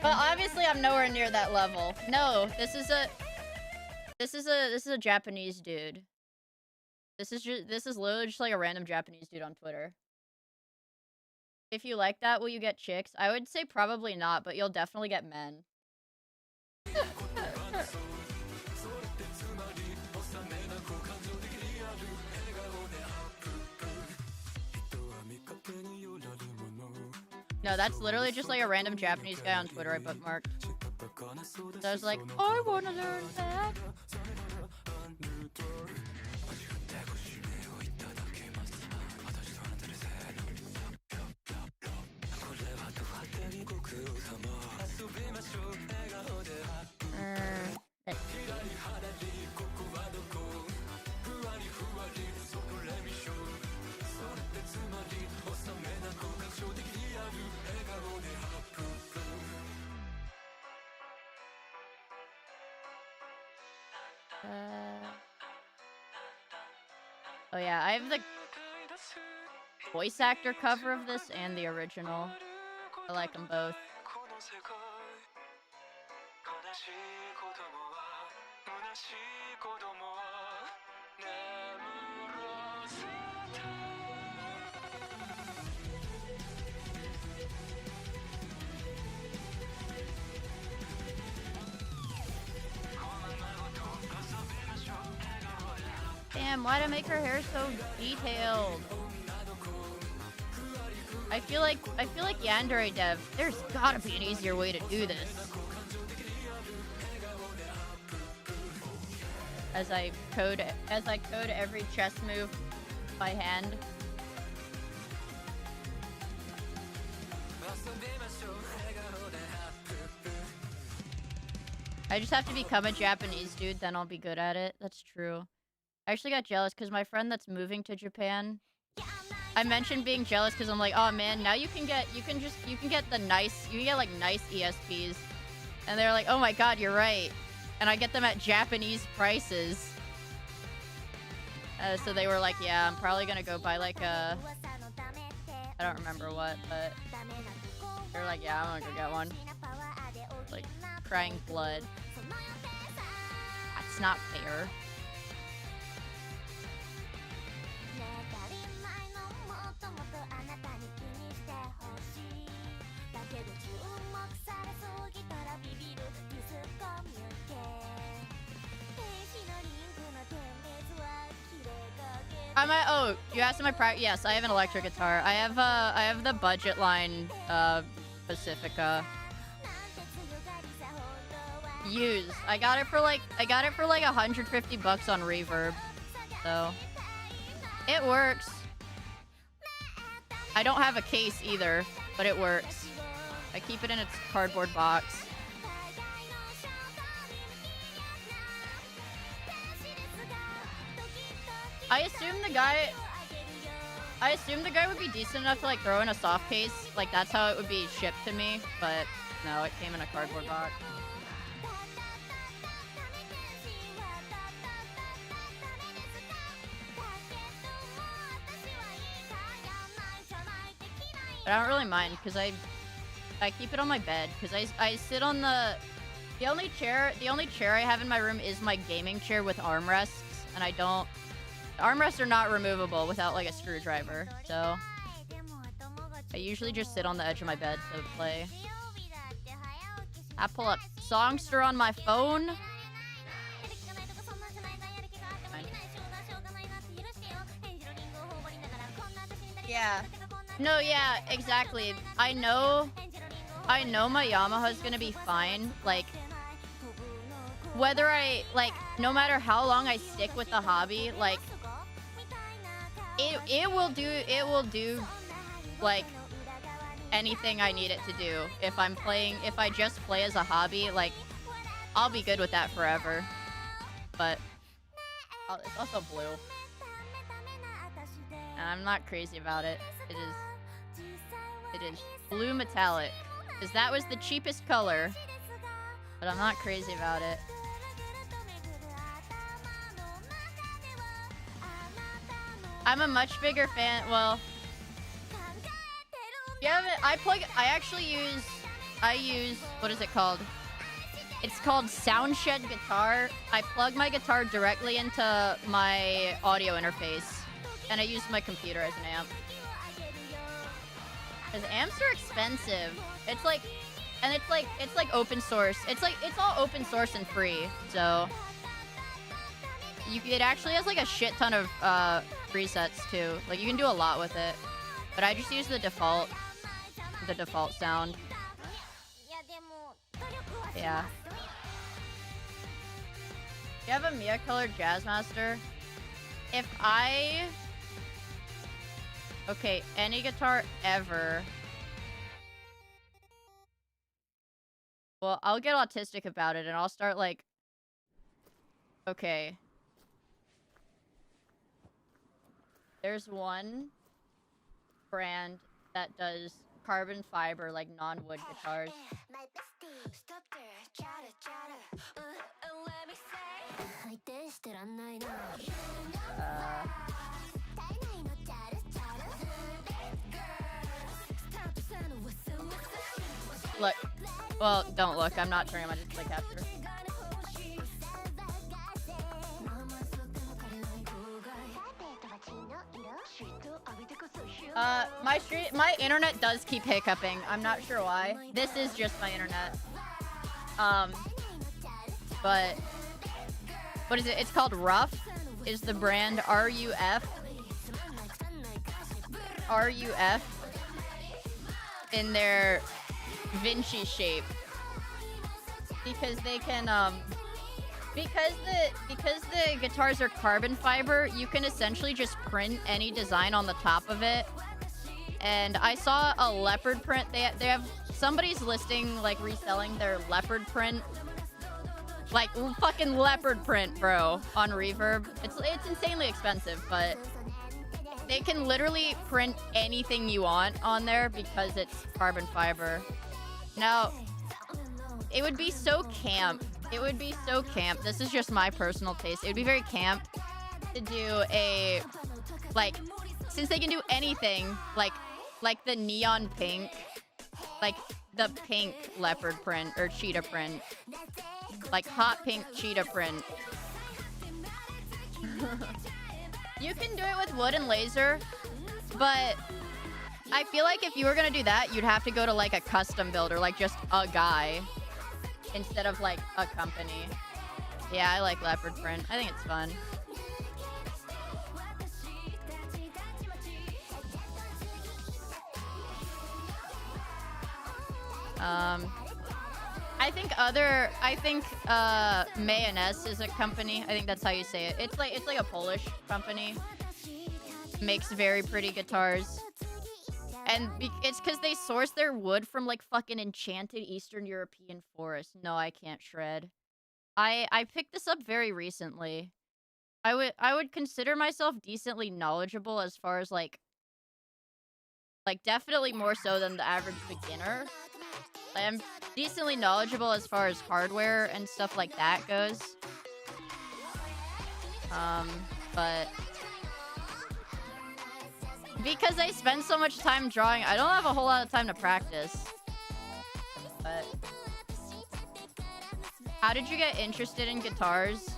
But obviously I'm nowhere near that level. No, this is a Japanese dude. This is literally just like a random Japanese dude on Twitter. If you like that, will you get chicks? I would say probably not, but you'll definitely get men. No, that's literally just like a random Japanese guy on Twitter I bookmarked. So I was like, I wanna learn that. Oh yeah, I have the voice actor cover of this and the original. I like them both. Damn, why'd I make her hair so detailed? I feel like Yandere dev, there's gotta be an easier way to do this. As I code every chess move by hand. I just have to become a Japanese dude, then I'll be good at it. That's true. I actually got jealous because my friend that's moving to Japan, I mentioned being jealous because I'm like, oh man, now you can get nice ESPs. And they're like, oh my god, you're right. And I get them at Japanese prices. So they were like, yeah, I'm probably gonna go buy like a, I don't remember what, but they're like, yeah, I'm gonna go get one. Like, crying blood. That's not fair. Oh, you asked my yes, I have an electric guitar. I have the budget line Pacifica. Used. I got it for like $150 on Reverb. So it works. I don't have a case either, but it works. I keep it in its cardboard box. I assumed the guy would be decent enough to like throw in a soft case. Like that's how it would be shipped to me, but no, it came in a cardboard box. But I don't really mind because I keep it on my bed because I sit on the only chair I have in my room is my gaming chair with armrests, and I don't. Armrests are not removable without like a screwdriver, so I usually just sit on the edge of my bed to play. I pull up Songster on my phone. Yeah. No, yeah, exactly. I know my Yamaha's gonna be fine. Like, whether no matter how long I stick with the hobby, like, it will do, like, anything I need it to do. If I just play as a hobby, like, I'll be good with that forever. But it's also blue. And I'm not crazy about it. It is blue metallic. Because that was the cheapest color. But I'm not crazy about it. I'm a much bigger fan. Well, I use, what is it called? It's called Soundshed Guitar. I plug my guitar directly into my audio interface. And I use my computer as an amp. Because amps are expensive. It's like open source. It's all open source and free. So it actually has like a shit ton of presets too. Like you can do a lot with it. But I just use the default sound. Yeah. You have a miia colored Jazzmaster? Okay, any guitar ever. Well, I'll get autistic about it and I'll start like... Okay. There's one brand that does carbon fiber, like non-wood guitars. Look. Well, don't look. I'm not turning my display capture. My internet does keep hiccuping. I'm not sure why. This is just my internet. But what is it? It's called Rough. Is the brand RUF? RUF in their Vinci shape, because they can because the guitars are carbon fiber, you can essentially just print any design on the top of it. And I saw a leopard print. They have somebody's listing, like, reselling their leopard print, like fucking leopard print, bro, on Reverb. It's insanely expensive, but they can literally print anything you want on there because it's carbon fiber. Now, it would be so camp. It would be so camp. This is just my personal taste. It would be very camp to do a, like, since they can do anything, like the neon pink, like the pink leopard print or cheetah print, like hot pink cheetah print. You can do it with wood and laser, but I feel like if you were gonna do that, you'd have to go to like a custom builder, like just a guy, instead of like a company. Yeah, I like leopard print. I think it's fun. I think Mayonnaise is a company. I think that's how you say it. It's like a Polish company. Makes very pretty guitars. And it's because they source their wood from like fucking enchanted Eastern European forests. No, I can't shred. I picked this up very recently. I would consider myself decently knowledgeable as far as like definitely more so than the average beginner. I'm decently knowledgeable as far as hardware and stuff like that goes. But because I spend so much time drawing, I don't have a whole lot of time to practice. But how did you get interested in guitars?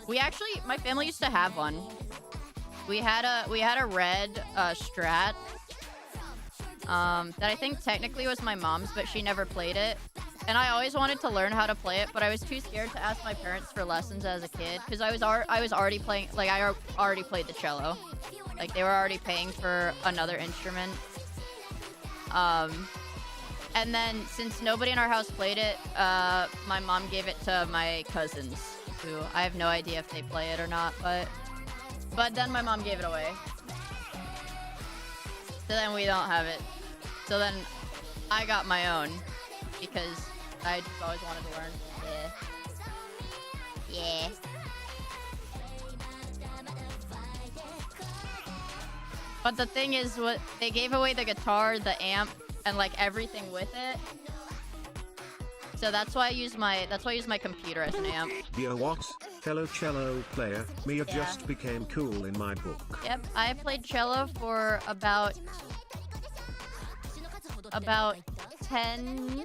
My family used to have one. We had a red Strat. That I think technically was my mom's, but she never played it. And I always wanted to learn how to play it, but I was too scared to ask my parents for lessons as a kid, because I was already playing, like, I already played the cello. Like, they were already paying for another instrument. And then, since nobody in our house played it, my mom gave it to my cousins, who I have no idea if they play it or not, but then my mom gave it away. So then we don't have it. So then I got my own because I just always wanted to learn. Yeah. But the thing is, what they gave away the guitar, the amp, and like everything with it. So that's why I use my computer as an amp. Dear what? Fellow cello player, Miia just became cool in my book. Yep, I played cello for about 10.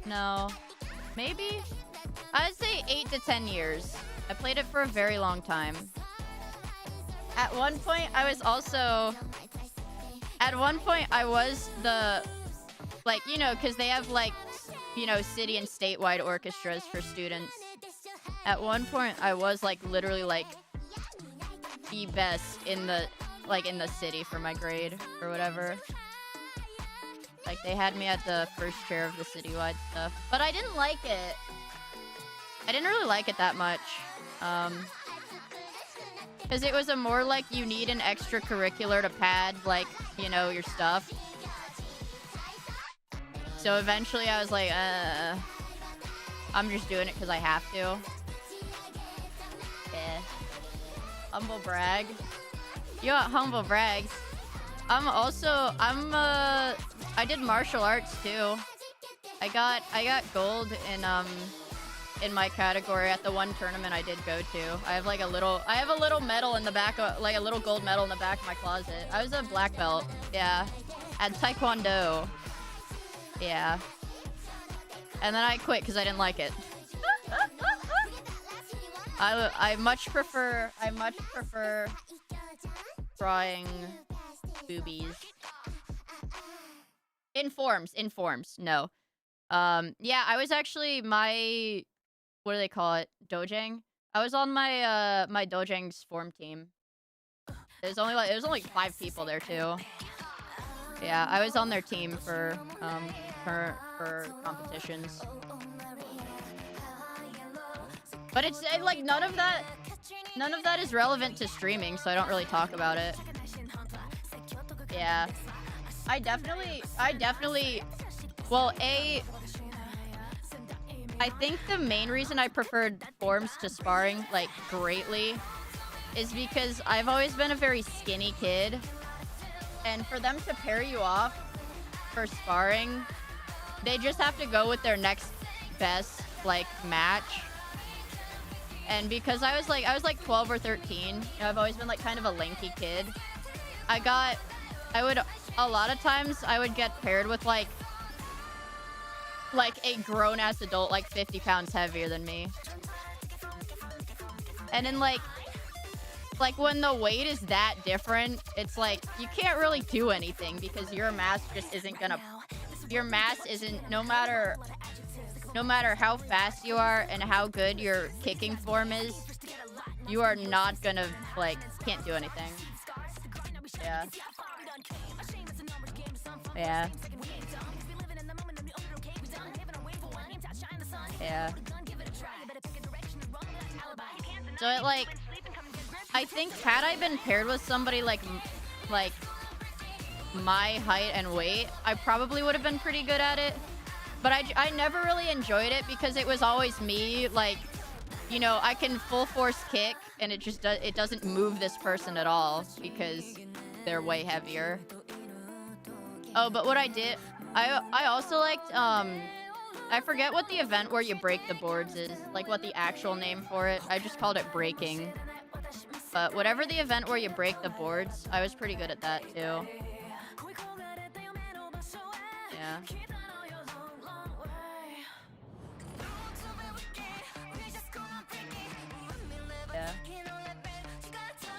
No, maybe. I'd say 8 to 10 years. I played it for a very long time. At one point, I was the, like, you know, because they have, like, you know, city and statewide orchestras for students. At one point, I was, like, literally, like, the best in the city for my grade or whatever. Like, they had me at the first chair of the citywide stuff. But I didn't like it. I didn't really like it that much. Because it was a more like you need an extracurricular to pad, like, you know, your stuff. So eventually I was like, I'm just doing it because I have to. Yeah. Humble brag. You got humble brags. I did martial arts too. I got gold in my category at the one tournament I did go to. I have a little medal in the back, like a little gold medal in the back of my closet. I was a black belt, yeah, at Taekwondo, yeah. And then I quit because I didn't like it. I much prefer drawing boobies. In forms, no. Yeah, I was actually what do they call it? Dojang? I was on my my Dojang's form team. It was only 5 people there too. Yeah, I was on their team for competitions. But it's like none of that is relevant to streaming, so I don't really talk about it. Yeah. I definitely well, I think the main reason I preferred forms to sparring, like, greatly is because I've always been a very skinny kid. And for them to pair you off for sparring, they just have to go with their next best, like, match. And because I was like 12 or 13, you know, I've always been, like, kind of a lanky kid. A lot of times I would get paired with, like a grown-ass adult, like 50 pounds heavier than me. And then, like when the weight is that different, it's like, you can't really do anything because your mass just isn't gonna... Your mass isn't... No matter how fast you are and how good your kicking form is, you are not gonna, like, can't do anything. Yeah. Yeah. Yeah. So it, like, I think had I been paired with somebody like my height and weight, I probably would have been pretty good at it. But I never really enjoyed it because it was always me, like, you know, I can full force kick and it doesn't move this person at all because they're way heavier. Oh, but what I did, I also liked, I forget what the event where you break the boards is, like what the actual name for it. I just called it breaking. But whatever the event where you break the boards, I was pretty good at that too. Yeah.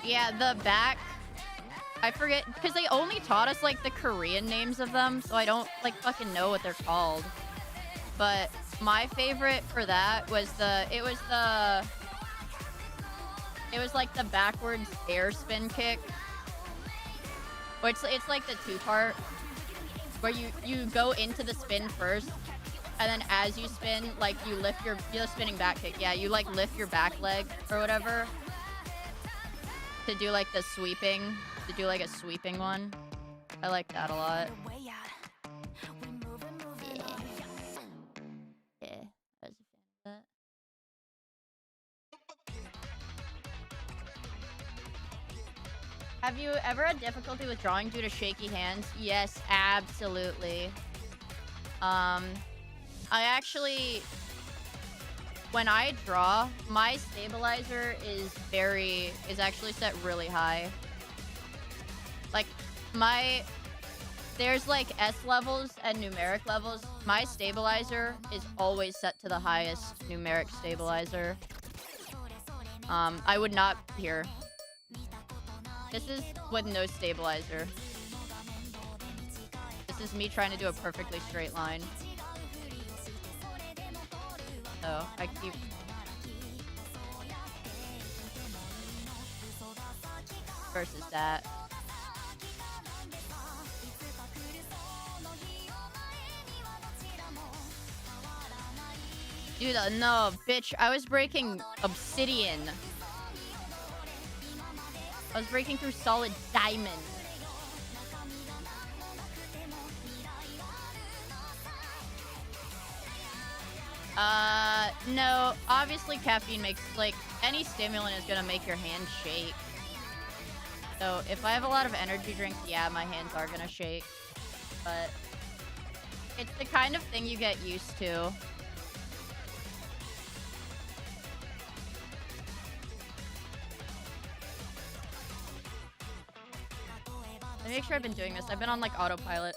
Yeah, the back, I forget, because they only taught us, like, the Korean names of them, so I don't, like, fucking know what they're called. But my favorite for that was it was like the backwards air spin kick. Or it's like the 2-part, where you go into the spin first, and then as you spin, like, you lift your spinning back kick. Yeah, you, like, lift your back leg or whatever. to do like the sweeping, to do like a sweeping one. I like that a lot. Yeah, I was a fan of that. Have you ever had difficulty with drawing due to shaky hands? Yes, absolutely. I actually, when I draw, my stabilizer is actually set really high. Like, there's like S levels and numeric levels. My stabilizer is always set to the highest numeric stabilizer. I would not here. This is with no stabilizer. This is me trying to do a perfectly straight line. So I keep... versus that. Dude, no, bitch. I was breaking obsidian. I was breaking through solid diamond. No. Obviously, caffeine makes, like, any stimulant is gonna make your hand shake. So, if I have a lot of energy drinks, yeah, my hands are gonna shake. But it's the kind of thing you get used to. Let me make sure I've been doing this. I've been on, like, autopilot.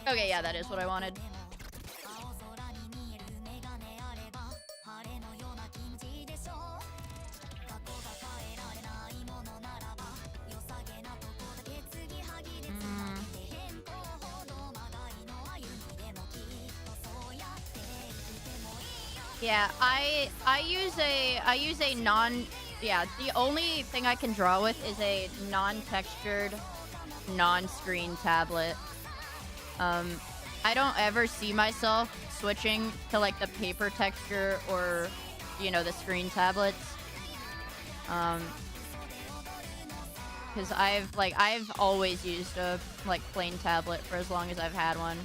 Okay, yeah, that is what I wanted. Yeah, I use a non... Yeah, the only thing I can draw with is a non-textured, non-screen tablet. I don't ever see myself switching to, like, the paper texture or, you know, the screen tablets. Because I've always used a, like, plain tablet for as long as I've had one.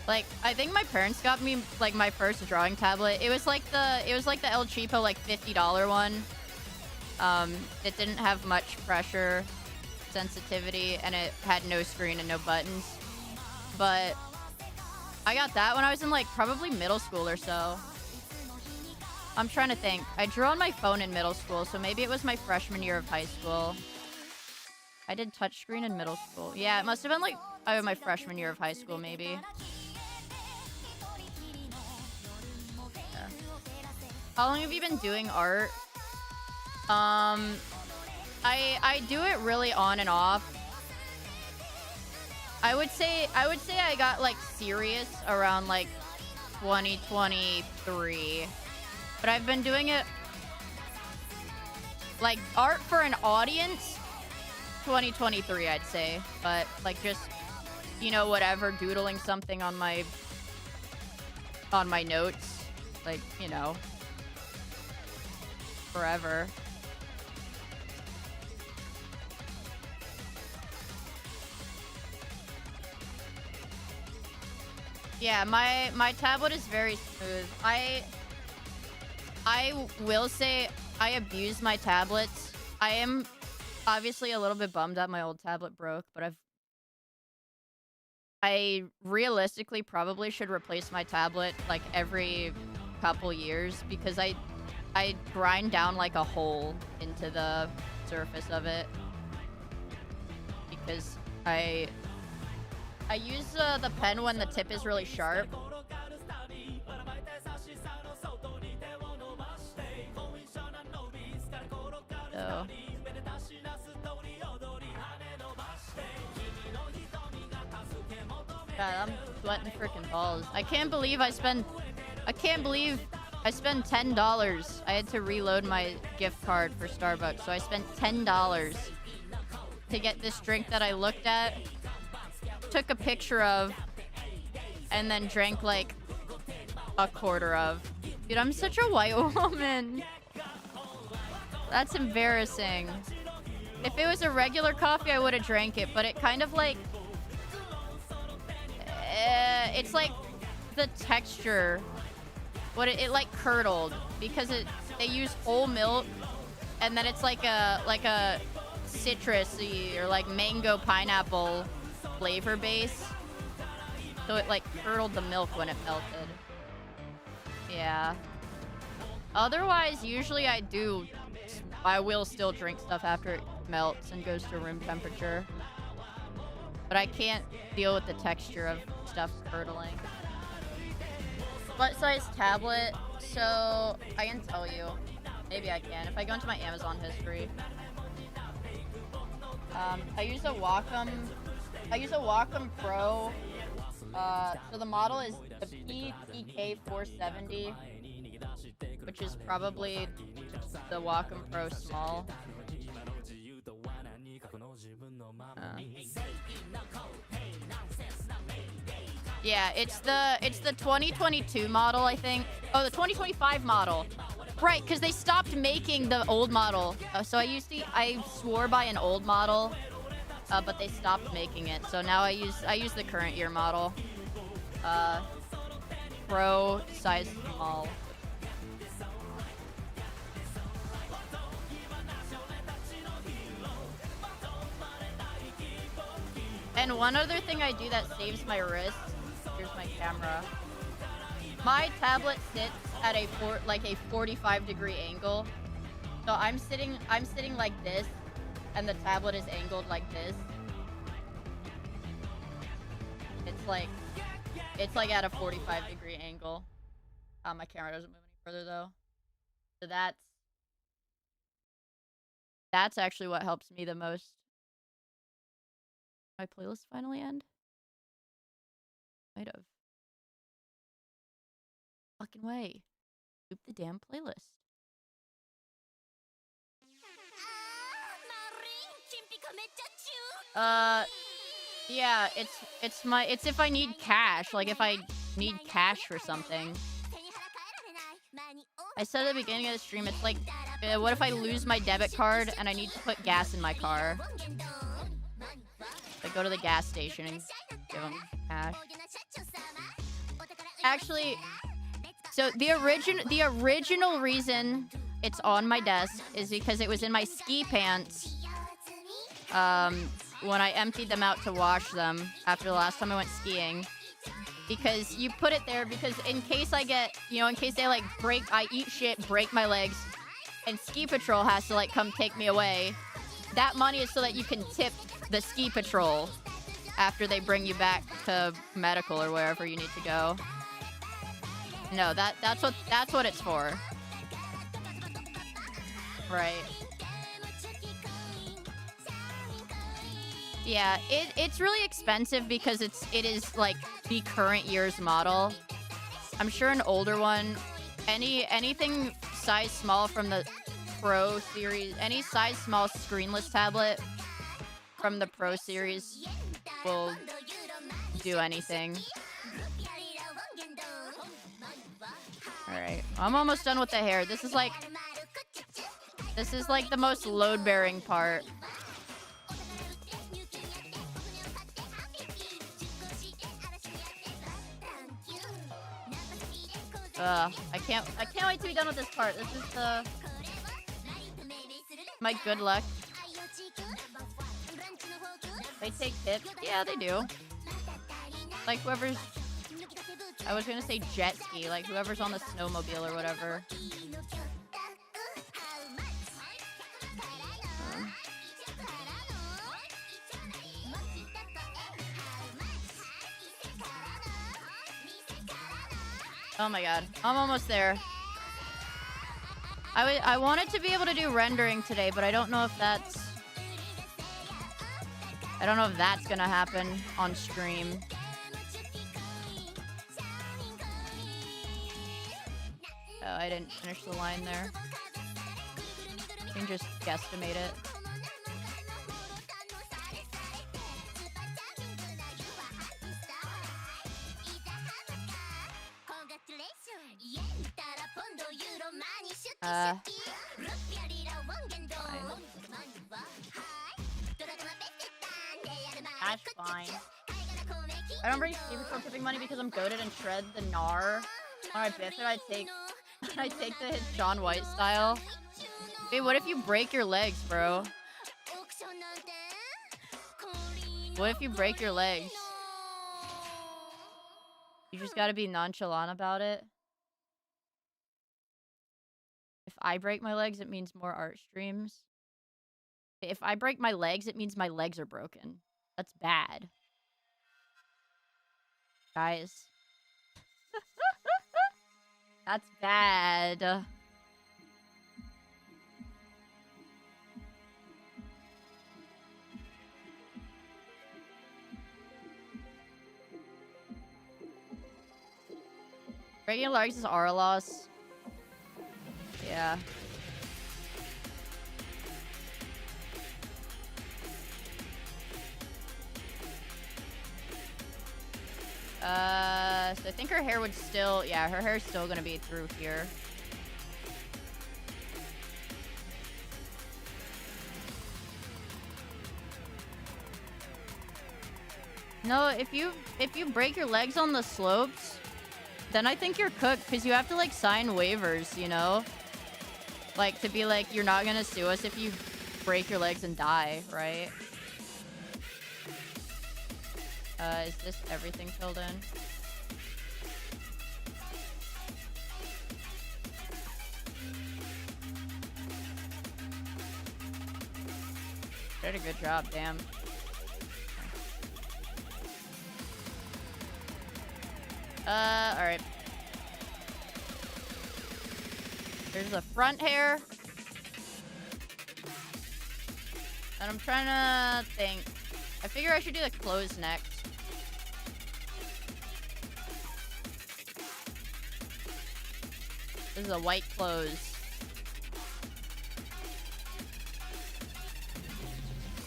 Like, I think my parents got me, like, my first drawing tablet. It was like the El Cheapo, like, $50 one. It didn't have much pressure sensitivity, and it had no screen and no buttons. But I got that when I was in, like, probably middle school or so. I'm trying to think. I drew on my phone in middle school, so maybe it was my freshman year of high school. I did touchscreen in middle school. Yeah, it must have been, like, my freshman year of high school, maybe. How long have you been doing art? I do it really on and off. I would say I got, like, serious around, like, 2023. But I've been doing it, like, art for an audience, 2023, I'd say. But, like, just, you know, whatever, doodling something on my notes, like, you know, forever. Yeah, my tablet is very smooth. I will say I abuse my tablets. I am obviously a little bit bummed that my old tablet broke, but I realistically probably should replace my tablet, like, every couple years, because I grind down like a hole into the surface of it. Because I use the pen when the tip is really sharp. So. God, I'm sweating freaking balls. I can't believe I spent $10. I had to reload my gift card for Starbucks, so I spent $10 to get this drink that I looked at, took a picture of, and then drank, like, a quarter of. Dude, I'm such a white woman. That's embarrassing. If it was a regular coffee, I would have drank it, but it kind of like... it's like the texture. It like curdled because they use whole milk, and then it's like a citrusy or like mango pineapple flavor base. So it like curdled the milk when it melted. Yeah. Otherwise, usually I will still drink stuff after it melts and goes to room temperature. But I can't deal with the texture of stuff curdling. What size tablet? So I can tell you. Maybe I can. If I go into my Amazon history. I use a Wacom Pro. So the model is the PTK470, which is probably the Wacom Pro small. Yeah, it's the 2022 model, I think. Oh, the 2025 model. Right, because they stopped making the old model. So I swore by an old model, but they stopped making it. So now I use the current year model. Pro size small. And one other thing I do that saves my wrist. Here's my camera. My tablet sits at a 45-degree angle. So I'm sitting like this, and the tablet is angled like this. It's like at a 45-degree angle. My camera doesn't move any further though. So that's actually what helps me the most. My playlist finally end? Might have. Fucking way. Loop the damn playlist. Yeah, it's if I need cash, like if I need cash for something. I said at the beginning of the stream, it's like, what if I lose my debit card and I need to put gas in my car? I go to the gas station and give them cash. Actually, so the original reason it's on my desk is because it was in my ski pants when I emptied them out to wash them after the last time I went skiing. Because you put it there because in case I get, in case they like I eat shit, break my legs, and ski patrol has to like come take me away. That money is so that you can tip the ski patrol after they bring you back to medical or wherever you need to go. No, that's what it's for. Right. Yeah, it's really expensive because it is like the current year's model. I'm sure an older one, anything size small from the Pro series, any size small screenless tablet from the Pro series will do anything. Alright, I'm almost done with the hair. This is like the most load-bearing part. I can't wait to be done with this part. This is my good luck. They take tips? Yeah, they do. Like whoever's... I was gonna say jet ski, like whoever's on the snowmobile or whatever. Oh my god, I'm almost there. I wanted to be able to do rendering today, but I don't know if that's gonna happen on stream. Oh, I didn't finish the line there. You can just guesstimate it. That's fine. I don't bring Steve for tipping money because I'm goated and shred the gnar. Alright, Biff, I take the hit Shaun White style. Wait, what if you break your legs, bro? What if you break your legs? You just gotta be nonchalant about it. If I break my legs, it means more art streams. If I break my legs, it means my legs are broken. That's bad. Guys. That's bad. Breaking legs is aura loss. Yeah. So I think her hair would still... Yeah, her hair's still gonna be through here. No, if you break your legs on the slopes, then I think you're cooked, because you have to, like, sign waivers, you know? Like, to be like, you're not gonna sue us if you break your legs and die, right? Is this everything filled in? Did a good job, damn. Alright. There's the front hair. And I'm trying to think. I figure I should do the clothes next. This is a white clothes.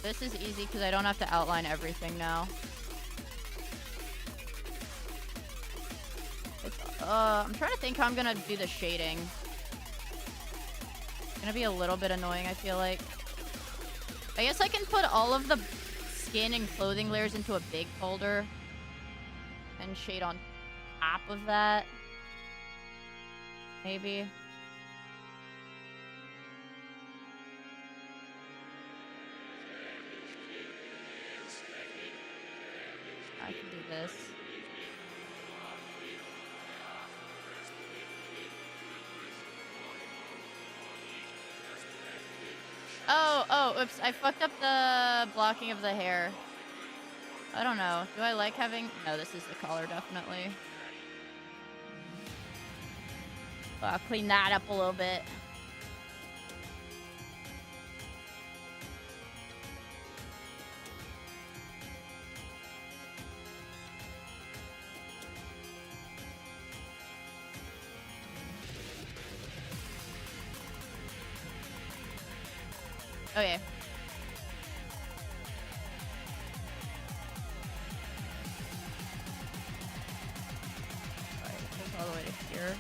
This is easy because I don't have to outline everything now. I'm trying to think how I'm gonna do the shading. It's gonna be a little bit annoying, I feel like. I guess I can put all of the skin and clothing layers into a big folder and shade on top of that. Maybe. I can do this. Oh, oops. I fucked up the blocking of the hair. I don't know. Do I like having... No, this is the color, definitely. I'll clean that up a little bit. Okay. Alright, it goes all the way to here.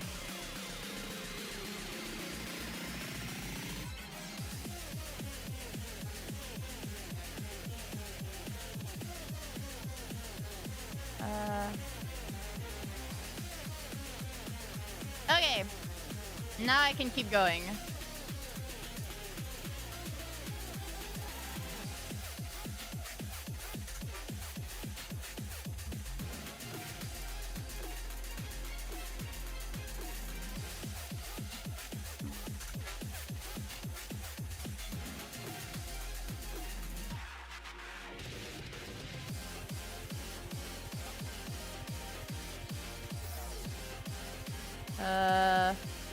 Okay. Now I can keep going.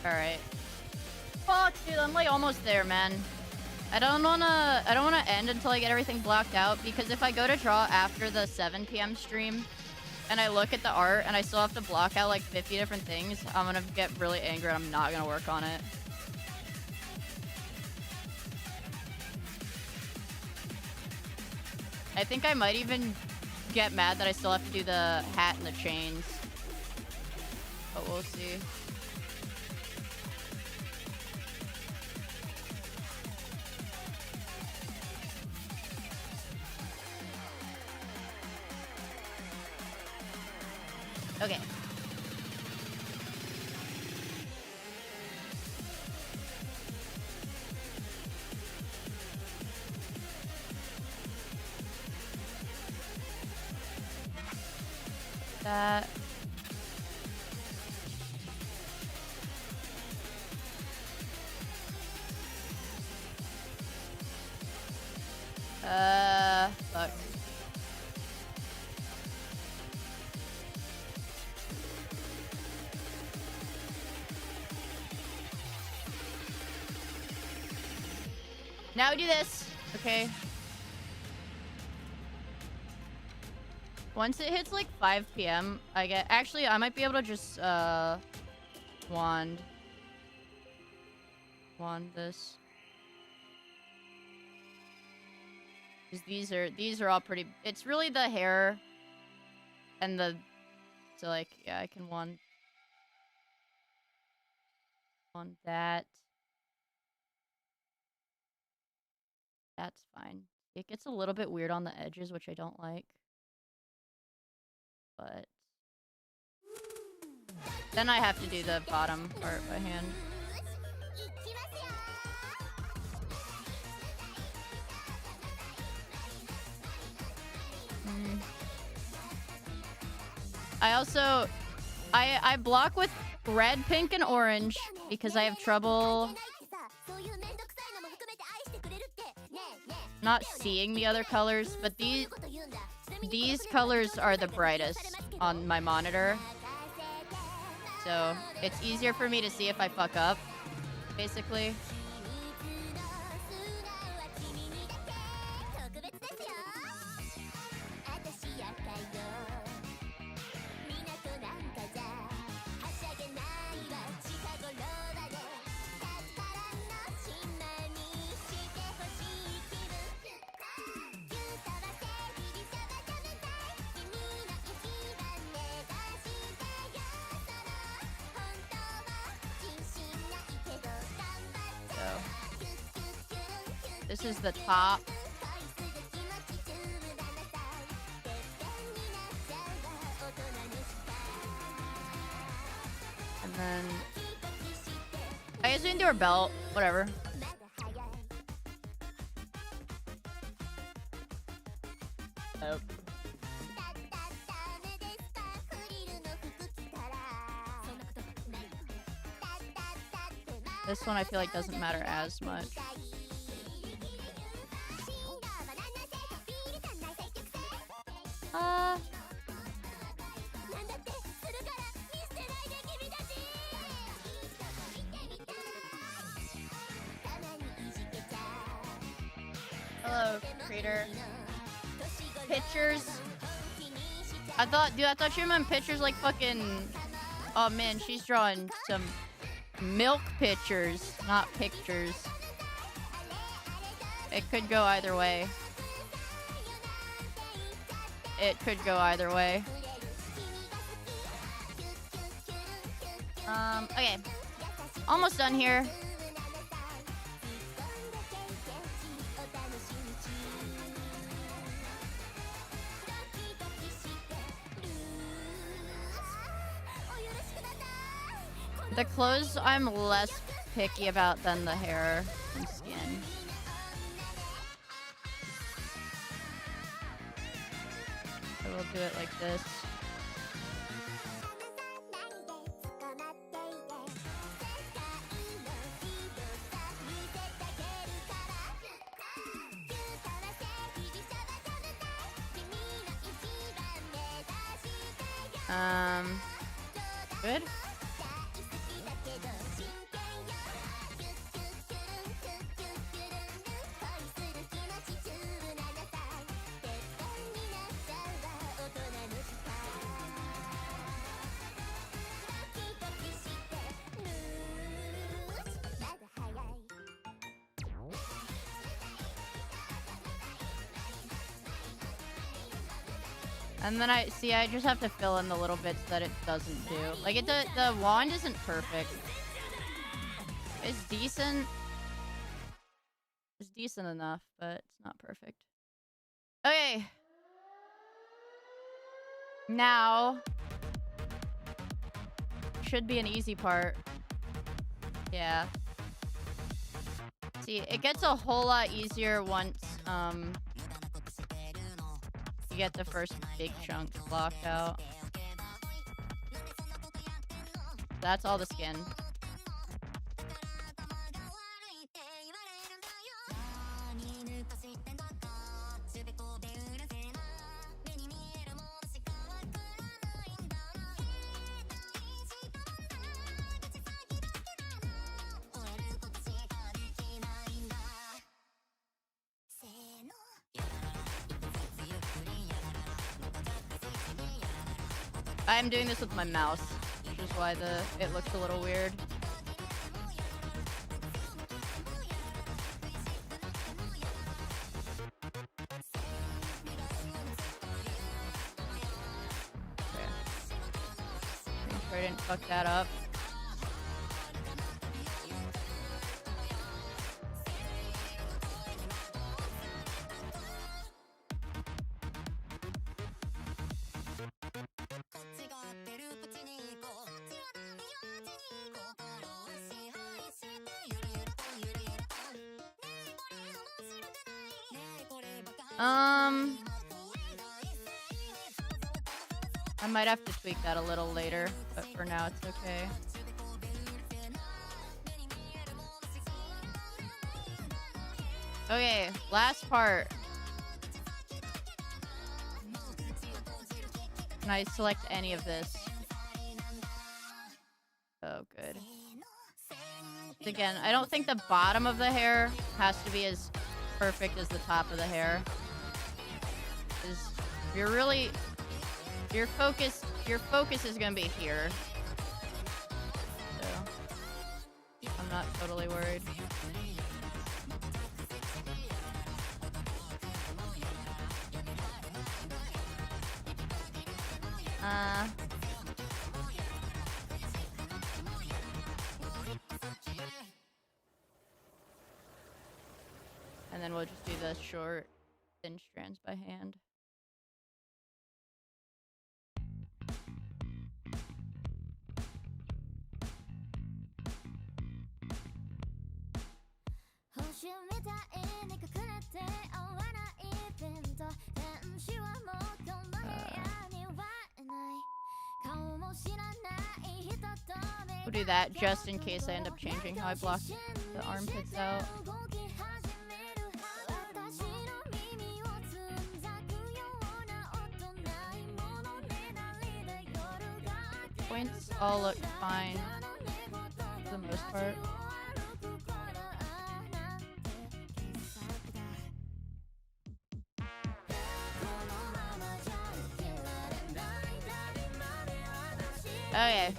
Alright. Fuck, dude, I'm like almost there, man. I don't wanna end until I get everything blocked out, because if I go to draw after the 7 PM stream and I look at the art and I still have to block out like 50 different things, I'm gonna get really angry and I'm not gonna work on it. I think I might even get mad that I still have to do the hat and the chains. But we'll see. Okay. That. Fuck. Now we do this. Okay. Once it hits like 5 p.m., I get... Actually, I might be able to just, wand this. Because these are all pretty... It's really the hair and the... So, like, yeah, I can wand that. That's fine. It gets a little bit weird on the edges, which I don't like. But... Then I have to do the bottom part by hand. I also... I block with red, pink, and orange because I have trouble not seeing the other colors, but these colors are the brightest on my monitor. So it's easier for me to see if I fuck up, basically. This is the top. And then... I guess we can do our belt. Whatever. Oh. This one I feel like doesn't matter as much. Hello, creator. Pictures. I thought you meant pictures like fucking... Oh man, she's drawing some milk pictures, not pictures. It could go either way. It could go either way. Okay. Almost done here. The clothes I'm less picky about than the hair and skin. So we'll do it like this. Good. And then I just have to fill in the little bits that it doesn't do. Like, the wand isn't perfect. It's decent. It's decent enough, but it's not perfect. Okay. Now, should be an easy part. Yeah. See, it gets a whole lot easier once, you get the first big chunk blocked out. That's all the skin. I'm doing this with my mouse, which is why it looks a little weird. Okay. Make sure I didn't fuck that up. I might have to tweak that a little later, but for now it's okay. Okay, last part. Can I select any of this? Oh, good. Again, I don't think the bottom of the hair has to be as perfect as the top of the hair. Because you're really... Your focus is gonna be here. So, I'm not totally worried. And then we'll just do the short, thin strands by hand. We'll do that just in case I end up changing how I block the armpits out. Points all look fine for the most part. Okay.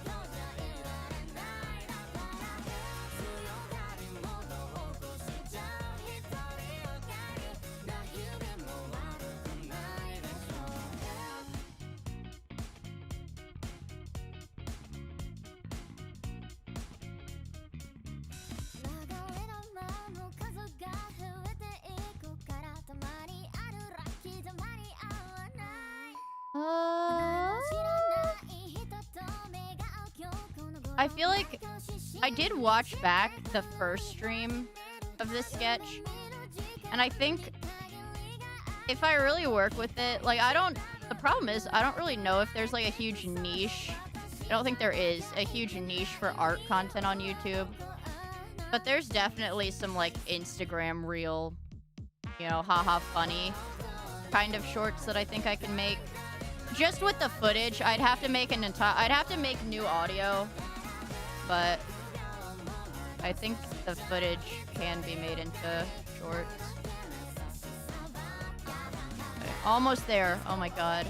I feel like I did watch back the first stream of this sketch, and I think if I really work with it, like the problem is I don't really know if there's like a huge niche. I don't think there is a huge niche for art content on YouTube, but there's definitely some like Instagram reel, you know, haha funny kind of shorts that I think I can make. Just with the footage, I'd have to make new audio. But I think the footage can be made into shorts. Okay, almost there. Oh my god.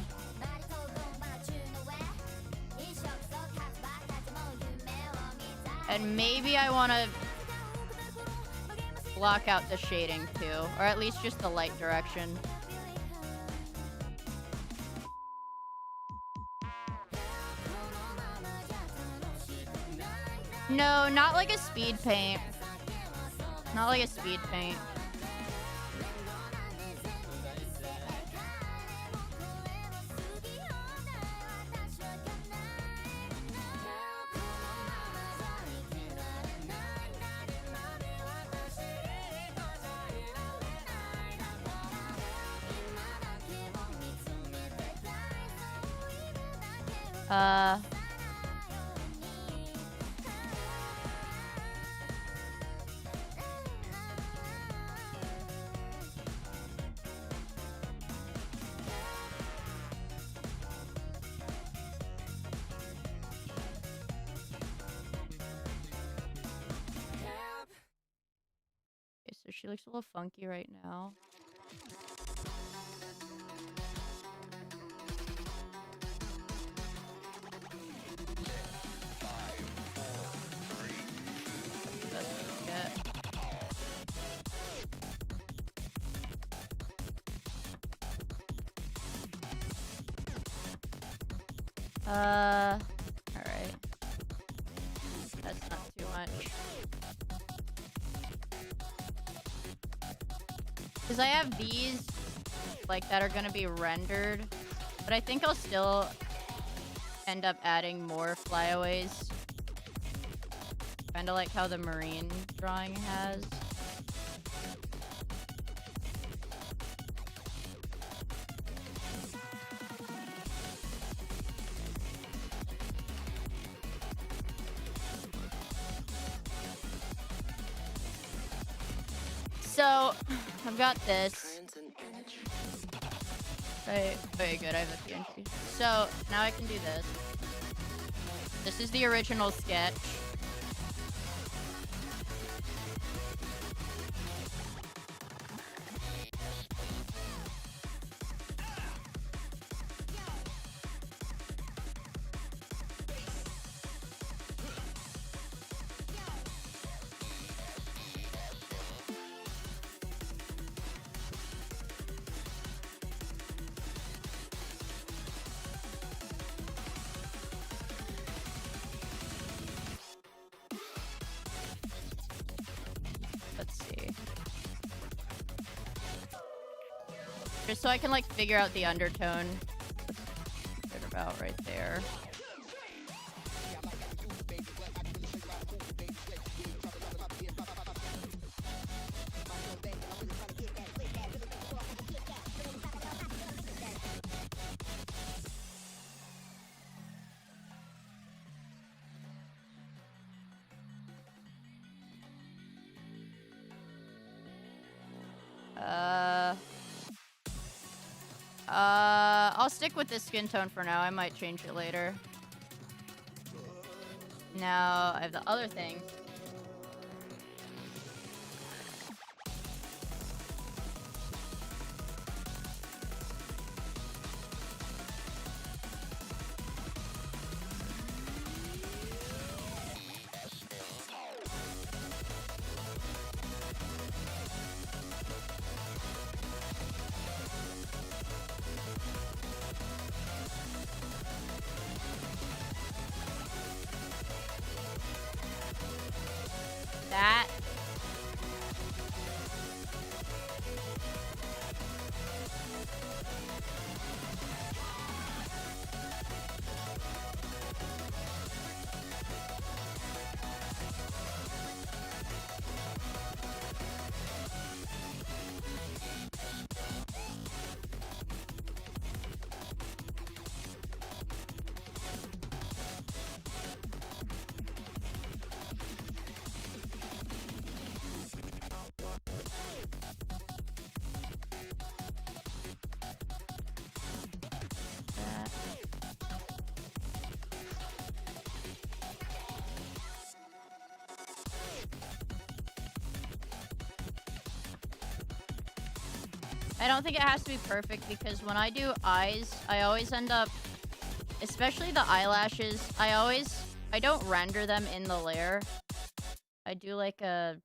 And maybe I want to block out the shading too, or at least just the light direction. No, not like a speed paint. Not like a speed paint. Okay, so she looks a little funky right now. Alright. That's not too much. Because I have these, like, that are gonna be rendered. But I think I'll still end up adding more flyaways. Kinda like how the marine drawing has. So, I've got this. Right, very good, I have a PNG. So, now I can do this. This is the original sketch. Just so I can, like, figure out the undertone. Right about right there. I'll stick with this skin tone for now. I might change it later. Now, I have the other thing. That. I don't think it has to be perfect because when I do eyes, I always end up, especially the eyelashes, I don't render them in the layer. I do like a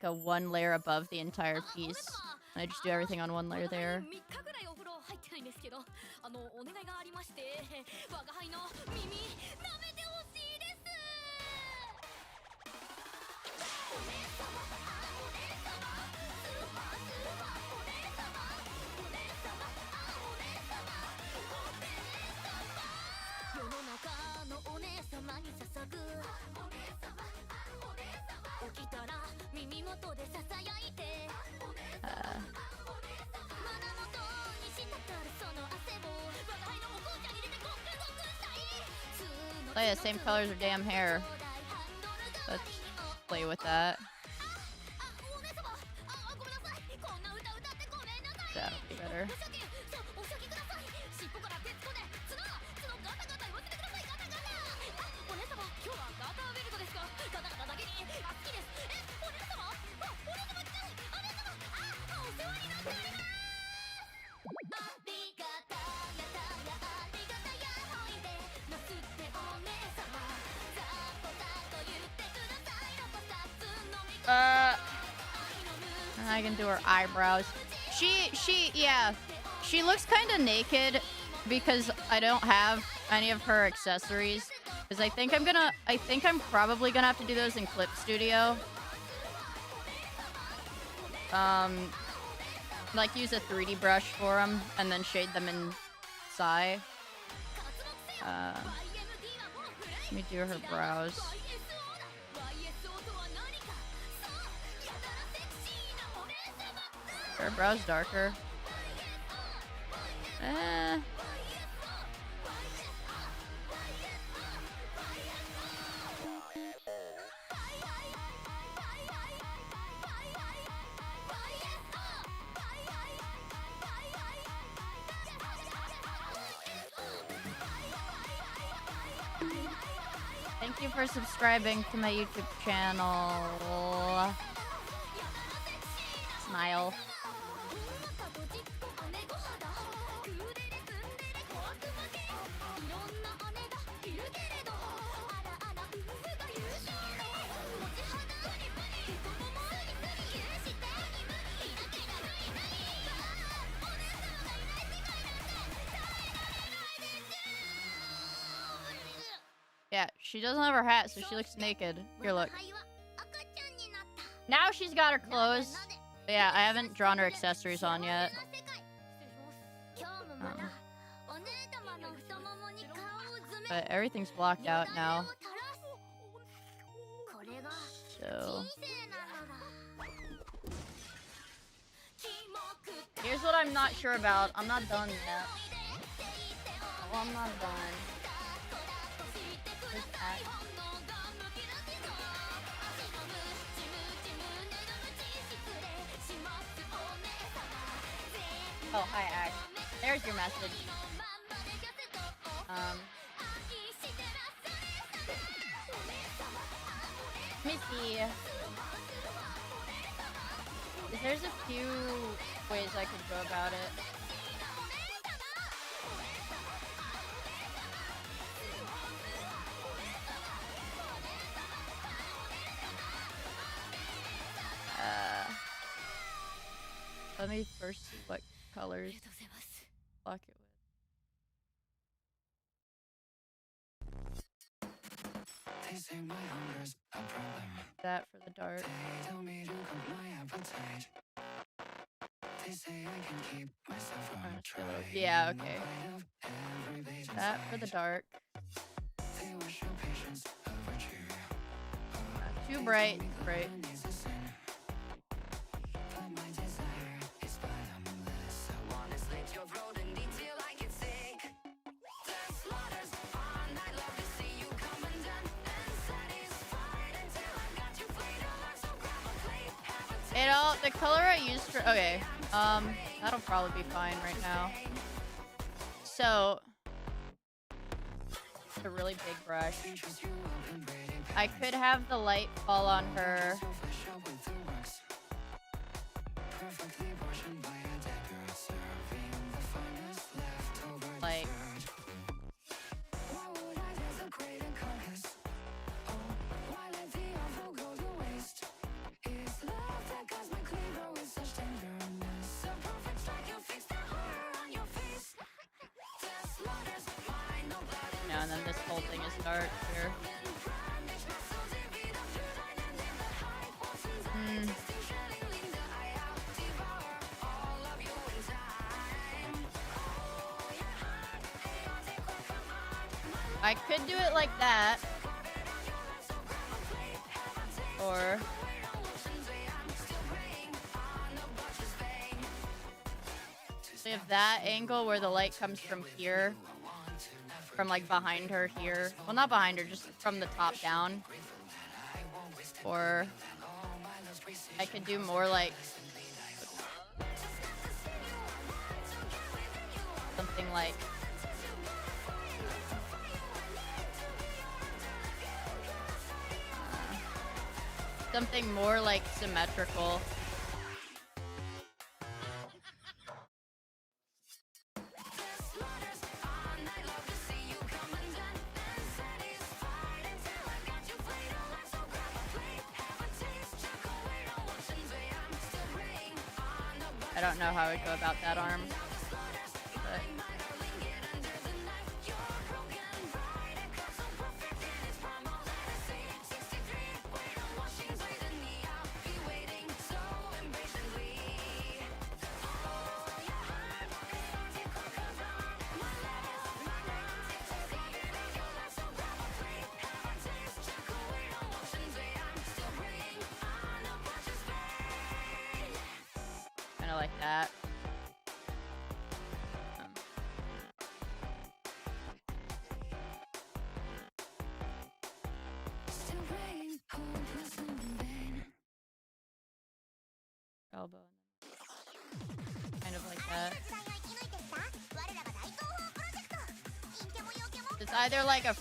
one layer above the entire piece. I just do everything on one layer there. Oh yeah, same color as her damn hair. Let's play with that. That'll be better. I can do her eyebrows. Yeah. She looks kind of naked because I don't have any of her accessories. Because I think I'm probably gonna have to do those in Clip Studio. Like use a 3D brush for them and then shade them in Psy. Let me do her brows. Her brows darker. Thank you for subscribing to my YouTube channel. Smile. Yeah, she doesn't have her hat, so she looks naked. Here, look. Now she's got her clothes. But yeah, I haven't drawn her accessories on yet. But everything's blocked out now. So... here's what I'm not sure about. I'm not done yet. Oh, I'm not done. Oh, hi, Ash. There's your message. Let me see. There's a few ways I could go about it. Let me first see what colors block it with. That for the dark. Yeah, okay. That for the dark. Too bright, bright. The color I used for, okay, that'll probably be fine right now. So, a really big brush. I could have the light fall on her. Like, and then this whole thing is dark here. I could do it like that. Or... we have that angle where the light comes from here. from like behind her here. Well, not behind her, just from the top down. Or I could do more like something like something more like symmetrical. I don't know how I'd go about that arm. But kind of like that. Elbow. Kind of like that. It's either like a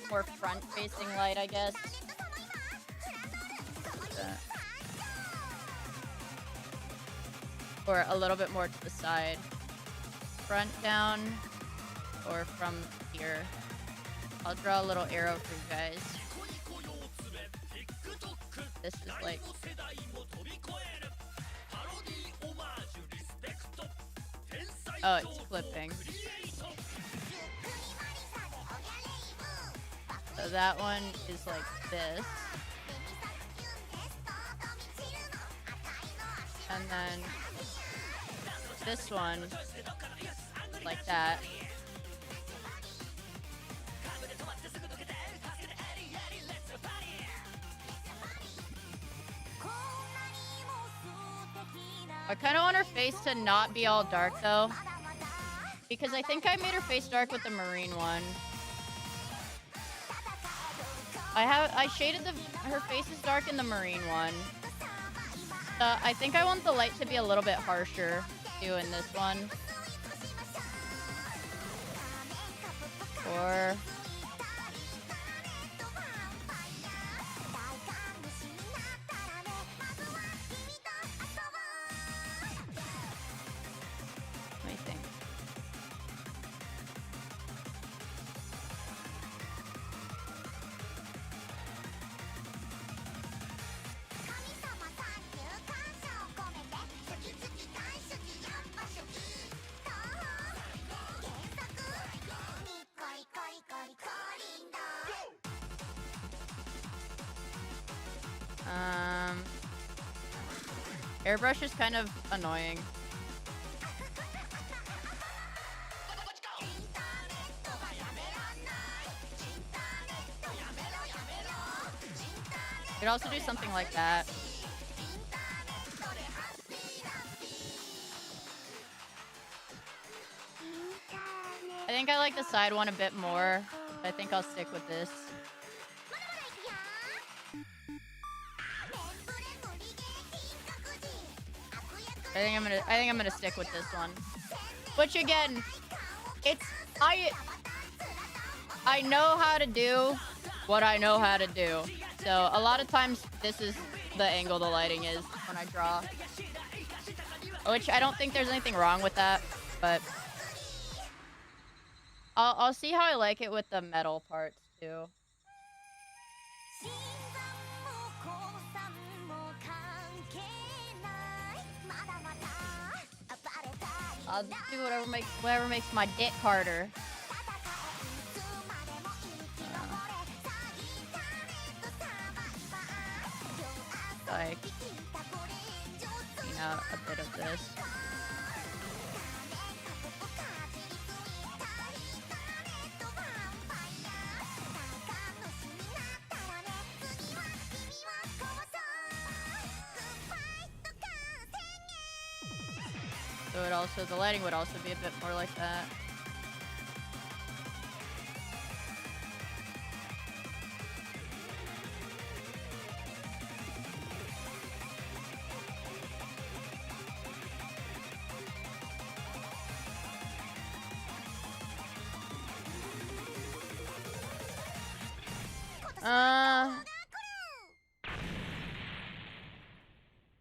more front-facing light, I guess. Or a little bit more to the side. Front down, or from here. I'll draw a little arrow for you guys. This is like... Oh, it's flipping. So that one is like this. And then this one, like that. I kind of want her face to not be all dark though, because I think I made her face dark with the marine one. I shaded her face is dark in the marine one. I think I want the light to be a little bit harsher too in this one. Or let me think. Airbrush is kind of annoying. You could also do something like that. I think I like the side one a bit more. I think I'll stick with this. I think I'm gonna stick with this one. Which again, it's I know how to do what I know how to do. So a lot of times this is the angle the lighting is when I draw. Which I don't think there's anything wrong with that, but I'll see how I like it with the metal parts too. I'll just do whatever makes my dick harder. Like, clean out a bit of this. So the lighting would also be a bit more like that.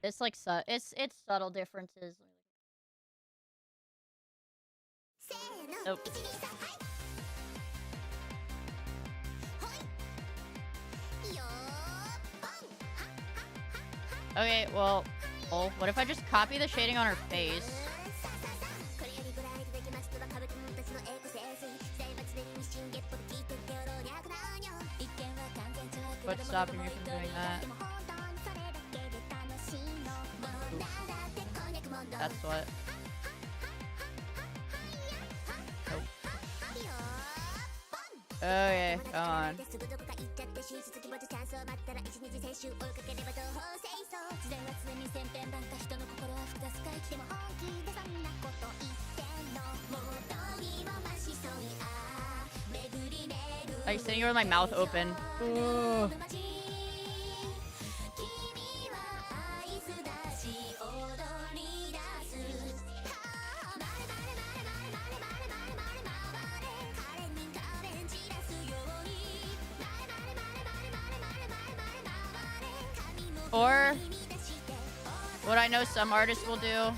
It's like it's subtle differences. Nope. Okay, well, what if I just copy the shading on her face? What's stopping me from doing that? Ooh. That's what. Nope. Okay, come on. Like sitting here with my mouth open. Ooh. Or what I know some artists will do.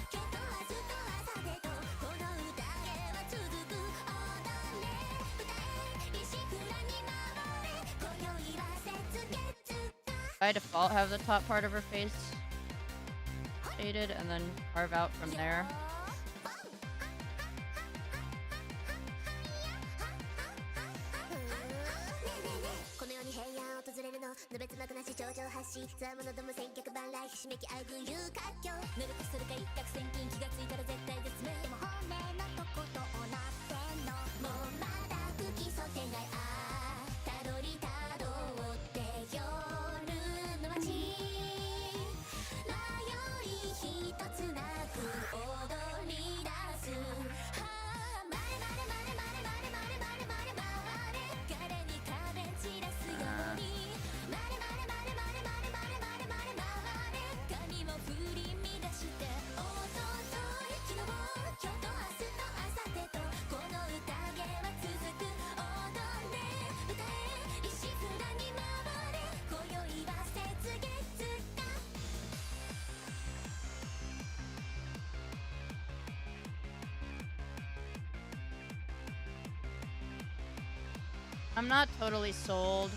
By default, have the top part of her face shaded and then carve out from there. I'm not totally sold,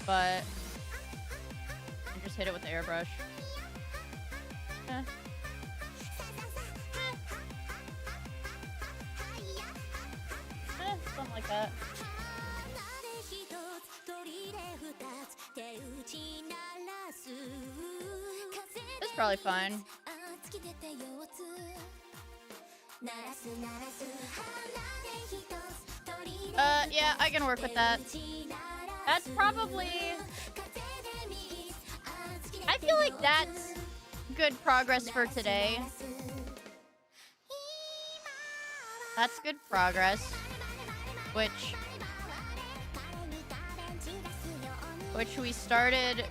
but I just hit it with the airbrush. Eh. Something like that. It's probably fine. Yeah, I can work with that. That's probably... I feel like that's good progress for today. That's good progress. Which we started...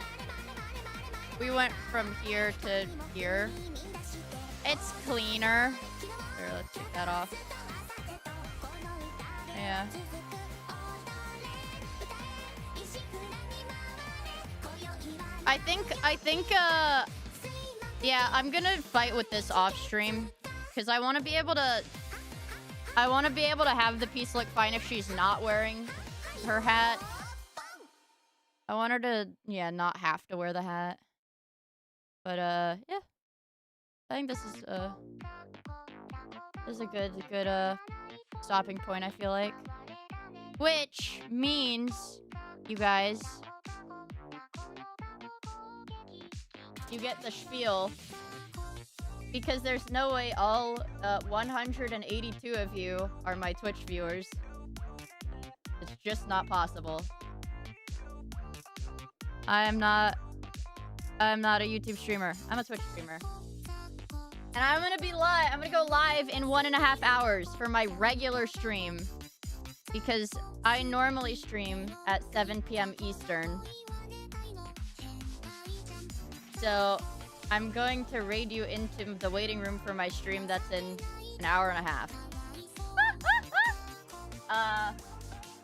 We went from here to here. It's cleaner. Here, let's take that off. Yeah. I think, yeah, I'm gonna fight with this off stream. Because I want to be able to... have the piece look fine if she's not wearing her hat. I want her to, yeah, not have to wear the hat. But, yeah. I think this is a good, stopping point, I feel like. Which means, you guys, you get the spiel. Because there's no way all 182 of you are my Twitch viewers. It's just not possible. I'm not a YouTube streamer. I'm a Twitch streamer. And I'm gonna be live. I'm gonna go live in 1.5 hours for my regular stream. Because I normally stream at 7 p.m. Eastern. So I'm going to raid you into the waiting room for my stream that's in 1.5 hours.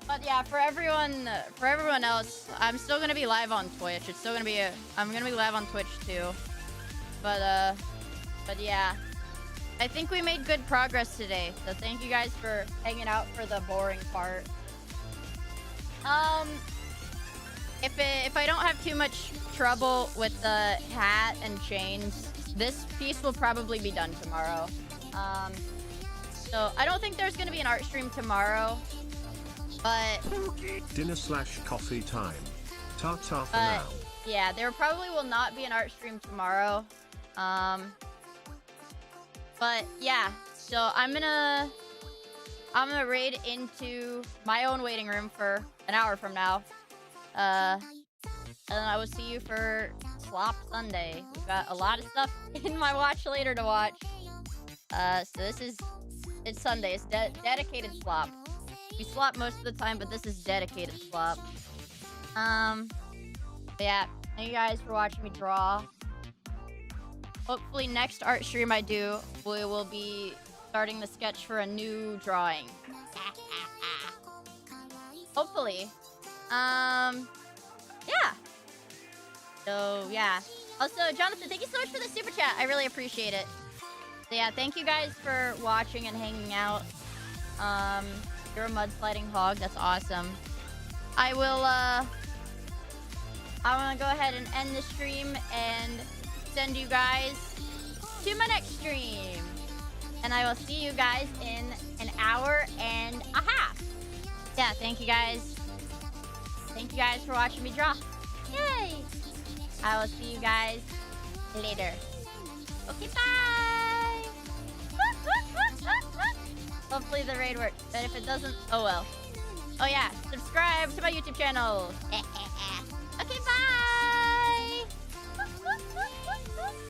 But yeah, for everyone else, I'm still gonna be live on Twitch. It's still gonna be I'm gonna be live on Twitch too. But yeah. I think we made good progress today. So thank you guys for hanging out for the boring part. If I don't have too much trouble with the hat and chains, this piece will probably be done tomorrow. So I don't think there's gonna be an art stream tomorrow, but dinner/coffee time. Ta-ta for now. Yeah, there probably will not be an art stream tomorrow. But yeah, so I'm gonna raid into my own waiting room for an hour from now. And then I will see you for Slop Sunday. We've got a lot of stuff in my watch later to watch. So it's Sunday. It's dedicated slop. We slop most of the time, but this is dedicated slop. Yeah, thank you guys for watching me draw. Hopefully next art stream I do, we will be starting the sketch for a new drawing. Hopefully. Yeah. So, yeah. Also, Jonathan, thank you so much for the super chat. I really appreciate it. So, yeah, thank you guys for watching and hanging out. You're a mudsliding hog. That's awesome. I want to go ahead and end the stream and send you guys to my next stream. And I will see you guys in an hour and a half. Yeah, thank you guys. Thank you guys for watching me draw. Yay! I will see you guys later. Okay, bye! Hopefully the raid works. But if it doesn't, oh well. Oh yeah, subscribe to my YouTube channel.